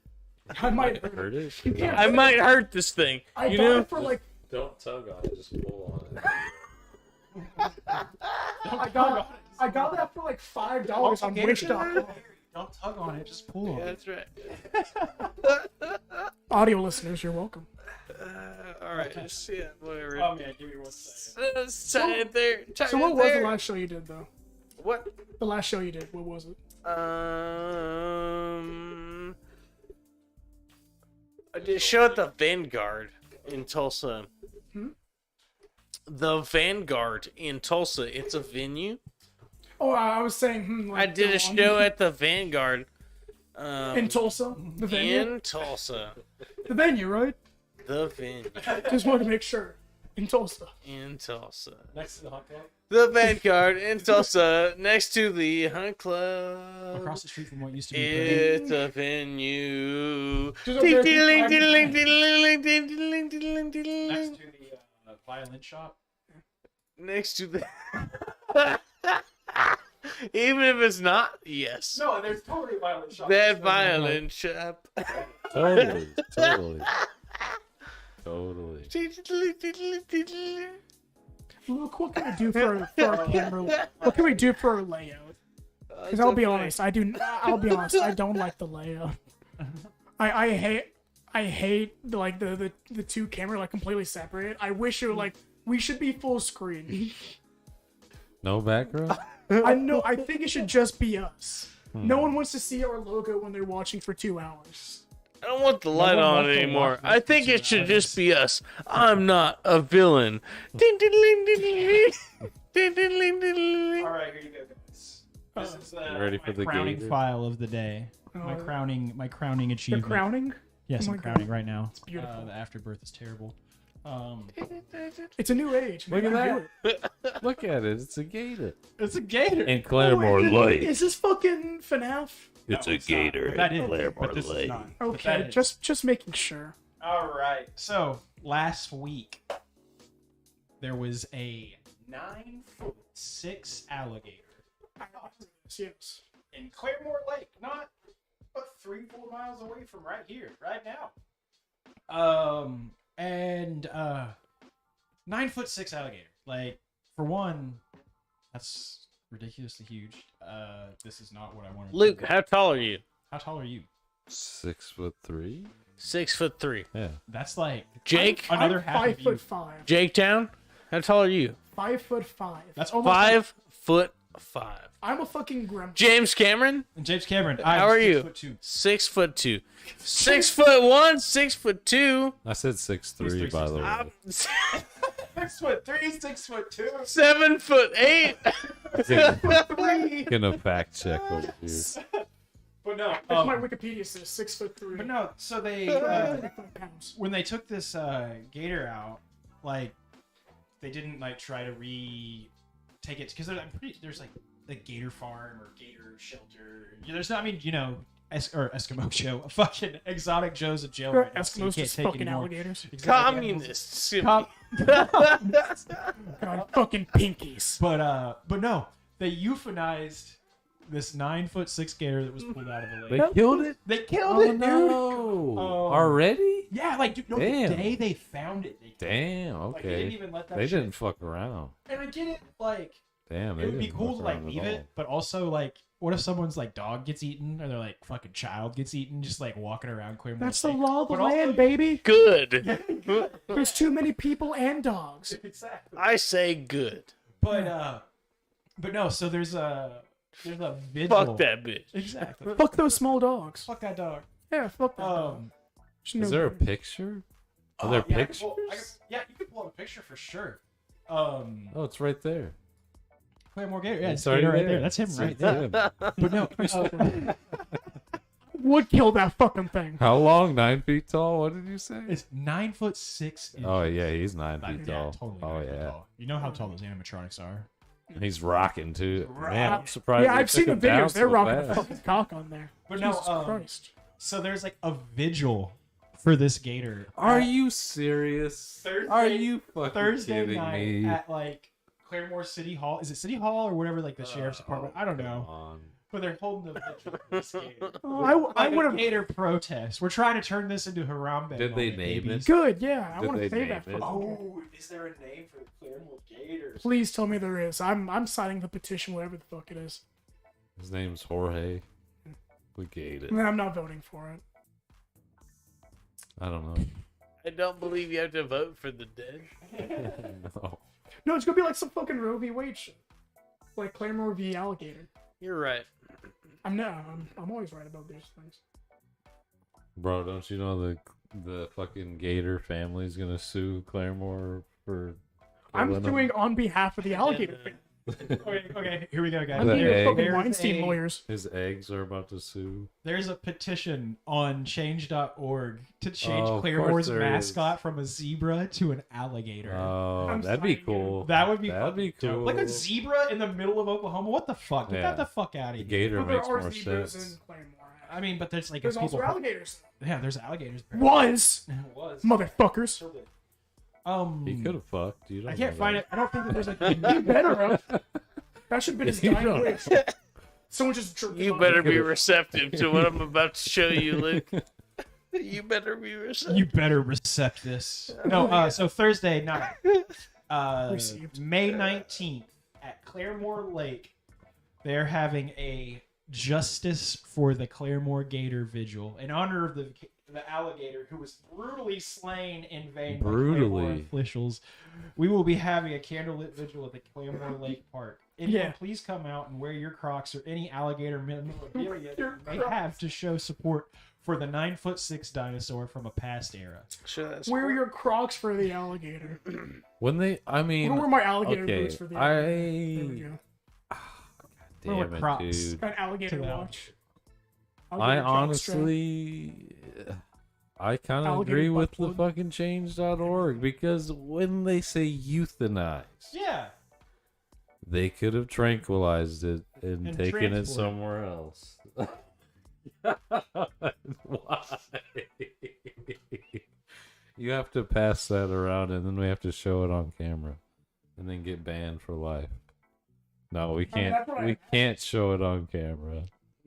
C: I might hurt
B: Heard
C: it.
B: it?
C: can't-
D: I might hurt this thing.
C: I
D: You
C: got
D: know?
C: it for like
B: Don't tug on it. Just pull on it.
C: I got that for like $5 on Wish.com.
A: Don't tug on it. Just pull on it.
D: That's right.
C: Audio listeners, you're welcome.
D: All right. Just, yeah, whatever.
A: Oh man, give me 1 second.
D: Tie it there. Tie
C: So
D: it
C: what was the
D: there.
C: last show you did though?
D: What?
C: The last show you did, what was it?
D: I did a show at the Vanguard in Tulsa. The Vanguard in Tulsa. It's a venue.
C: Oh, I was saying,
D: I did a show at the Vanguard.
C: in Tulsa, the venue.
D: In Tulsa.
C: The venue, right?
D: The venue.
C: Just wanted to make sure. In Tulsa.
D: In Tulsa.
A: Next to the hot club.
D: The Vanguard in Tulsa, next to the Hunt Club.
A: Across the street from what used to be.
D: It's a venue.
C: Just over there,
D: Ding-ding-ling,
C: people-
D: ding-ding-ling, ding-ding-ling, ding-ding-ling, ding-ding-ling, ding-ding-ling.
A: Next to the violin shop.
D: Next to the. Even if it's not, yes.
A: No, there's totally a violin shop.
D: That violin shop.
B: Totally.
C: Look, what can we do for our camera? What can we do for our layout? Because I'll be honest, I'll be honest, I don't like the layout. I hate like the two camera like completely separated. I wish it were like we should be full screen.
B: No background?
C: I think it should just be us. No one wants to see our logo when they're watching for 2 hours.
D: I don't want the light
A: one
D: on
A: wants to
D: anymore.
A: watch
D: I
A: this
D: think
A: for
D: it should
A: 2
D: just
A: hours.
D: be us. I'm not a villain. Ding ding ding ding ding ding ding ding ding.
A: All right, here you go, guys. This is
B: You ready for
A: my
B: the
A: crowning
B: gator?
A: file of the day. My
C: Oh.
A: crowning
C: The
A: achievement.
C: crowning?
A: Yes,
C: Oh
A: I'm
C: my
A: crowning right now. It's
C: beautiful.
A: the afterbirth is terrible.
C: It's a new age.
B: Look
C: man.
B: at that. Look at it. It's a gator.
A: It's a gator.
B: In Claremore Lake.
C: Is this fucking FNAF?
B: It's
A: No,
B: a
A: not.
B: gator
A: But that
B: in
A: is,
B: Claremore
A: but this is
B: Lake.
A: not. But
C: Okay,
A: that is.
C: just making sure.
A: All right. So last week there was a 9'6" alligator
C: Yes.
A: in Claremore Lake, not but 3-4 miles away from right here, right now. And 9'6" alligator. Like, for one, that's ridiculously huge. This is not what I wanted. to
D: Luke,
A: do.
D: how tall are you?
A: How tall are you?
B: 6'3"?
D: 6'3".
B: Yeah.
A: That's like
D: Jake,
A: another
C: I'm
A: half of you.
C: 5'5".
D: Jake Town, how tall are you?
C: 5'5".
A: That's almost like-
D: 5'5".
C: I'm a fucking gremlin.
D: James Cameron,
A: James Cameron.
D: How are you?
A: 6'2".
D: 6'2". 6'1", 6'2".
B: I said 6'3",
A: He's
B: by the way.
D: I'm
A: 6'3", 6'2".
D: 7'8".
B: Gonna fact check over here.
A: But no,
C: That's my Wikipedia says 6'3".
A: but no. So they
C: 35 pounds.
A: when they took this gator out, like they didn't like try to take it because there's like the gator farm or gator shelter. There's not. I mean, or Eskimo Joe, a fucking exotic Joe's in jail right now. So you
C: Eskimos
A: can't
C: just
A: take
C: fucking
A: anymore.
C: alligators.
A: Exotic animals.
D: Communists.
C: God, fucking pinkies.
A: But no, they euthanized this 9'6" gator that was pulled out of the
B: They
A: lake.
B: killed it?
A: They killed
B: Oh
A: it, dude.
B: no! Already?
A: Yeah, like dude, no,
B: Damn.
A: the day they found it, they killed it.
B: Damn.
A: Like, they didn't
B: Okay.
A: even let that
B: They
A: shit-
B: didn't fuck around.
A: And I get it, like
B: Damn. They
A: it would be
B: didn't
A: cool
B: fuck
A: to like
B: around at
A: leave
B: all.
A: it, but also like, what if someone's like dog gets eaten or their like fucking child gets eaten, just like walking around Claremore?
C: That's the
A: Lake?
C: law of the
A: But also-
C: land, baby.
D: Good.
C: There's too many people and dogs.
A: Exactly.
D: I say good.
A: But no. So there's a vigil.
D: Fuck that bitch.
A: Exactly.
C: Fuck those small dogs.
A: Fuck that dog.
C: Yeah, fuck that dog. There's
B: Is
C: no
B: there a
C: way.
B: picture? Are there
A: yeah,
B: pictures?
A: Yeah, you can pull up a picture for sure.
B: Oh, it's right there.
A: Claremore Gator. Yeah,
B: It's
A: it's
B: already
A: Gator right
B: there.
A: there. That's him
B: It's
A: right there.
B: him.
A: But no,
C: Would kill that fucking thing.
B: How long? 9 feet tall? What did you say?
A: it's 9'6".
B: Oh yeah, he's 9
A: Like,
B: feet
A: yeah,
B: tall.
A: totally
B: Oh
A: 9 feet
B: yeah,
A: tall. You know how tall those animatronics are.
B: he's rocking too.
A: Rock.
B: Man, I'm surprised.
C: Yeah,
B: they
C: I've seen the
B: took him down
C: videos. They're
B: so
C: rocking the
B: fast.
C: fucking cock on there.
A: But
C: Jesus
A: no,
C: Christ.
A: so there's like a vigil for this gator.
B: Are you serious?
A: Thursday-
B: Are you fucking
A: Thursday
B: kidding
A: night
B: me?
A: at like Claremore City Hall? Is it City Hall or whatever? Like the sheriff's department? I don't
B: Come
A: know.
B: on.
A: But they're holding the vigil for this gator.
C: Oh, I
A: Like
C: would
A: a
C: have.
A: gator protest. We're trying to turn this into Harambe.
B: Did they
A: moment,
B: name
A: babies.
B: it?
C: Good, yeah. I
B: Did
C: want to
B: they
C: say that.
B: name it?
C: fucking gator.
A: Oh, is there a name for the Claremore Gators?
C: Please tell me there is. I'm signing the petition, whatever the fuck it is.
B: His name's Jorge. We gate it.
C: And I'm not voting for it.
B: I don't know.
D: I don't believe you have to vote for the dead.
B: No.
C: No, it's gonna be like some fucking Roe v. Wade shit. Like Claremore v. Alligator.
D: You're right.
C: I'm always right about these things.
B: Bro, don't you know the fucking Gator family's gonna sue Claremore for
C: I'm
B: killing them?
C: suing on behalf of the alligator family.
A: Okay, here we go, guys.
C: I'm
B: The
C: being
B: egg.
C: fucking
A: There's
C: Weinstein
A: a-
C: lawyers.
B: His eggs are about to sue.
A: There's a petition on change.org to change
B: Oh, of
A: Claremore's
B: course there
A: mascot from a zebra to an alligator.
B: Oh,
C: I'm
B: that'd be
C: signing
B: cool.
A: That would be
B: That'd be
A: fucking dope.
B: cool.
A: Like a zebra in the middle of Oklahoma. What the fuck? Get
B: Yeah.
A: that the fuck out of
B: The
A: here.
B: gator
C: But there
B: makes
C: are
B: more
C: zebras
B: sense.
C: in Claremore.
A: I mean, but there's like
C: There's
A: people.
C: also alligators.
A: Yeah, there's alligators.
C: Was
A: It was.
C: motherfuckers.
B: He could have fucked. You don't
A: I can't
B: know
A: find
B: that.
A: it. I don't think that there's like.
C: You better have. That should have been his
B: You
C: dying
B: don't.
C: wish. Someone just jerked
D: You
C: him
D: better
C: off.
D: be receptive to what I'm about to show you, Luke. You better be receptive.
A: You better recept this. No, so Thursday night,
C: Received.
A: May 19th at Claremore Lake, they're having a Justice for the Claremore Gator Vigil in honor of the alligator who was brutally slain in vain by Claremore
B: Brutally.
A: officials. We will be having a candlelit vigil at the Claremore Lake Park. Anyone,
C: Yeah.
A: please come out and wear your Crocs or any alligator memorabilia
C: Your
A: you may
C: Crocs.
A: have to show support for the 9'6" dinosaur from a past era.
D: Sure, that's
C: Wear your Crocs for the alligator.
B: When they, I
C: I'm
B: mean,
C: gonna wear my alligator
B: okay,
C: boots for the alligator. There we go.
A: Wear
B: damn it,
A: Crocs.
B: dude.
C: An alligator
A: To the
C: watch.
B: I
C: Alligator jockstrap.
B: honestly, I kind of
C: Alligator
B: agree with the
C: buttplug.
B: fucking change.org because when they say euthanize,
A: Yeah.
B: they could have tranquilized it and
A: And
B: taken it
A: transport it.
B: somewhere else. Why? You have to pass that around and then we have to show it on camera and then get banned for life. No, we can't.
C: that's what I-
B: We can't show it on camera.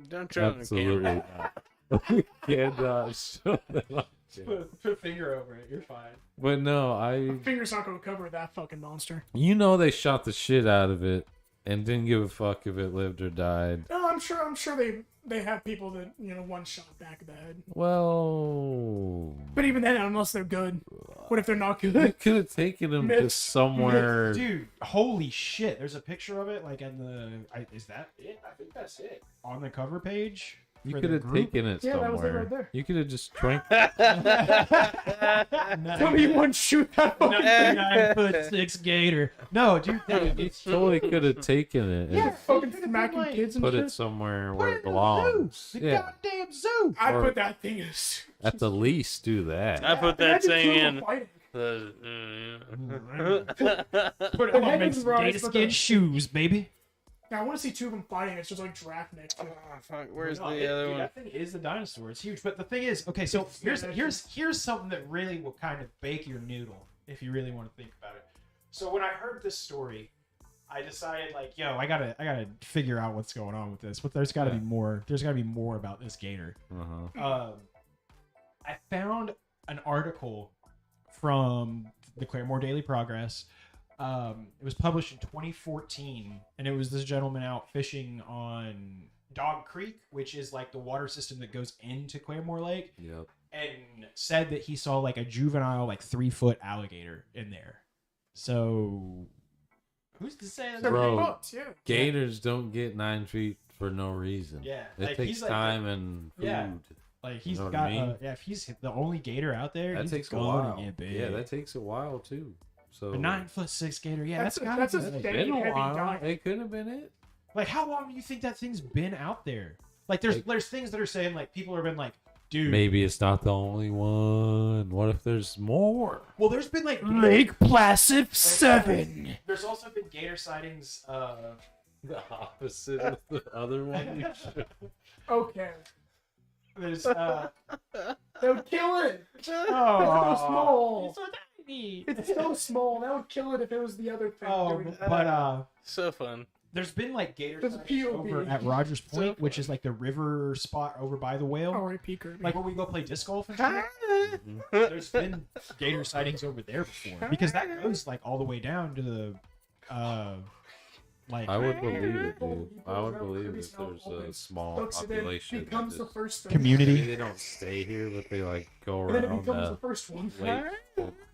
D: Don't show it on the
B: Absolutely
D: camera.
B: not. We cannot show that on camera.
A: Put a finger over it. You're fine.
B: But no,
C: Finger's not gonna cover that fucking monster.
B: you know they shot the shit out of it and didn't give a fuck if it lived or died.
C: No, I'm sure they have people that, one shot back of the head.
B: Well,
C: But even then, unless they're good. What if they're not
B: they
C: good?
B: could have taken him
C: Miss-
B: to somewhere.
A: Dude, holy shit. There's a picture of it, like, in the... is that it? I think that's it. On the cover page.
B: You
A: for
B: could
A: the
B: have
A: group?
B: taken it
C: Yeah, that was it
B: somewhere.
C: right there.
B: You could have just drank.
C: Tell me you wouldn't shoot that fucking thing.
A: 9'6" gator. No, dude.
B: You totally could have taken it and
C: Yeah, fucking
A: Could've been
C: smacking
A: like-
C: kids and
B: put
C: shit.
B: it somewhere
A: Put
B: where
A: it
B: it
A: in the
B: belongs.
A: zoo. The
B: Yeah,
A: goddamn zoo.
C: I'd
B: or-
C: put that thing as...
B: at the least do that.
D: I put that
C: Imagine
D: thing
C: two of them
D: in.
C: fighting.
A: Put it
C: The
A: on,
C: head
A: make
C: is
A: some
C: right,
A: gator
C: but
A: skin
C: the-
A: shoes, baby.
C: Now, I want to see two of them fighting. It's just like draft next to it.
D: Oh, fuck, where's
A: No,
D: the other
A: dude,
D: one?
A: That thing is the dinosaur. It's huge. But the thing is, okay, so here's something that really will kind of bake your noodle if you really want to think about it. So when I heard this story, I decided like, yo, I gotta figure out what's going on with this. But there's gotta be more. There's gotta be more about this gator.
B: Uh-huh.
A: I found an article from the Claremore Daily Progress. It was published in 2014, and it was this gentleman out fishing on Dog Creek, which is like the water system that goes into Claremore Lake,
B: Yep.
A: and said that he saw like a juvenile, like 3-foot alligator in there. So, who's to say that?
C: They're
B: Bro.
C: fucked, yeah.
B: Gators don't get 9 feet for no reason.
A: Yeah,
B: It
A: like,
B: takes
A: he's like
B: time and food.
A: Yeah. Like he's
B: You know what
A: got,
B: I mean?
A: yeah. If he's the only gator out there,
B: That
A: he's
B: takes a
A: gonna
B: while.
A: get big.
B: Yeah, that takes a while too. So
A: a 9'6" gator. Yeah,
C: That's
A: that's
C: a
A: gotta be
C: steady,
B: been a
C: heavy
B: while.
C: dive.
B: It could have been it.
A: like how long do you think that thing's been out there? Like there's things that are saying like people have been like, dude.
B: Maybe it's not the only one. What if there's more?
A: Well, there's been like
C: Lake Placid 7.
A: There's also been gator sightings.
B: The opposite of the other one.
C: Okay.
A: There's
C: They would kill it. It's so small.
A: It's so tiny.
C: It's so small. That would kill it if it was the other thing.
A: Oh,
C: doing it.
A: but
D: So fun.
A: there's been like gator
C: There's a
A: sightings
C: POV.
A: over at Rogers Point, which is like the river spot over by the whale.
C: Oh, right, Peaker.
A: Like when we go play disc golf and shit. There's been gator sightings over there before because that goes like all the way down to the Like,
B: I would believe it, dude. I would believe if there's a small
C: Looks, and then
B: population that
C: becomes the
B: just,
C: first thing.
A: Community.
B: maybe they don't stay here, but they like go
C: And then it
B: around
C: becomes the first one.
B: lake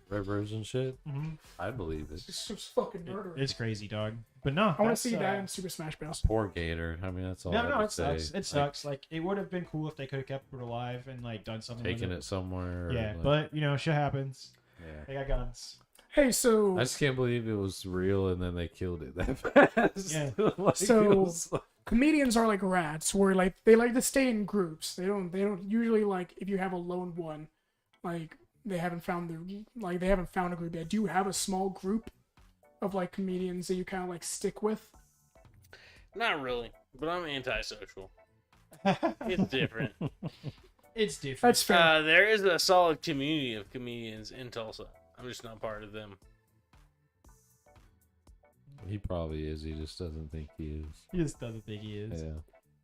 B: rivers and shit.
A: Mhm.
B: I believe it.
C: It's just fucking murder.
A: It's crazy, dog. But no,
C: I want to
A: that's,
C: see that in Super Smash Bros.
B: Poor Gator. I mean, that's all I
A: No,
B: would
A: it
B: say.
A: sucks. It sucks. Like, it would have been cool if they could have kept it alive and like done something.
B: Taking
A: with
B: it somewhere.
A: Yeah,
B: like,
A: but you know, shit happens.
B: yeah.
A: They got guns.
C: Hey, so
B: I just can't believe it was real and then they killed it that fast.
A: Yeah.
B: Like,
C: So-
B: it was like-
C: comedians are like rats, where like they like to stay in groups. They don't usually like if you have a lone one, like they haven't found a group yet. Do you have a small group of like comedians that you kind of like stick with?
D: Not really, but I'm antisocial. It's different.
A: It's different.
C: That's fair.
D: There is a solid community of comedians in Tulsa. I'm just not part of them.
B: he probably is. He just doesn't think he is.
A: He just doesn't think he is.
B: Yeah.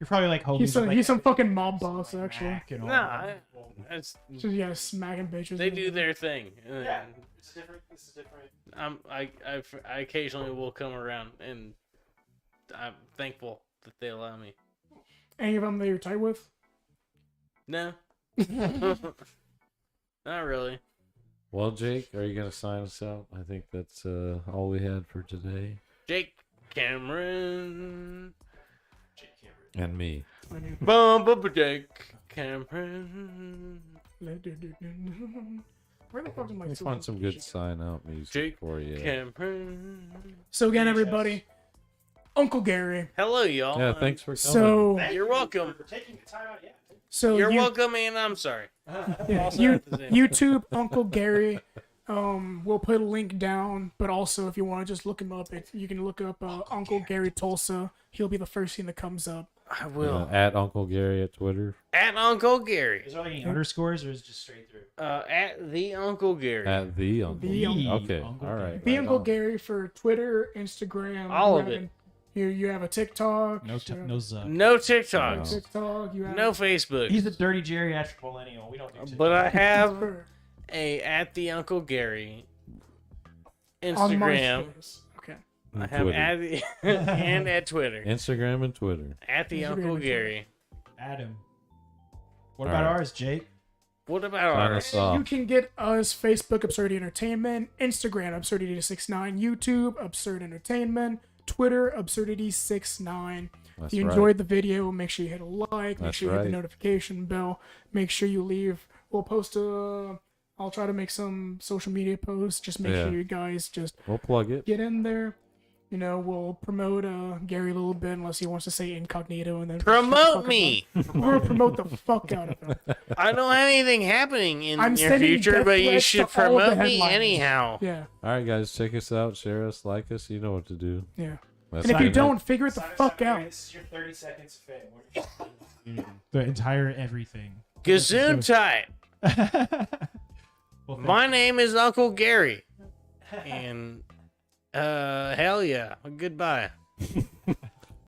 A: You're probably like homies.
C: He's some,
A: with, like,
C: he's some fucking mob boss,
A: like,
C: actually.
A: Mac and all
D: Nah,
A: that.
D: it's,
C: So yeah, smacking bitches.
D: they do their thing.
A: Yeah, it's different. This is different.
D: I occasionally will come around, and I'm thankful that they allow me.
C: Any of them that you're tight with?
D: No, not really.
B: Well, Jake, are you gonna sign us out? I think that's all we had for today.
D: Jake Cameron.
B: And me.
C: I mean,
D: Jake Cameron.
C: where the fuck am I?
B: Let's find some good sign out music
D: Jake
B: for you.
D: Cameron.
C: So again, everybody, Uncle Gary.
D: Hello, y'all.
B: Yeah, thanks for coming.
C: So
D: You're welcome.
A: For taking the time out. Yeah.
D: You're
C: you,
D: welcome, and I'm sorry.
C: yeah,
D: Also
C: you,
D: at the same-
C: YouTube Uncle Gary. We'll put a link down, but also if you want to just look him up, you can look up Uncle Gary Tulsa. He'll be the first thing that comes up.
D: I will.
B: At Uncle Gary at Twitter.
D: At Uncle Gary.
A: Is there like any underscores or is it just straight through?
D: At the Uncle Gary.
B: At the Uncle.
C: The
B: Gary.
A: Uncle
B: Okay.
A: Gary.
B: All right.
C: Be
B: right
C: Uncle
B: on.
C: Gary for Twitter, Instagram,
D: All
C: you
D: of
C: have
D: it.
C: an- You have a TikTok.
A: No,
C: you have
A: no Zuck.
D: No
C: a
D: TikToks.
C: TikTok. You have
D: No Facebook.
A: He's a dirty geriatric millennial. We don't do
D: But I have
C: for-
D: a at the Uncle Gary
C: on
D: Instagram.
C: MySpace. Okay.
D: I
B: And
D: have
B: Twitter.
D: at the and at Twitter.
B: Instagram and Twitter.
D: At the
C: Instagram
D: Uncle
C: and Twitter.
D: Gary.
A: Adam. What
B: All
A: about
B: right.
A: ours, Jake?
D: What about
B: Sign
D: ours?
B: us off.
C: You can get us Facebook Absurdity Entertainment, Instagram Absurdity69, YouTube Absurd Entertainment, Twitter Absurdity69.
B: That's
C: If you
B: right.
C: enjoyed the video, make sure you hit a like, make
B: That's
C: sure you hit
B: right.
C: the notification bell, make sure you leave. We'll post I'll try to make some social media posts. Just make
B: Yeah.
C: sure you guys just
B: We'll plug it.
C: get in there. You know, we'll promote Gary a little bit unless he wants to say incognito and then shut the fuck
D: Promote
C: up.
D: me.
C: We're gonna promote the fuck out of him.
D: I don't have anything happening in
C: I'm
D: your
C: sending
D: future,
C: death
D: but you
C: threats
D: should
C: to all of the
D: promote me
C: headliners.
D: anyhow.
C: Yeah,
B: All right, guys, check us out, share us, like us. You know what to do.
C: yeah.
B: That's
C: And if you
B: it.
C: don't, figure it the fuck out.
A: This is your 30 seconds of fame. The entire everything.
D: Gazoon type.
A: Well,
D: My name is Uncle Gary. And hell yeah. Goodbye.